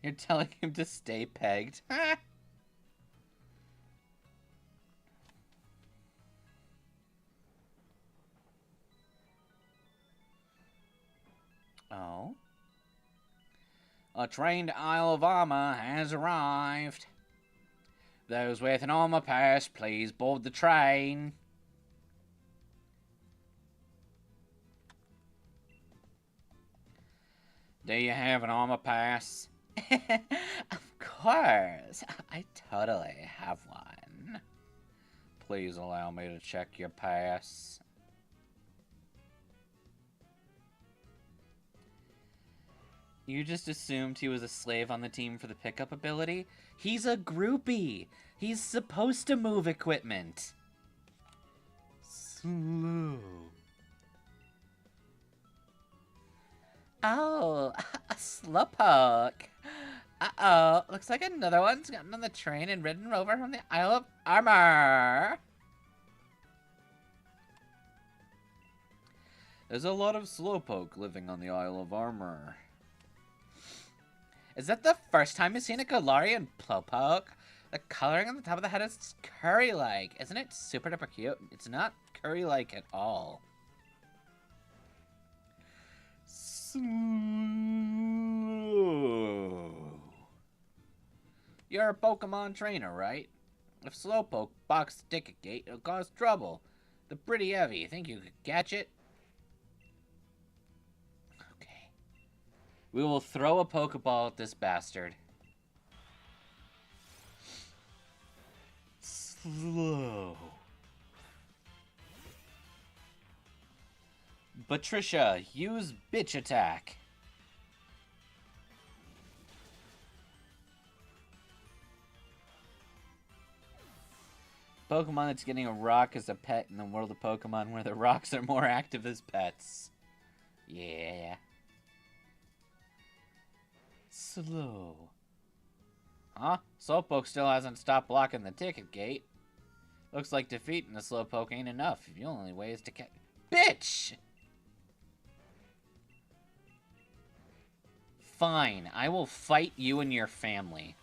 You're telling him to stay pegged. Oh. A trained Isle of Armor has arrived. Those with an armor pass, please board the train. Do you have an armor pass? Of course. I totally have one. Please allow me to check your pass. You just assumed he was a slave on the team for the pickup ability? He's a groupie! He's supposed to move equipment! Slow. Oh, a slowpoke! Uh-oh, looks like another one's gotten on the train and ridden over from the Isle of Armor! There's a lot of slowpoke living on the Isle of Armor. Is that the first time you've seen a Galarian Slowpoke? The coloring on the top of the head is curry-like. Isn't it super duper cute? It's not curry-like at all. Slow. You're a Pokemon trainer, right? If Slowpoke box the ticket gate, it'll cause trouble. They're pretty heavy. You think you could catch it? Okay. We will throw a Pokeball at this bastard. Slow. Patricia, use bitch attack. Pokemon that's getting a rock as a pet in the world of Pokemon where the rocks are more active as pets. Yeah. Slow. Huh? Slowpoke still hasn't stopped blocking the ticket gate. Looks like defeating the Slowpoke ain't enough. The only way is to catch... Bitch! Fine, I will fight you and your family.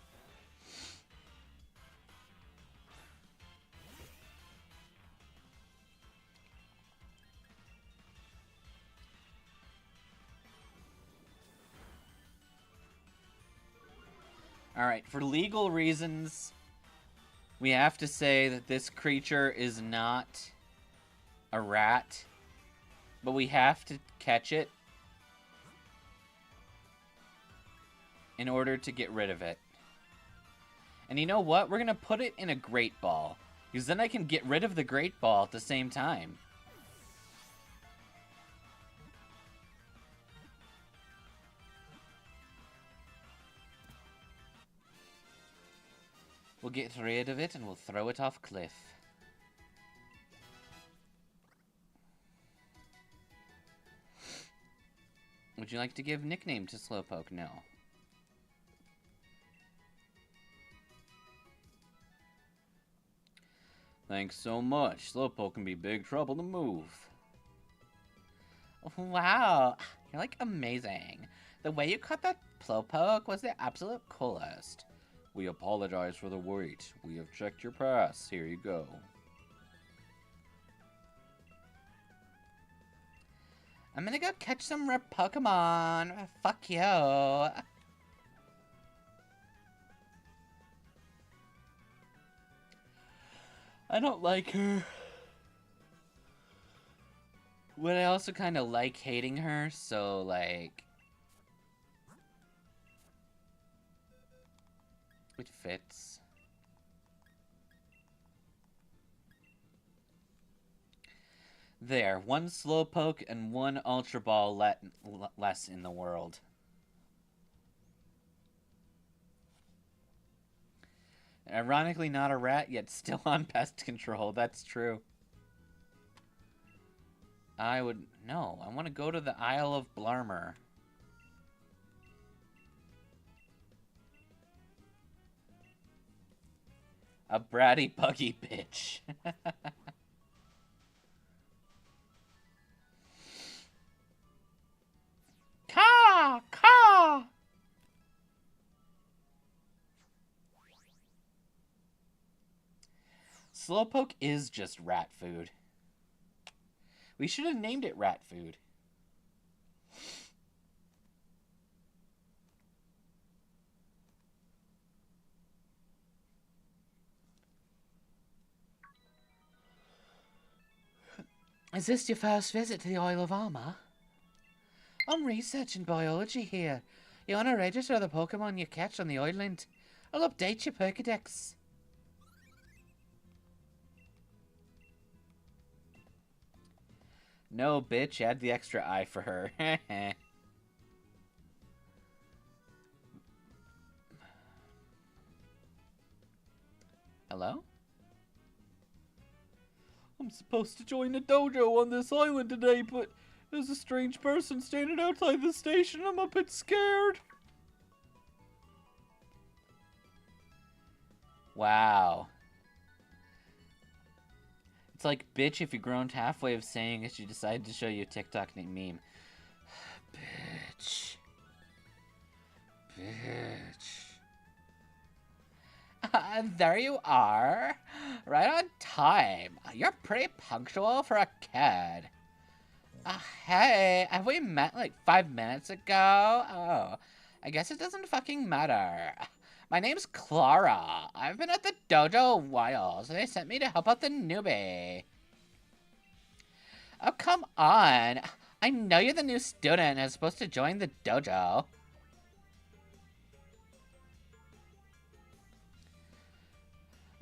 Alright, for legal reasons, we have to say that this creature is not a rat, but we have to catch it in order to get rid of it. And you know what? We're going to put it in a Great Ball, because then I can get rid of the Great Ball at the same time. We'll get rid of it and we'll throw it off cliff. Would you like to give nickname to Slowpoke? No. Thanks so much. Slowpoke can be big trouble to move. Wow, you're like amazing. The way you caught that Slowpoke was the absolute coolest. We apologize for the wait. We have checked your pass. Here you go. I'm gonna go catch some rare Pokemon. Fuck you. I don't like her. But I also kind of like hating her, so like... It fits. There, one Slowpoke and one Ultra Ball less in the world. Ironically not a rat, yet still on pest control. That's true. No, I want to go to the Isle of Blarmer. A bratty buggy bitch. Caw! Caw! Slowpoke is just rat food. We should have named it rat food. Is this your first visit to the Isle of Armor? I'm researching biology here. You want to register the Pokemon you catch on the island? I'll update your Pokedex. No, bitch, add the extra I for her. Hello? I'm supposed to join a dojo on this island today, but there's a strange person standing outside the station. I'm a bit scared. Wow. It's like, bitch, if you groaned halfway of saying it, she decided to show you a TikTok meme. Bitch. Bitch. There you are. Right on time. You're pretty punctual for a kid. Hey, have we met like 5 minutes ago? Oh, I guess it doesn't fucking matter. My name's Clara. I've been at the dojo a while, so they sent me to help out the newbie. Oh, come on. I know you're the new student and are supposed to join the dojo.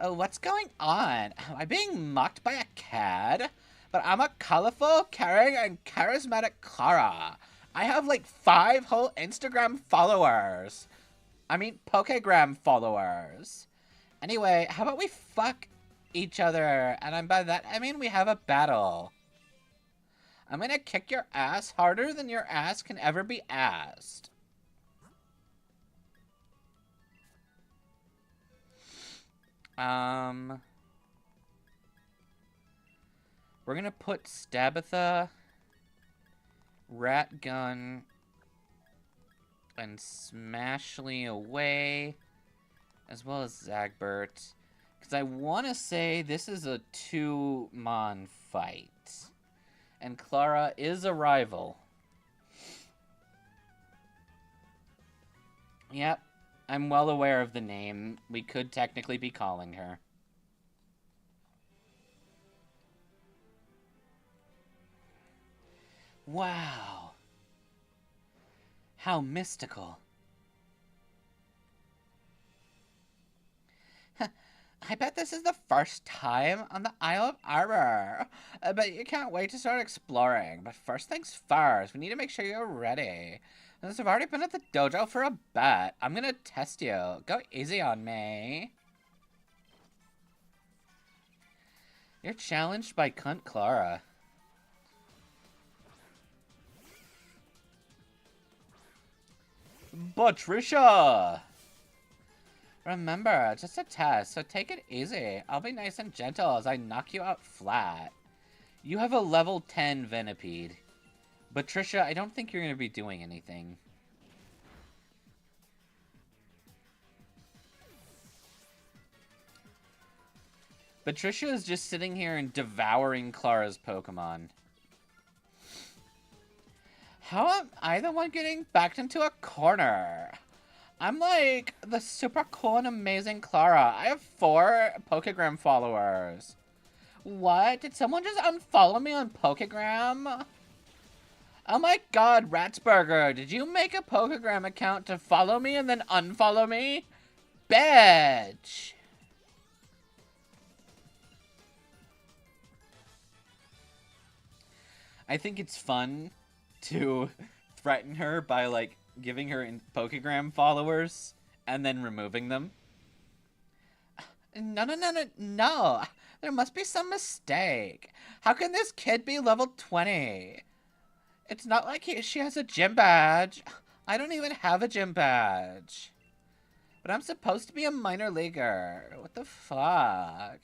Oh, what's going on? Am I being mocked by a cad? But I'm a colorful, caring, and charismatic Clara. I have like 5 whole Instagram followers. I mean, Pokegram followers. Anyway, how about we fuck each other? And by that, I mean we have a battle. I'm gonna kick your ass harder than your ass can ever be asked. We're gonna put Stabitha, Ratgun, and Smashly away, as well as Zagbert, because I want to say this is a 2-mon fight, and Clara is a rival. Yep, I'm well aware of the name. We could technically be calling her. Wow. How mystical. I bet this is the first time on the Isle of Armor. But you can't wait to start exploring. But first things first, we need to make sure you're ready. Since I've already been at the dojo for a bit, I'm gonna test you. Go easy on me. You're challenged by Cunt Clara. Patricia! Remember, just a test, so take it easy. I'll be nice and gentle as I knock you out flat. You have a level 10 Venipede. Patricia, I don't think you're going to be doing anything. Patricia is just sitting here and devouring Clara's Pokemon. How am I the one getting backed into a corner? I'm like the super cool and amazing Clara. I have 4 Pokegram followers. What? Did someone just unfollow me on Pokegram? Oh my god, Ratsburger, did you make a Pokegram account to follow me and then unfollow me? Bitch! I think it's fun to threaten her by, like, giving her Pokegram followers and then removing them. No. There must be some mistake. How can this kid be level 20? It's not like she has a gym badge. I don't even have a gym badge. But I'm supposed to be a minor leaguer. What the fuck?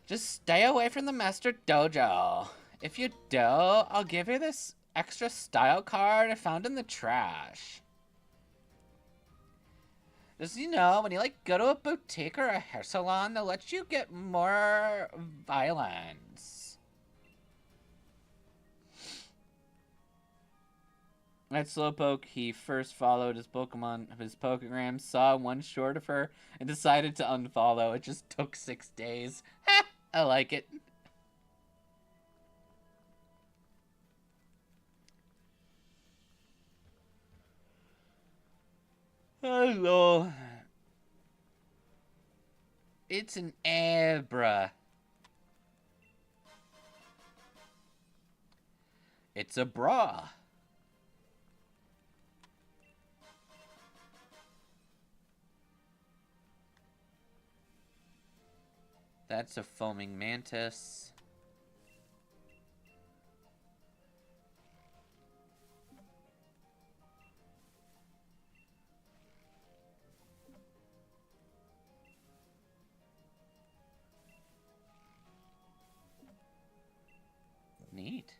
Just stay away from the Master Dojo. If you do, I'll give you this extra style card I found in the trash. Just, you know, when you, like, go to a boutique or a hair salon, they'll let you get more violence. At Slowpoke, he first followed his Pokegram, saw one short of her, and decided to unfollow. It just took 6 days. I like it. Hello. It's an Abra. It's a bra. That's a foaming mantis. Neat.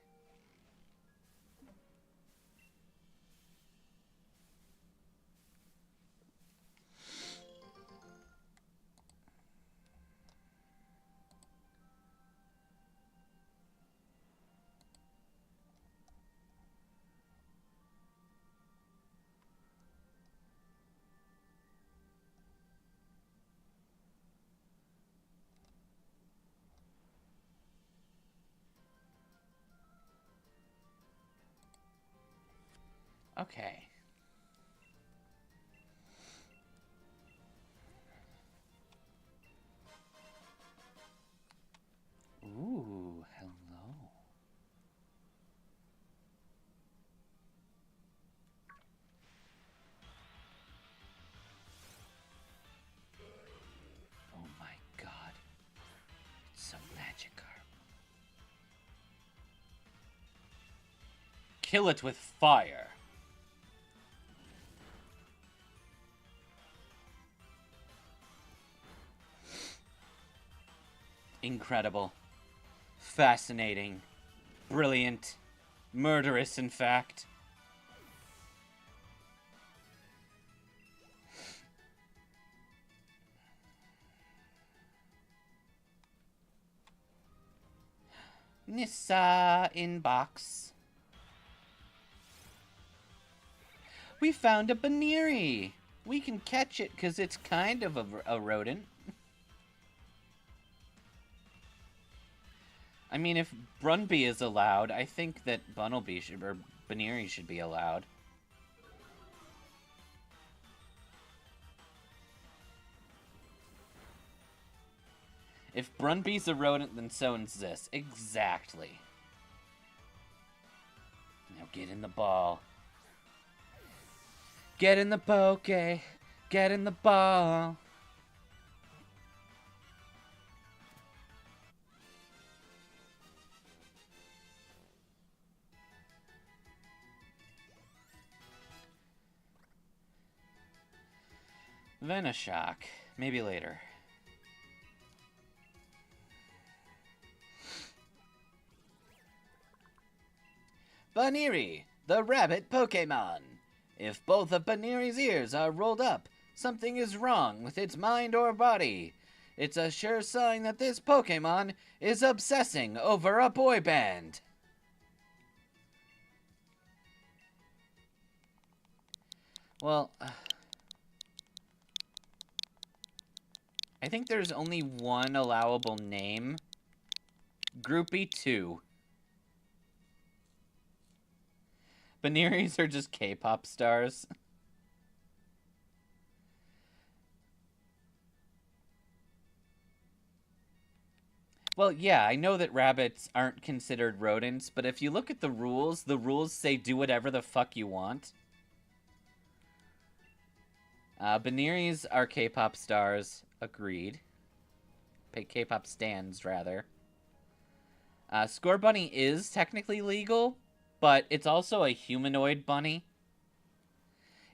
Okay. Ooh, hello. Oh my god. It's a Magikarp. Kill it with fire. Incredible. Fascinating. Brilliant. Murderous, in fact. Nissa inbox. We found a Baneri. We can catch it because it's kind of a rodent. I mean, if Brunby is allowed, I think that Bunnelby should, or Baneri should be allowed. If Brunby's a rodent, then so is this. Exactly. Now get in the ball. Get in the poke. Get in the ball. Venoshock. Maybe later. Baneri, the rabbit Pokemon. If both of Baneri's ears are rolled up, something is wrong with its mind or body. It's a sure sign that this Pokemon is obsessing over a boy band. Well, I think there's only one allowable name. Groupie 2. Baneris are just K-pop stars. Well, yeah, I know that rabbits aren't considered rodents, but if you look at the rules say do whatever the fuck you want. Baneris are K-pop stars. Agreed. K-pop stands, rather. Score Bunny is technically legal, but it's also a humanoid bunny.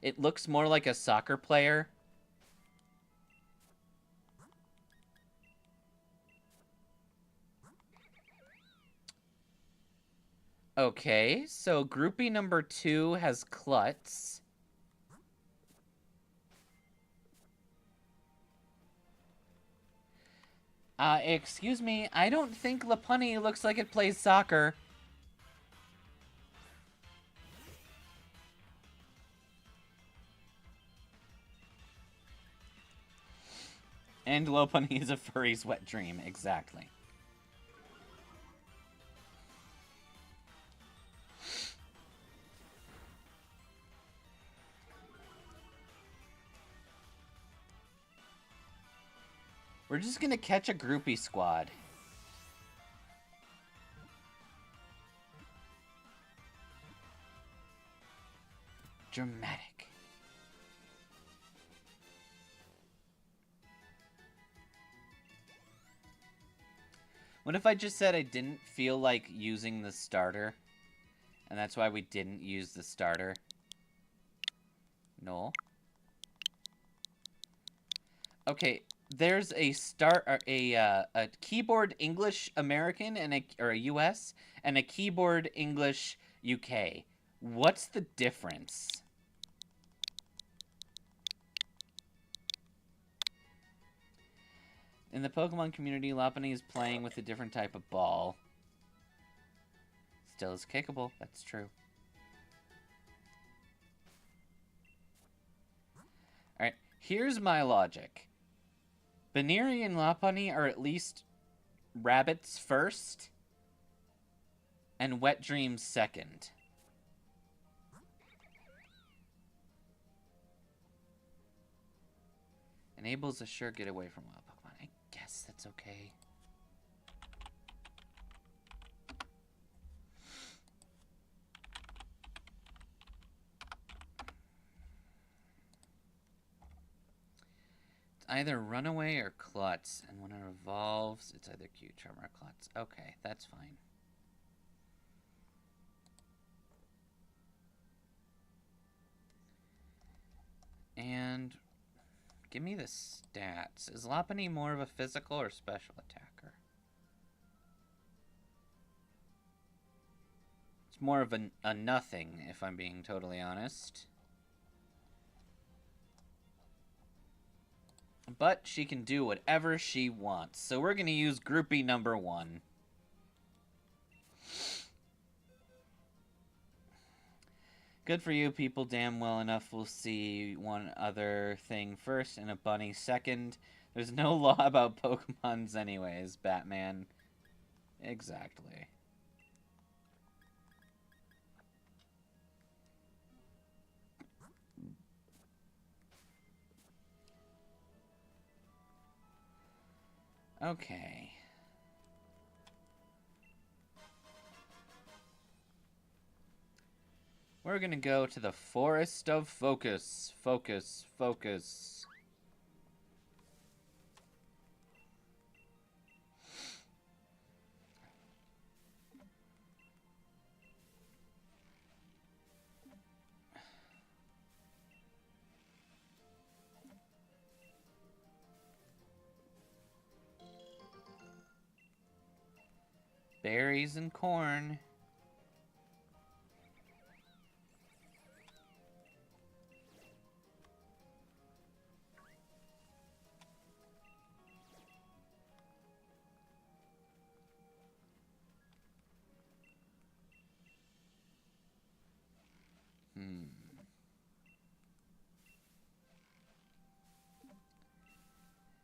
It looks more like a soccer player. Okay, so groupie number 2 has Klutz. Excuse me, I don't think Lapunny looks like it plays soccer. And Lopunny is a furry's wet dream, exactly. We're just gonna catch a groupie squad. Dramatic. What if I just said I didn't feel like using the starter? And that's why we didn't use the starter? No. Okay, there's a a keyboard English American and or a US and a keyboard English UK. What's the difference? In the Pokemon community, Lopunny is playing with a different type of ball. Still is kickable, that's true. Alright, here's my logic. Baneri and Lopunny are at least rabbits first, and Wet Dreams second. Enables a sure getaway from wild Pokemon. I guess that's okay. It's either Runaway or Klutz, and when it evolves, it's either Q-Charm or Klutz. Okay, that's fine. And give me the stats. Is Lopunny more of a physical or special attacker? It's more of a nothing, if I'm being totally honest. But she can do whatever she wants. So we're going to use groupie number 1. Good for you, people. Damn well enough we'll see one other thing first and a bunny second. There's no law about Pokemons anyways, Batman. Exactly. Okay. We're gonna go to the Forest of Focus. Focus, focus. Berries and corn.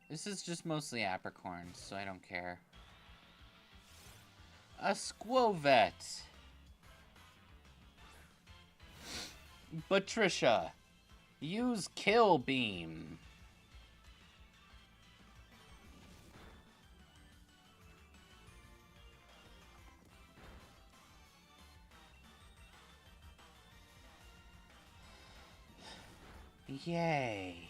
This is just mostly apricorns, so I don't care. A Squovet. Patricia. Use Kill Beam. Yay.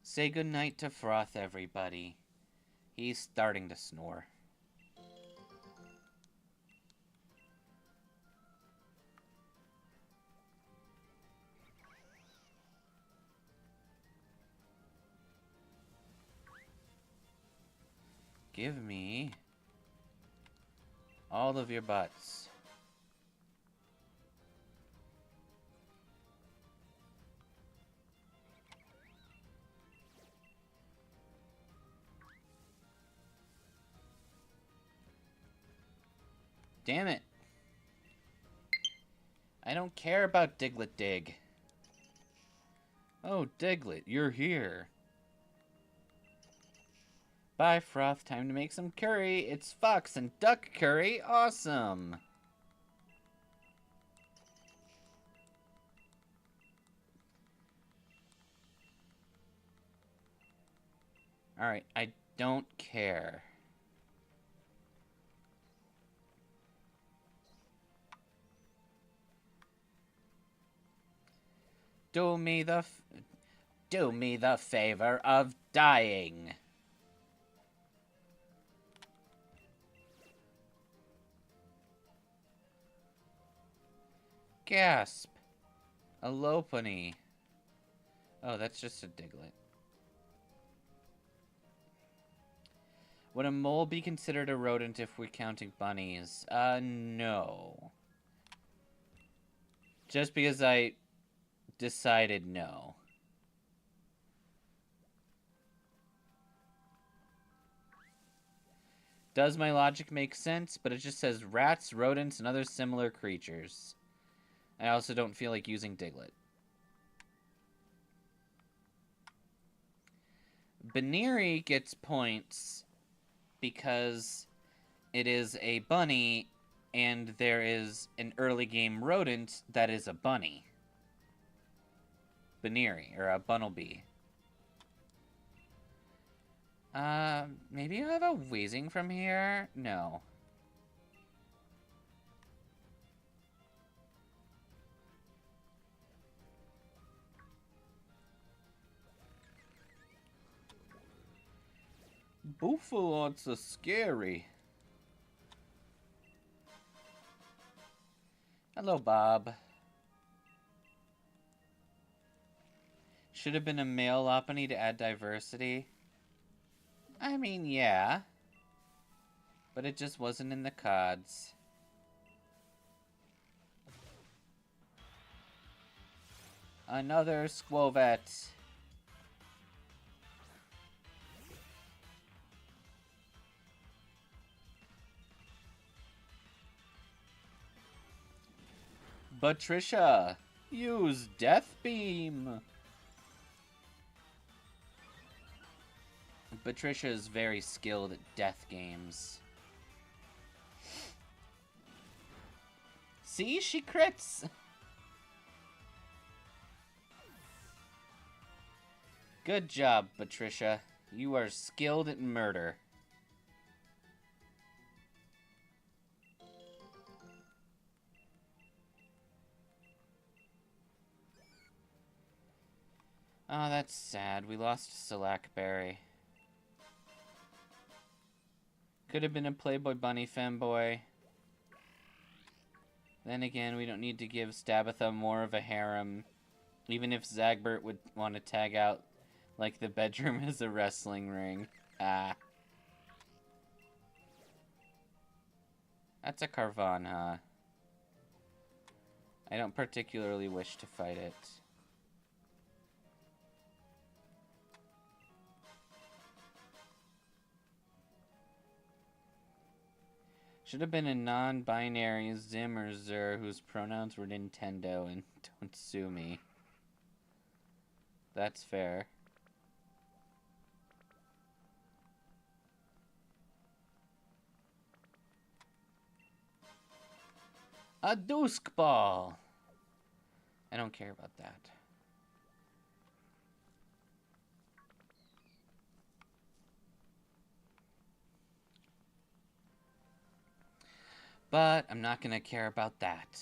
Say goodnight to Froth, everybody. He's starting to snore. Give me All of your butts. Damn it. I don't care about Diglett Dig. Oh, Diglett, you're here. Bye, Froth. Time to make some curry. It's fox and duck curry. Awesome. Alright, I don't care. Do me the favor of dying. Gasp. A Lopunny. Oh, that's just a Diglett. Would a mole be considered a rodent if we're counting bunnies? No. Just because I decided no. Does my logic make sense? But it just says rats, rodents, and other similar creatures. I also don't feel like using Diglett. Baneri gets points because it is a bunny and there is an early game rodent that is a bunny. Baneri, or a Bunnelby. Maybe you have a wheezing from here? No. Buffalots are scary. Hello, Bob. Should have been a male Lopunny to add diversity. I mean, yeah. But it just wasn't in the cards. Another Squovet. Patricia, use Death Beam. Patricia is very skilled at death games. See, she crits. Good job, Patricia. You are skilled at murder. Oh, that's sad. We lost Selakberry. Could have been a Playboy Bunny femboy. Then again, we don't need to give Stabitha more of a harem. Even if Zagbert would want to tag out like the bedroom is a wrestling ring. Ah. That's a Carvan, huh? I don't particularly wish to fight it. Should have been a non-binary Zim or Zer whose pronouns were Nintendo and don't sue me. That's fair. A Dusk Ball! I don't care about that. But I'm not gonna care about that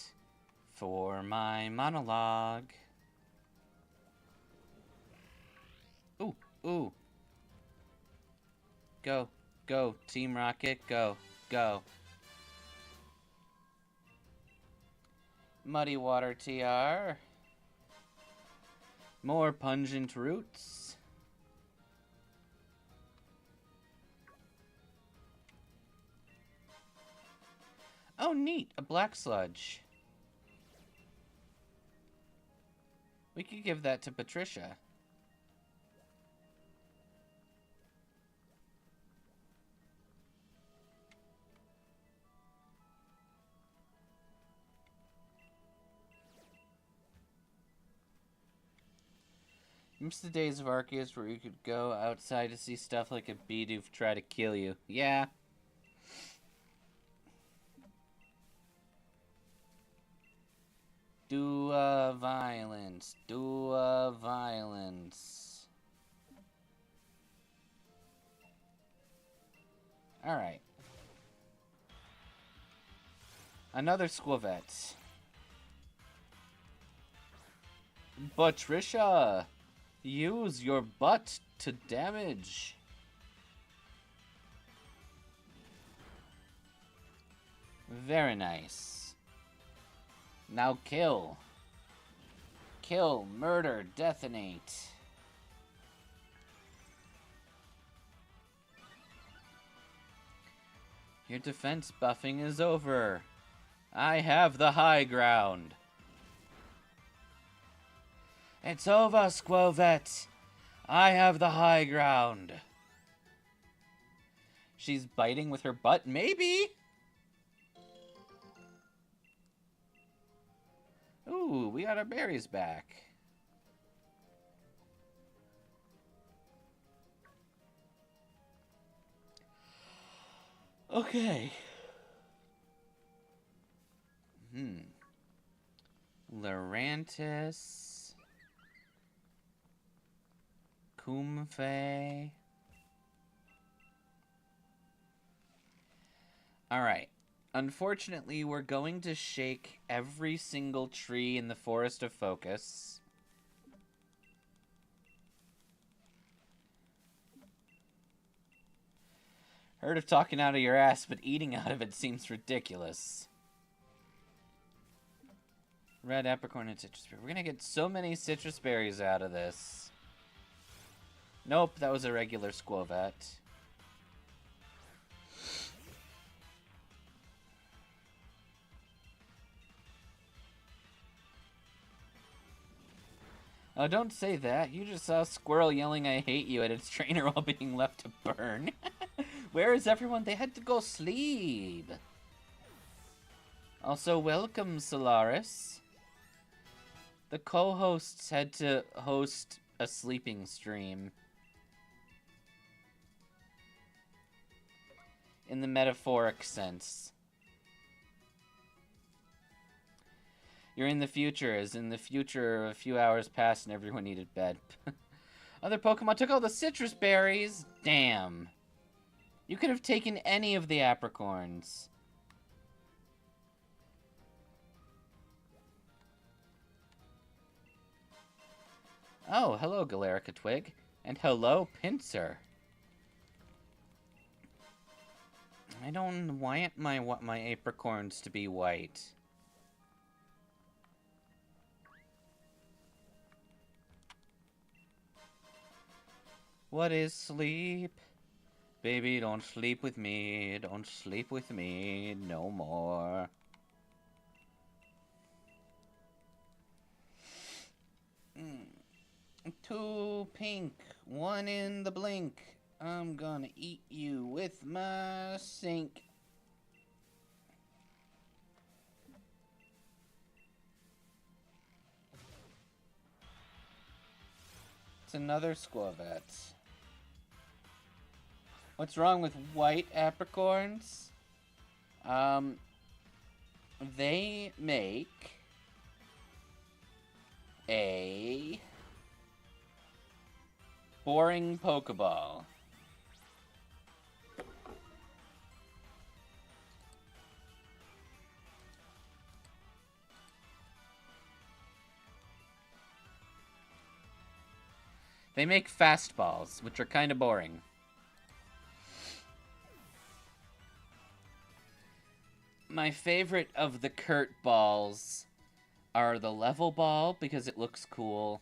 for my monologue. Ooh, ooh. Go, go, Team Rocket, go, go. Muddy Water TR. More pungent roots. Oh, neat. A black sludge. We could give that to Patricia. Miss the days of Arceus where you could go outside to see stuff like a Bidoof try to kill you. Yeah. Do violence. Do violence. Alright. Another Squavette. Patricia! Use your butt to damage. Very nice. Now kill. Kill, murder, detonate. Your defense buffing is over. I have the high ground. It's over, Squavette. I have the high ground. She's biting with her butt? Maybe? Ooh, we got our berries back. Okay. Lurantis. Kumfe. Alright. Unfortunately, we're going to shake every single tree in the Forest of Focus. Heard of talking out of your ass, but eating out of it seems ridiculous. Red apricorn and citrus berry. We're gonna get so many citrus berries out of this. Nope, that was a regular Squavette. Oh, don't say that. You just saw a squirrel yelling I hate you at its trainer while being left to burn. Where is everyone? They had to go sleep. Also, welcome, Solaris. The co-hosts had to host a sleeping stream. In the metaphoric sense. You're in the future, as in the future a few hours passed and everyone needed bed. Other Pokemon took all the citrus berries? Damn. You could have taken any of the apricorns. Oh, hello, Galarica Twig. And hello, Pinsir. I don't want my apricorns to be white. What is sleep? Baby, don't sleep with me. Don't sleep with me no more. Two pink, one in the blink. I'm gonna eat you with my sink. It's another Squavette. What's wrong with white apricorns? They make a boring Pokeball. They make fastballs, which are kind of boring. My favorite of the Kurt balls are the level ball because it looks cool,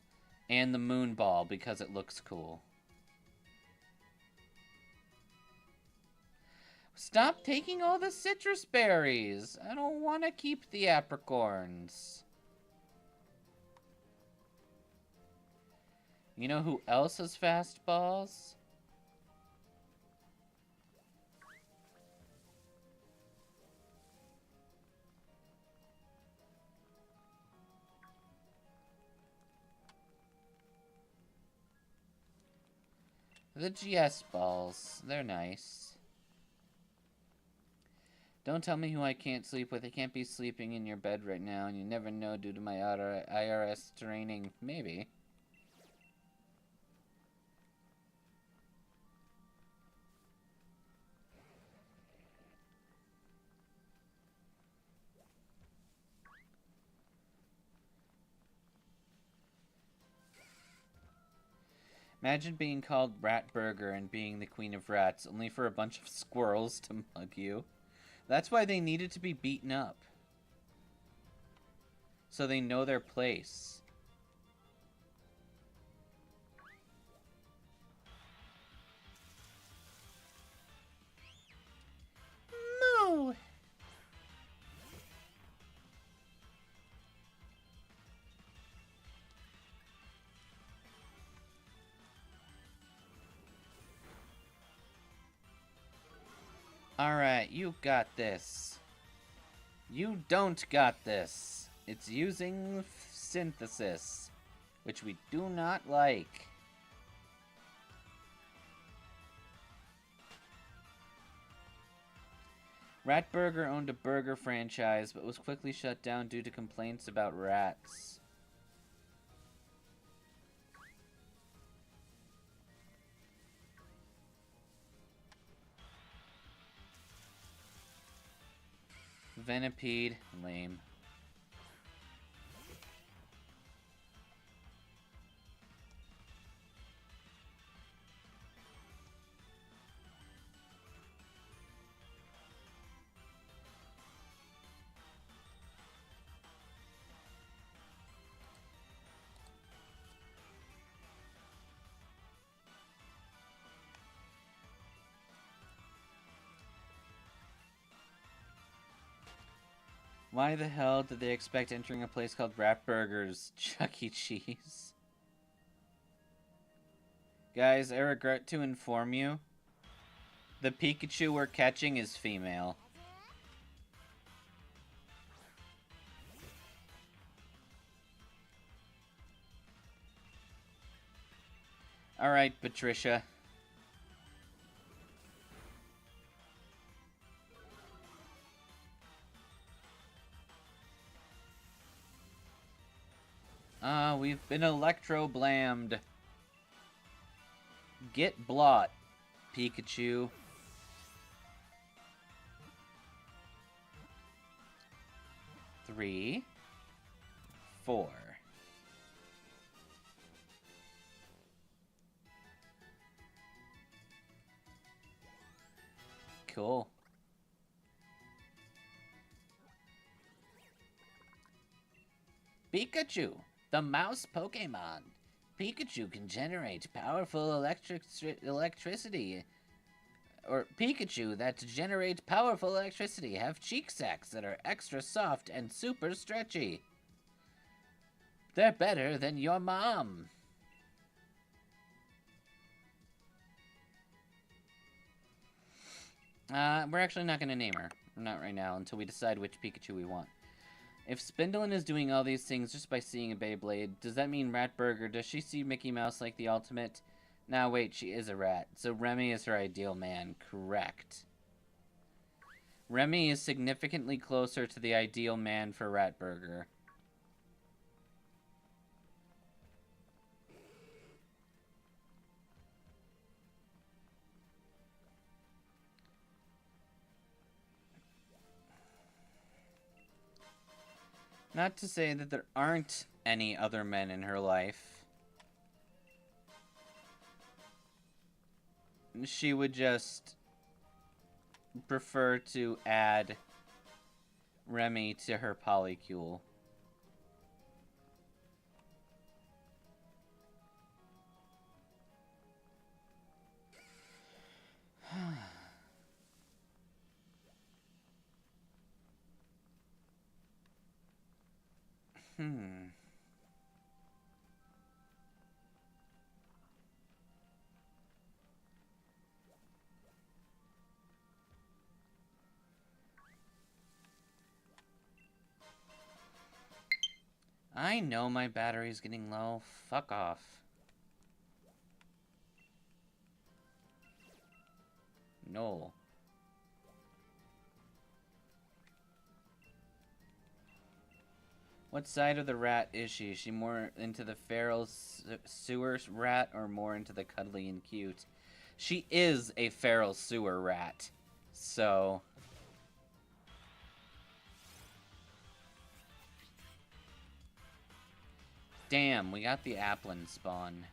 and the moon ball because it looks cool. Stop taking all the citrus berries. I don't want to keep the apricorns. You know who else has fastballs? The GS balls. They're nice. Don't tell me who I can't sleep with. I can't be sleeping in your bed right now, and you never know due to my IRS training. Maybe. Imagine being called Rat Burger and being the queen of rats, only for a bunch of squirrels to mug you. That's why they needed to be beaten up. So they know their place. Moo! Alright, you got this. You don't got this. It's using synthesis, which we do not like. Ratburger owned a burger franchise, but was quickly shut down due to complaints about rats. Venipede, lame. Why the hell did they expect entering a place called Rat Burgers, Chuck E. Cheese? Guys, I regret to inform you, the Pikachu we're catching is female. Alright, Patricia. We've been electro-blammed. Get blot, Pikachu. Three, 4. Cool. Pikachu, the mouse Pokemon. Pikachu can generate powerful electricity. Or Pikachu that generate powerful electricity have cheek sacs that are extra soft and super stretchy. They're better than your mom. We're actually not going to name her. Not right now, until we decide which Pikachu we want. If Spindlin is doing all these things just by seeing a Beyblade, does that mean Ratburger, does she see Mickey Mouse like the ultimate? Now wait, she is a rat, so Remy is her ideal man, correct. Remy is significantly closer to the ideal man for Ratburger. Not to say that there aren't any other men in her life. She would just prefer to add Remy to her polycule. I know my battery's getting low. Fuck off. No. What side of the rat is she? Is she more into the feral sewer rat or more into the cuddly and cute? She is a feral sewer rat. So... Damn, we got the Applin spawn.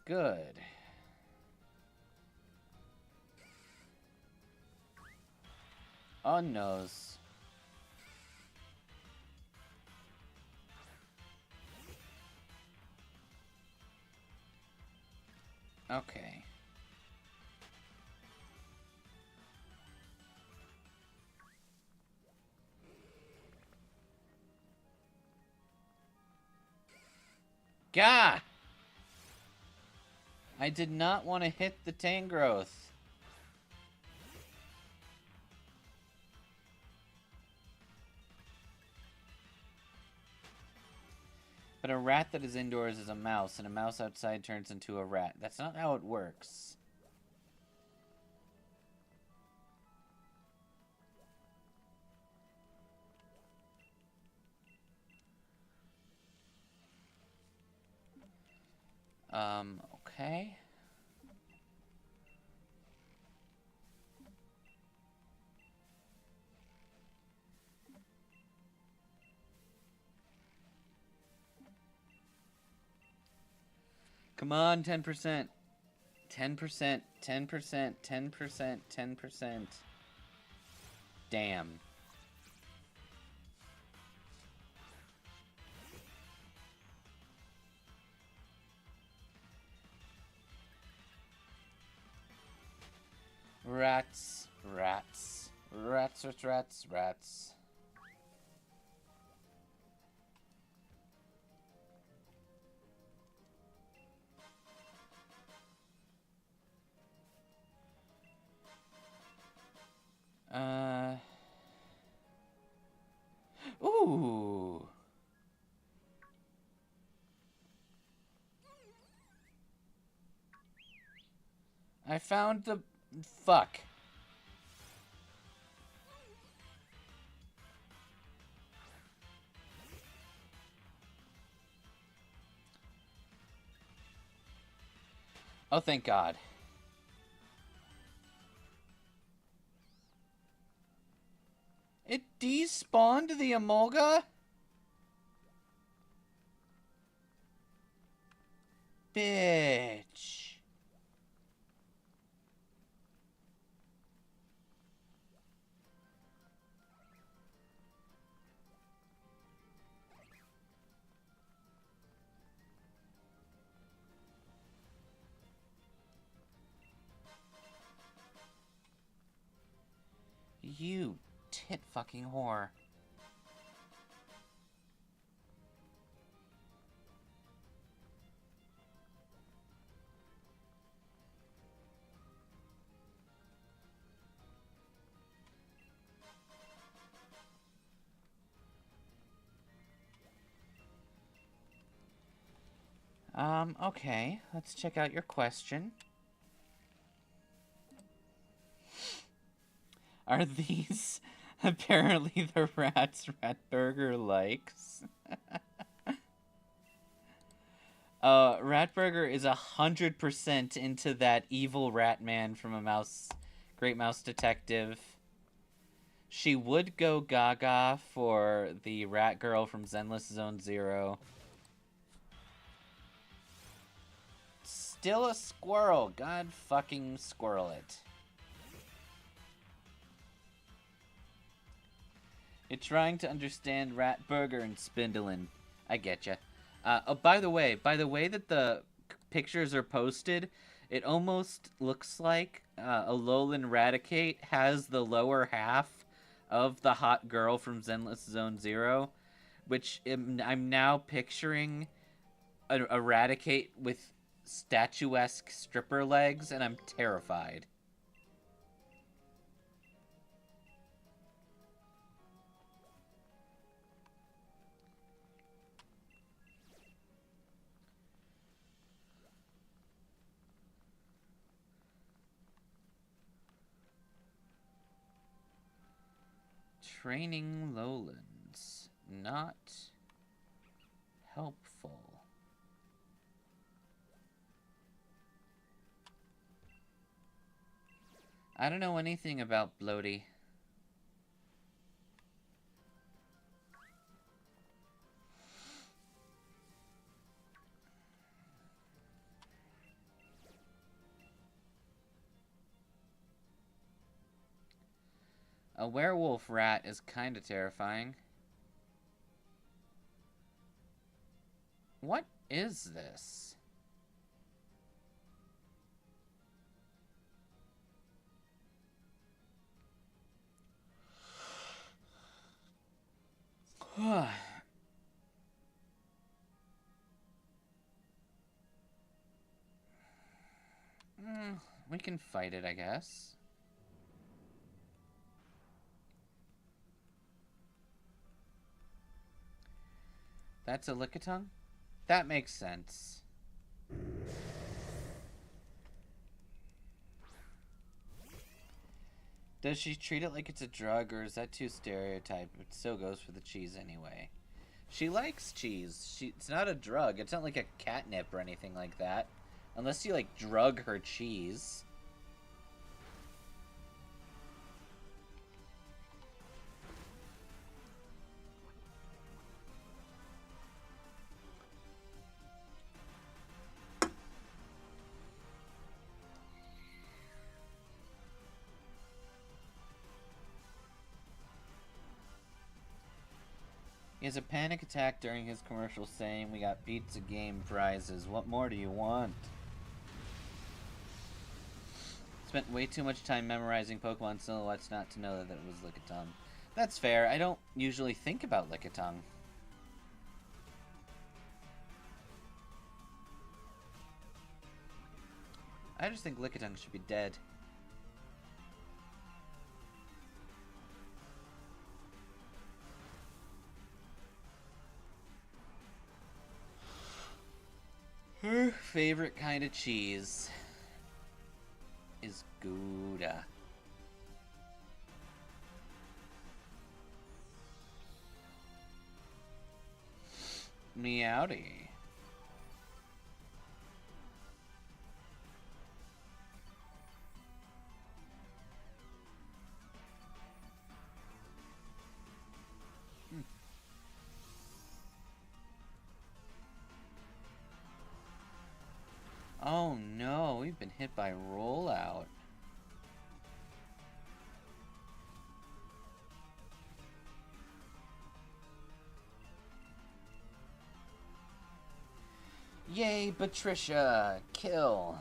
Good. Oh, nose. Okay. Gah! I did not want to hit the Tangrowth. But a rat that is indoors is a mouse, and a mouse outside turns into a rat. That's not how it works. Okay. Come on, 10%. 10%, 10%, 10%, 10%. Damn. Rats, rats, rats, rats, rats, rats. Ooh. I found the... Fuck. Oh, thank God. It despawned the Emolga? Bitch. You tit fucking whore. Okay. Let's check out your question. Are these apparently the rats Ratburger likes? Ratburger is 100% into that evil rat man from Great Mouse Detective. She would go gaga for the rat girl from Zenless Zone Zero. Still a squirrel. God fucking squirrel it. You're trying to understand Ratburger and Spindlin. I getcha. Oh, by the way that the pictures are posted, it almost looks like Alolan Raticate has the lower half of the hot girl from Zenless Zone Zero, which I'm now picturing a Raticate with statuesque stripper legs, and I'm terrified. Training Lowlands. Not helpful. I don't know anything about Bloaty. A werewolf rat is kind of terrifying. What is this? We can fight it, I guess. That's a Lickitung? That makes sense. Does she treat it like it's a drug, or is that too stereotyped? It still goes for the cheese anyway. She likes cheese. It's not a drug. It's not like a catnip or anything like that. Unless you, like, drug her cheese. He has a panic attack during his commercial saying, "We got pizza game prizes. What more do you want?" Spent way too much time memorizing Pokemon silhouettes not to know that it was Lickitung. That's fair. I don't usually think about Lickitung. I just think Lickitung should be dead. Her favorite kind of cheese is Gouda. Meowdy. Oh no, we've been hit by rollout. Yay, Patricia! Kill!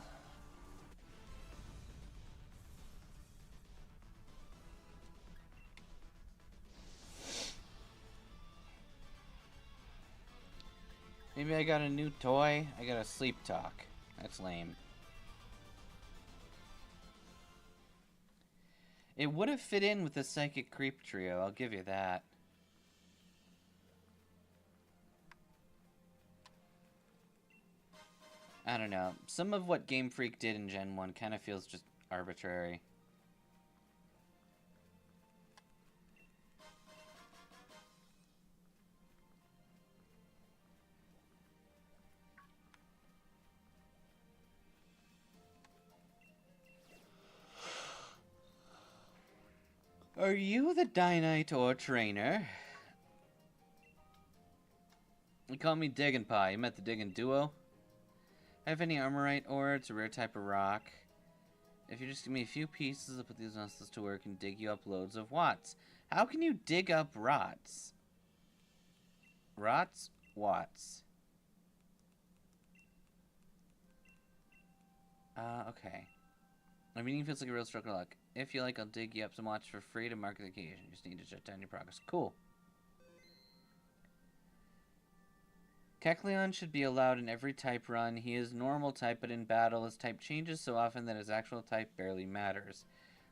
Maybe I got a new toy? I got a sleep talk. That's lame. It would have fit in with the Psychic Creep trio, I'll give you that. I don't know. Some of what Game Freak did in Gen 1 kind of feels just arbitrary. Are you the Dynite trainer? You call me Diggin' Pie. You met the Diggin' Duo? Have any Armorite ore? It's a rare type of rock. If you just give me a few pieces, I'll put these muscles to work and dig you up loads of watts. How can you dig up rots? Rots? Watts. Okay. My meeting feels like a real stroke of luck. If you like, I'll dig you up some watch for free to mark the occasion. Just need to jot down your progress. Cool. Kecleon should be allowed in every type run. He is normal type, but in battle his type changes so often that his actual type barely matters.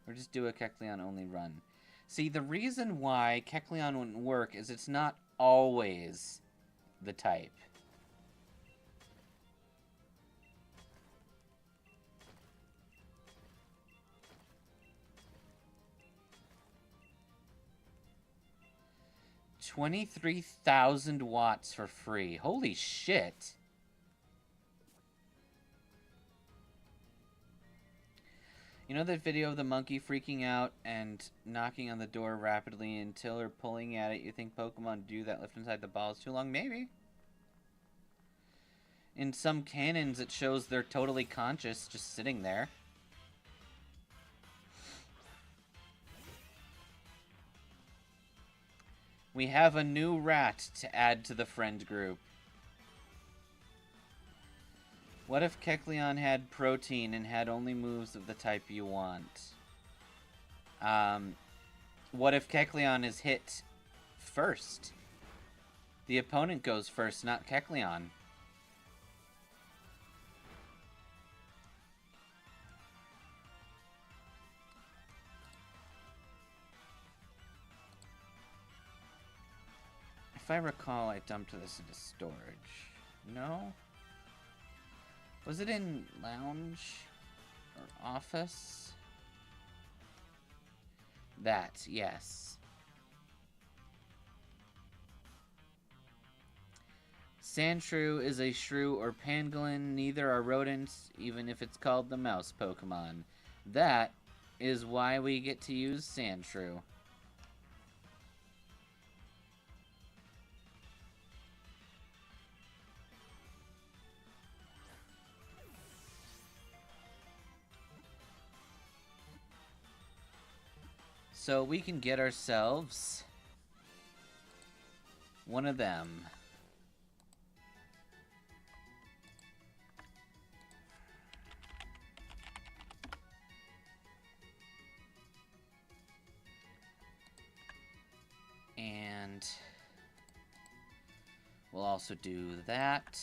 Or just do a Kecleon only run. See, the reason why Kecleon wouldn't work is it's not always the type. $23,000 for free. Holy shit. You know that video of the monkey freaking out and knocking on the door rapidly until they're pulling at it? You think Pokemon do that left inside the balls too long? Maybe. In some canons, it shows they're totally conscious, just sitting there. We have a new rat to add to the friend group. What if Kecleon had protein and had only moves of the type you want? What if Kecleon is hit first? The opponent goes first, not Kecleon. If I recall, I dumped this into storage. No? Was it in lounge or office? That, yes. Sandshrew is a shrew or pangolin. Neither are rodents, even if it's called the mouse Pokemon. That is why we get to use Sandshrew. So we can get ourselves one of them. And we'll also do that.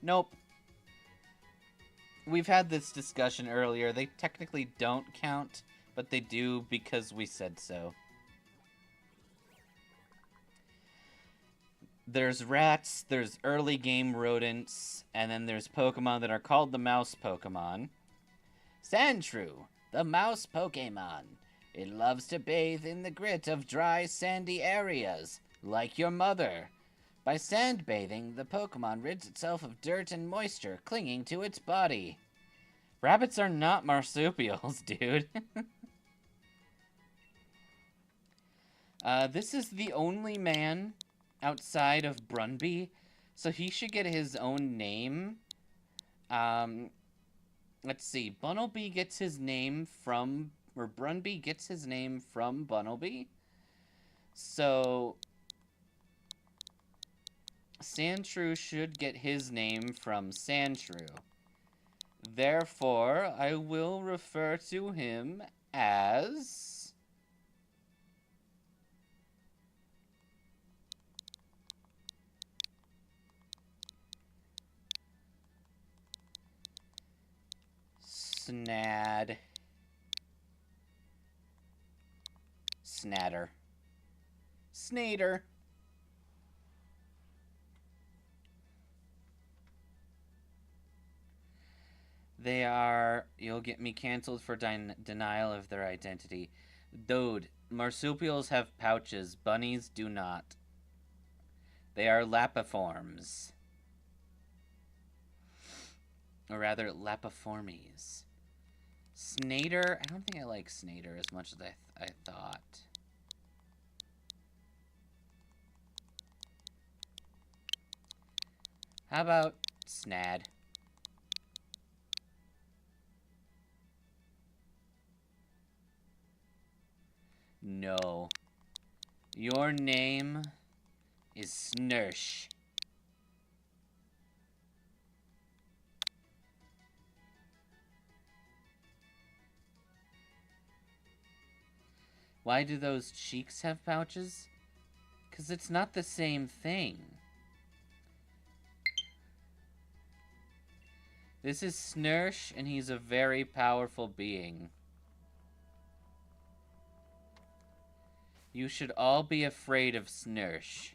Nope. We've had this discussion earlier. They technically don't count, but they do because we said so. There's rats, there's early game rodents, and then there's Pokemon that are called the mouse Pokemon. Sandshrew, the mouse Pokemon. It loves to bathe in the grit of dry, sandy areas, like your mother. By sandbathing, the Pokemon rids itself of dirt and moisture clinging to its body. Rabbits are not marsupials, dude. This is the only man outside of Brunby, so he should get his own name. Let's see. Bunnelby gets his name from... or Brunby gets his name from Bunnelby. So... Sandshrew should get his name from Sandshrew. Therefore, I will refer to him as... Snatter. Snader. They are... You'll get me canceled for denial of their identity. Dude, marsupials have pouches. Bunnies do not. They are lapiforms. Or rather, lapiformes. Snader... I don't think I like Snader as much as I thought. How about Snad? No. Your name is Snursh. Why do those cheeks have pouches? Because it's not the same thing. This is Snursh, and he's a very powerful being. You should all be afraid of Snursh.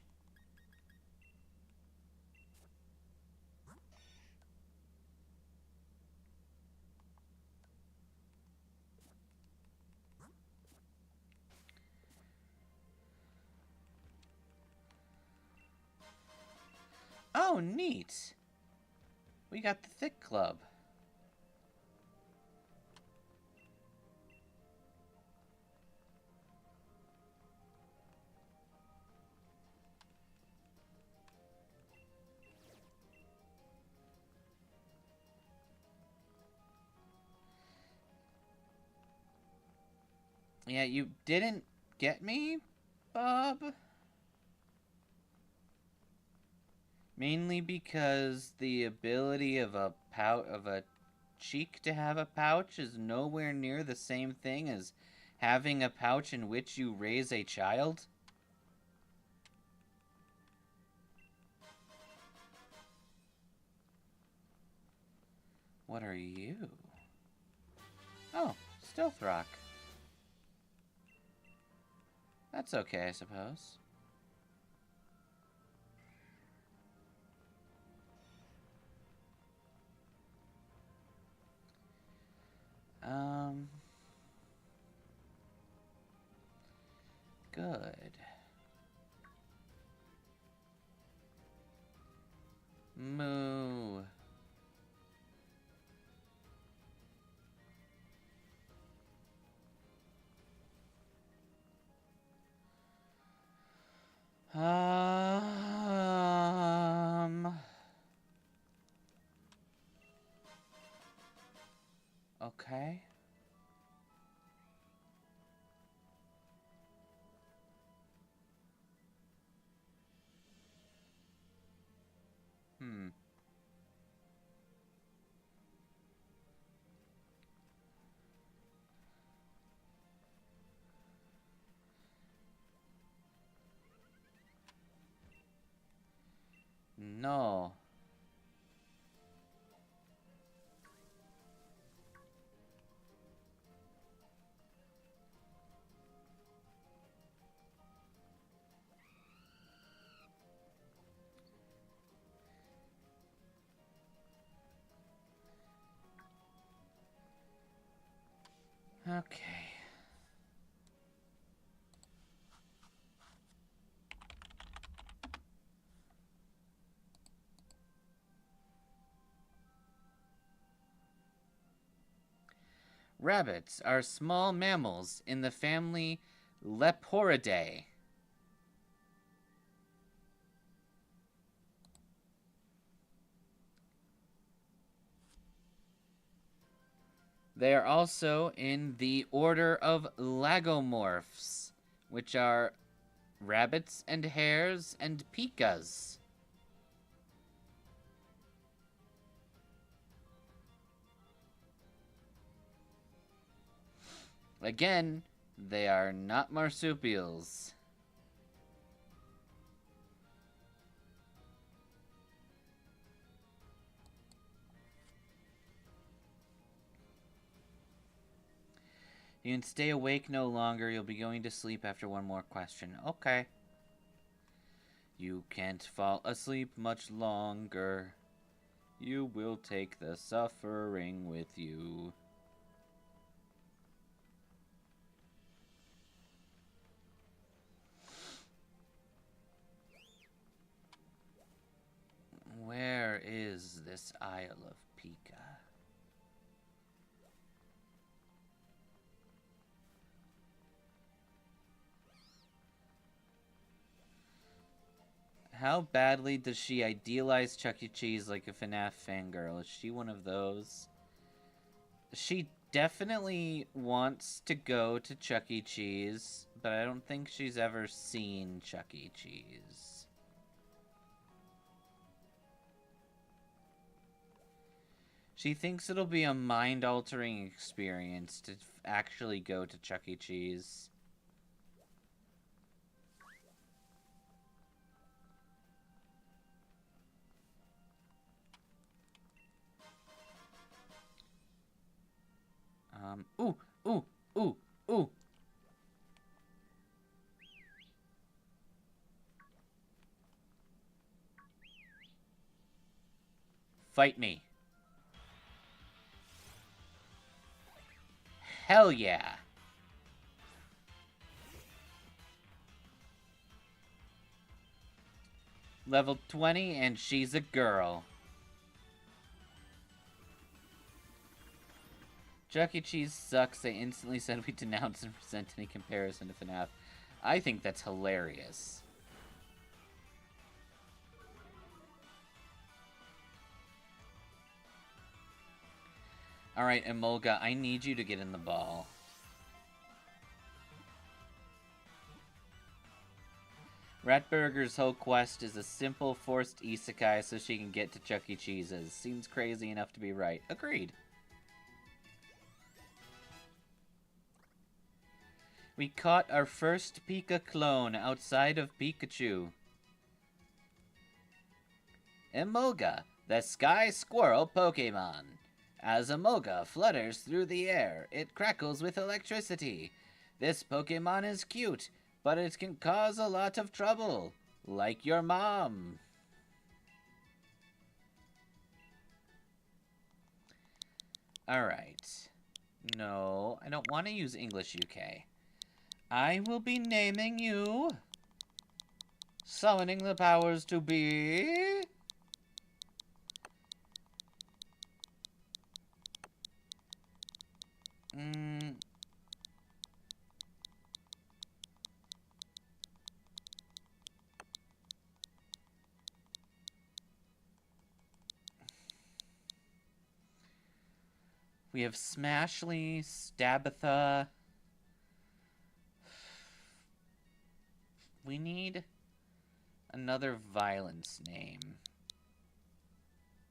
Oh, neat. We got the Thick Club. Yeah, you didn't get me, Bob? Mainly because the ability of a cheek to have a pouch is nowhere near the same thing as having a pouch in which you raise a child. What are you? Oh, Stealth Rock. That's okay, I suppose. Good. Moo. Okay. Hmm. No. Okay. Rabbits are small mammals in the family Leporidae. They are also in the order of lagomorphs, which are rabbits and hares and pikas. Again, they are not marsupials. You can stay awake no longer. You'll be going to sleep after one more question. Okay. You can't fall asleep much longer. You will take the suffering with you. Where is this Isle of Pika? How badly does she idealize Chuck E. Cheese like a FNAF fangirl? Is she one of those? She definitely wants to go to Chuck E. Cheese, but I don't think she's ever seen Chuck E. Cheese. She thinks it'll be a mind-altering experience to actually go to Chuck E. Cheese. Ooh, ooh, ooh, ooh. Fight me. Hell yeah. Level 20, and she's a girl. Chuck E. Cheese sucks. They instantly said we denounce and resent any comparison to FNAF. I think that's hilarious. Alright, Emolga, I need you to get in the ball. Ratburger's whole quest is a simple forced isekai so she can get to Chuck E. Cheese's. Seems crazy enough to be right. Agreed. We caught our first Pika clone outside of Pikachu. Emolga, the Sky Squirrel Pokemon. As Emolga flutters through the air, it crackles with electricity. This Pokemon is cute, but it can cause a lot of trouble. Like your mom. Alright. No, I don't want to use English UK. I will be naming you. Summoning the powers to be. We have Smashly, Stabatha. We need another violence name.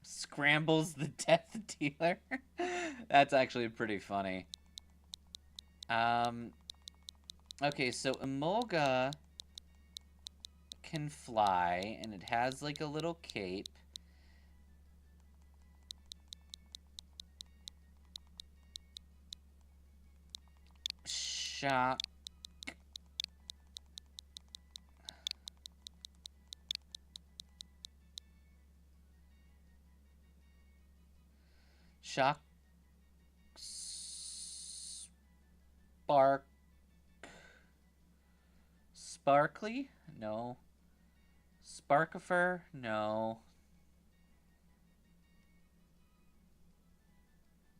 Scrambles the Death Dealer. That's actually pretty funny. Okay, so Emolga can fly, and it has like a little cape. Shock. Shock. Spark. Sparkly? No. Sparkifer? No.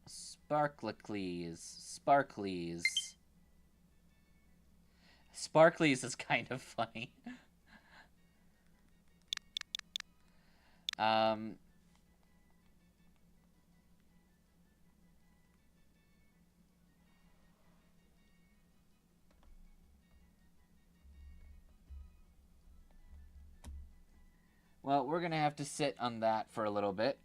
Sparklicles. Sparklies. Sparklies is kind of funny. Well, we're gonna have to sit on that for a little bit.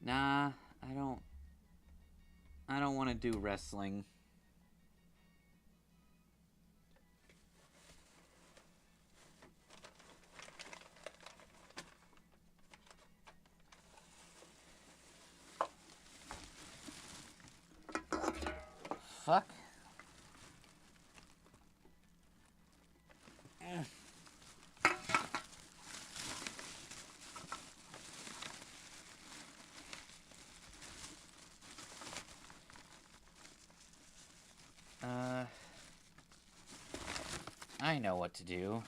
Nah, I don't want to do wrestling. Fuck. I know what to do.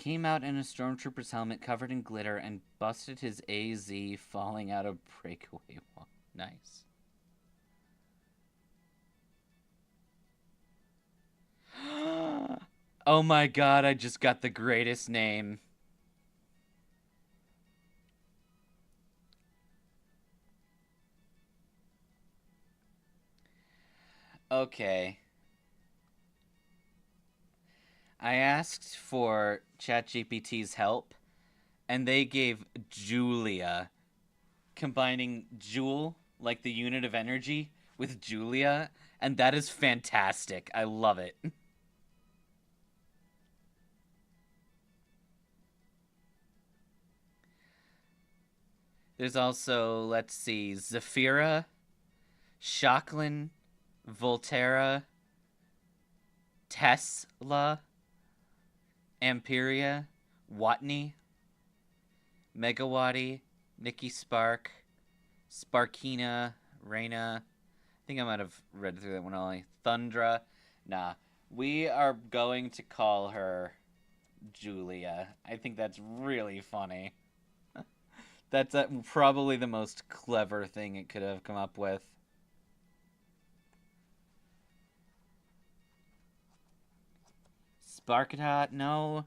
came out in a stormtrooper's helmet covered in glitter and busted his AZ falling out of breakaway wall. Nice. Oh my god, I just got the greatest name. Okay. I asked for ChatGPT's help, and they gave Julia, combining Joule, like the unit of energy, with Julia, and that is fantastic. I love it. There's also, let's see, Zafira, Shocklin, Volterra, Tesla, Amperia, Watney, Megawatty, Nikki Spark, Sparkina, Reyna. I think I might have read through that one only. Thundra. Nah. We are going to call her Julia. I think that's really funny. That's probably the most clever thing it could have come up with. Sparkatot, no.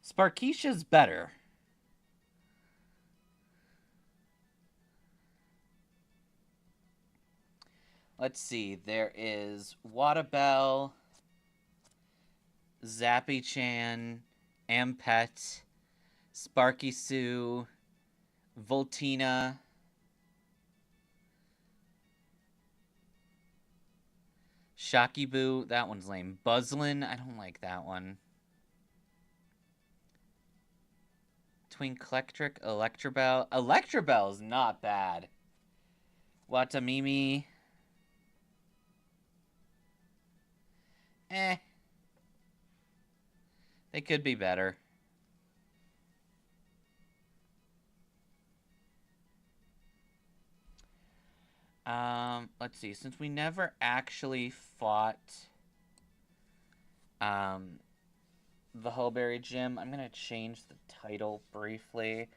Sparkeisha's better. Let's see. There is Watabell, Zappy-chan, Ampet, Sparky Sue, Voltina, Shakiboo. That one's lame. Buzzlin. I don't like that one. Twinklectric, Electrobell. Electrobell is not bad. Watamimi. Eh. They could be better. Let's see. Since we never actually fought the Hullberry Gym, I'm gonna change the title briefly.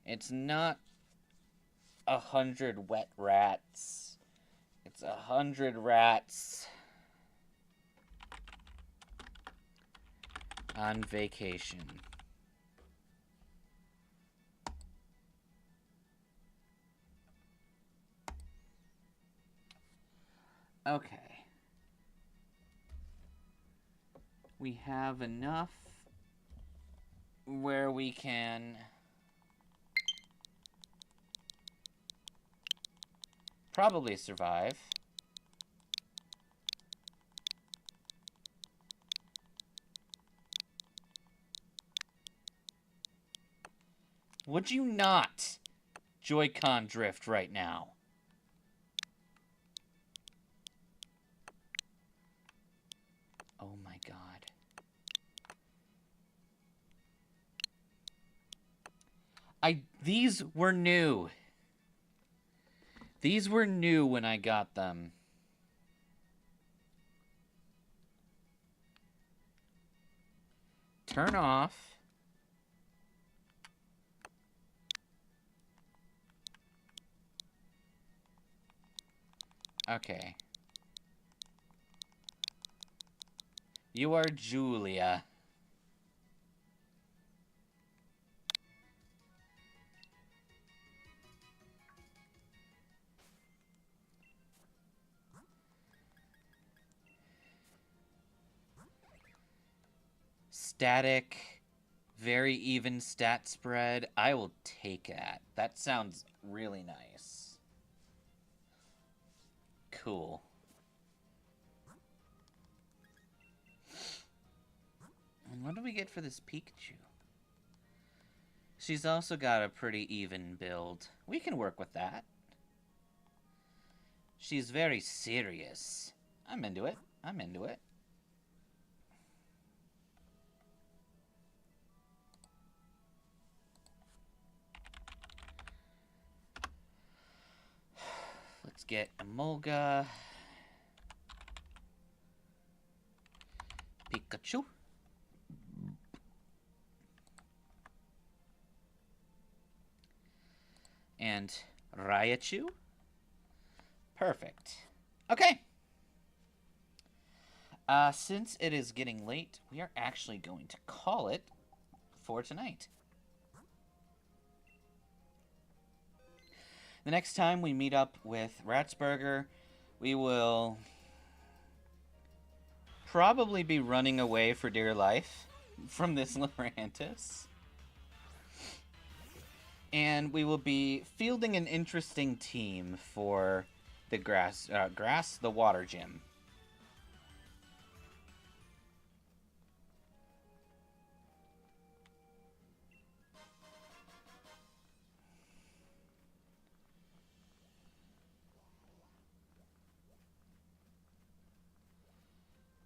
It's not 100 wet rats. It's 100 rats on vacation. Okay. We have enough where we can probably survive. Would you not Joy-Con drift right now? Oh my god. These were new. These were new when I got them. Turn off. Okay. You are Julia. Static, very even stat spread. I will take that. That sounds really nice. Cool. And what do we get for this Pikachu? She's also got a pretty even build. We can work with that. She's very serious. I'm into it. I'm into it. Let's get Emolga. Pikachu. And Raichu. Perfect. Okay. Since it is getting late, we are actually going to call it for tonight. The next time we meet up with Ratsburger, we will probably be running away for dear life from this Lurantis. And we will be fielding an interesting team for the the water gym.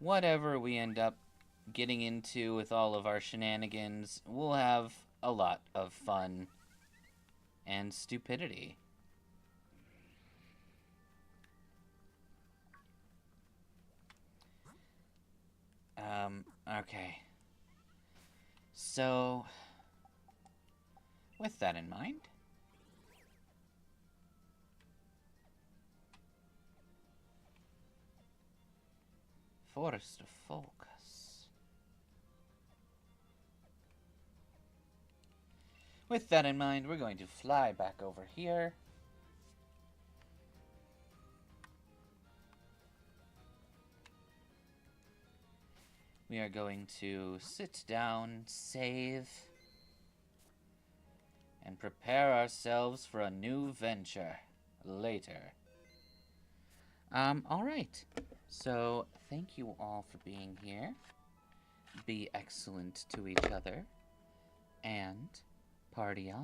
Whatever we end up getting into with all of our shenanigans, we'll have a lot of fun and stupidity. Okay. So, with that in mind, Forest of Focus. With that in mind, we're going to fly back over here. We are going to sit down, save, and prepare ourselves for a new venture later. Alright. So, thank you all for being here. Be excellent to each other. And party on.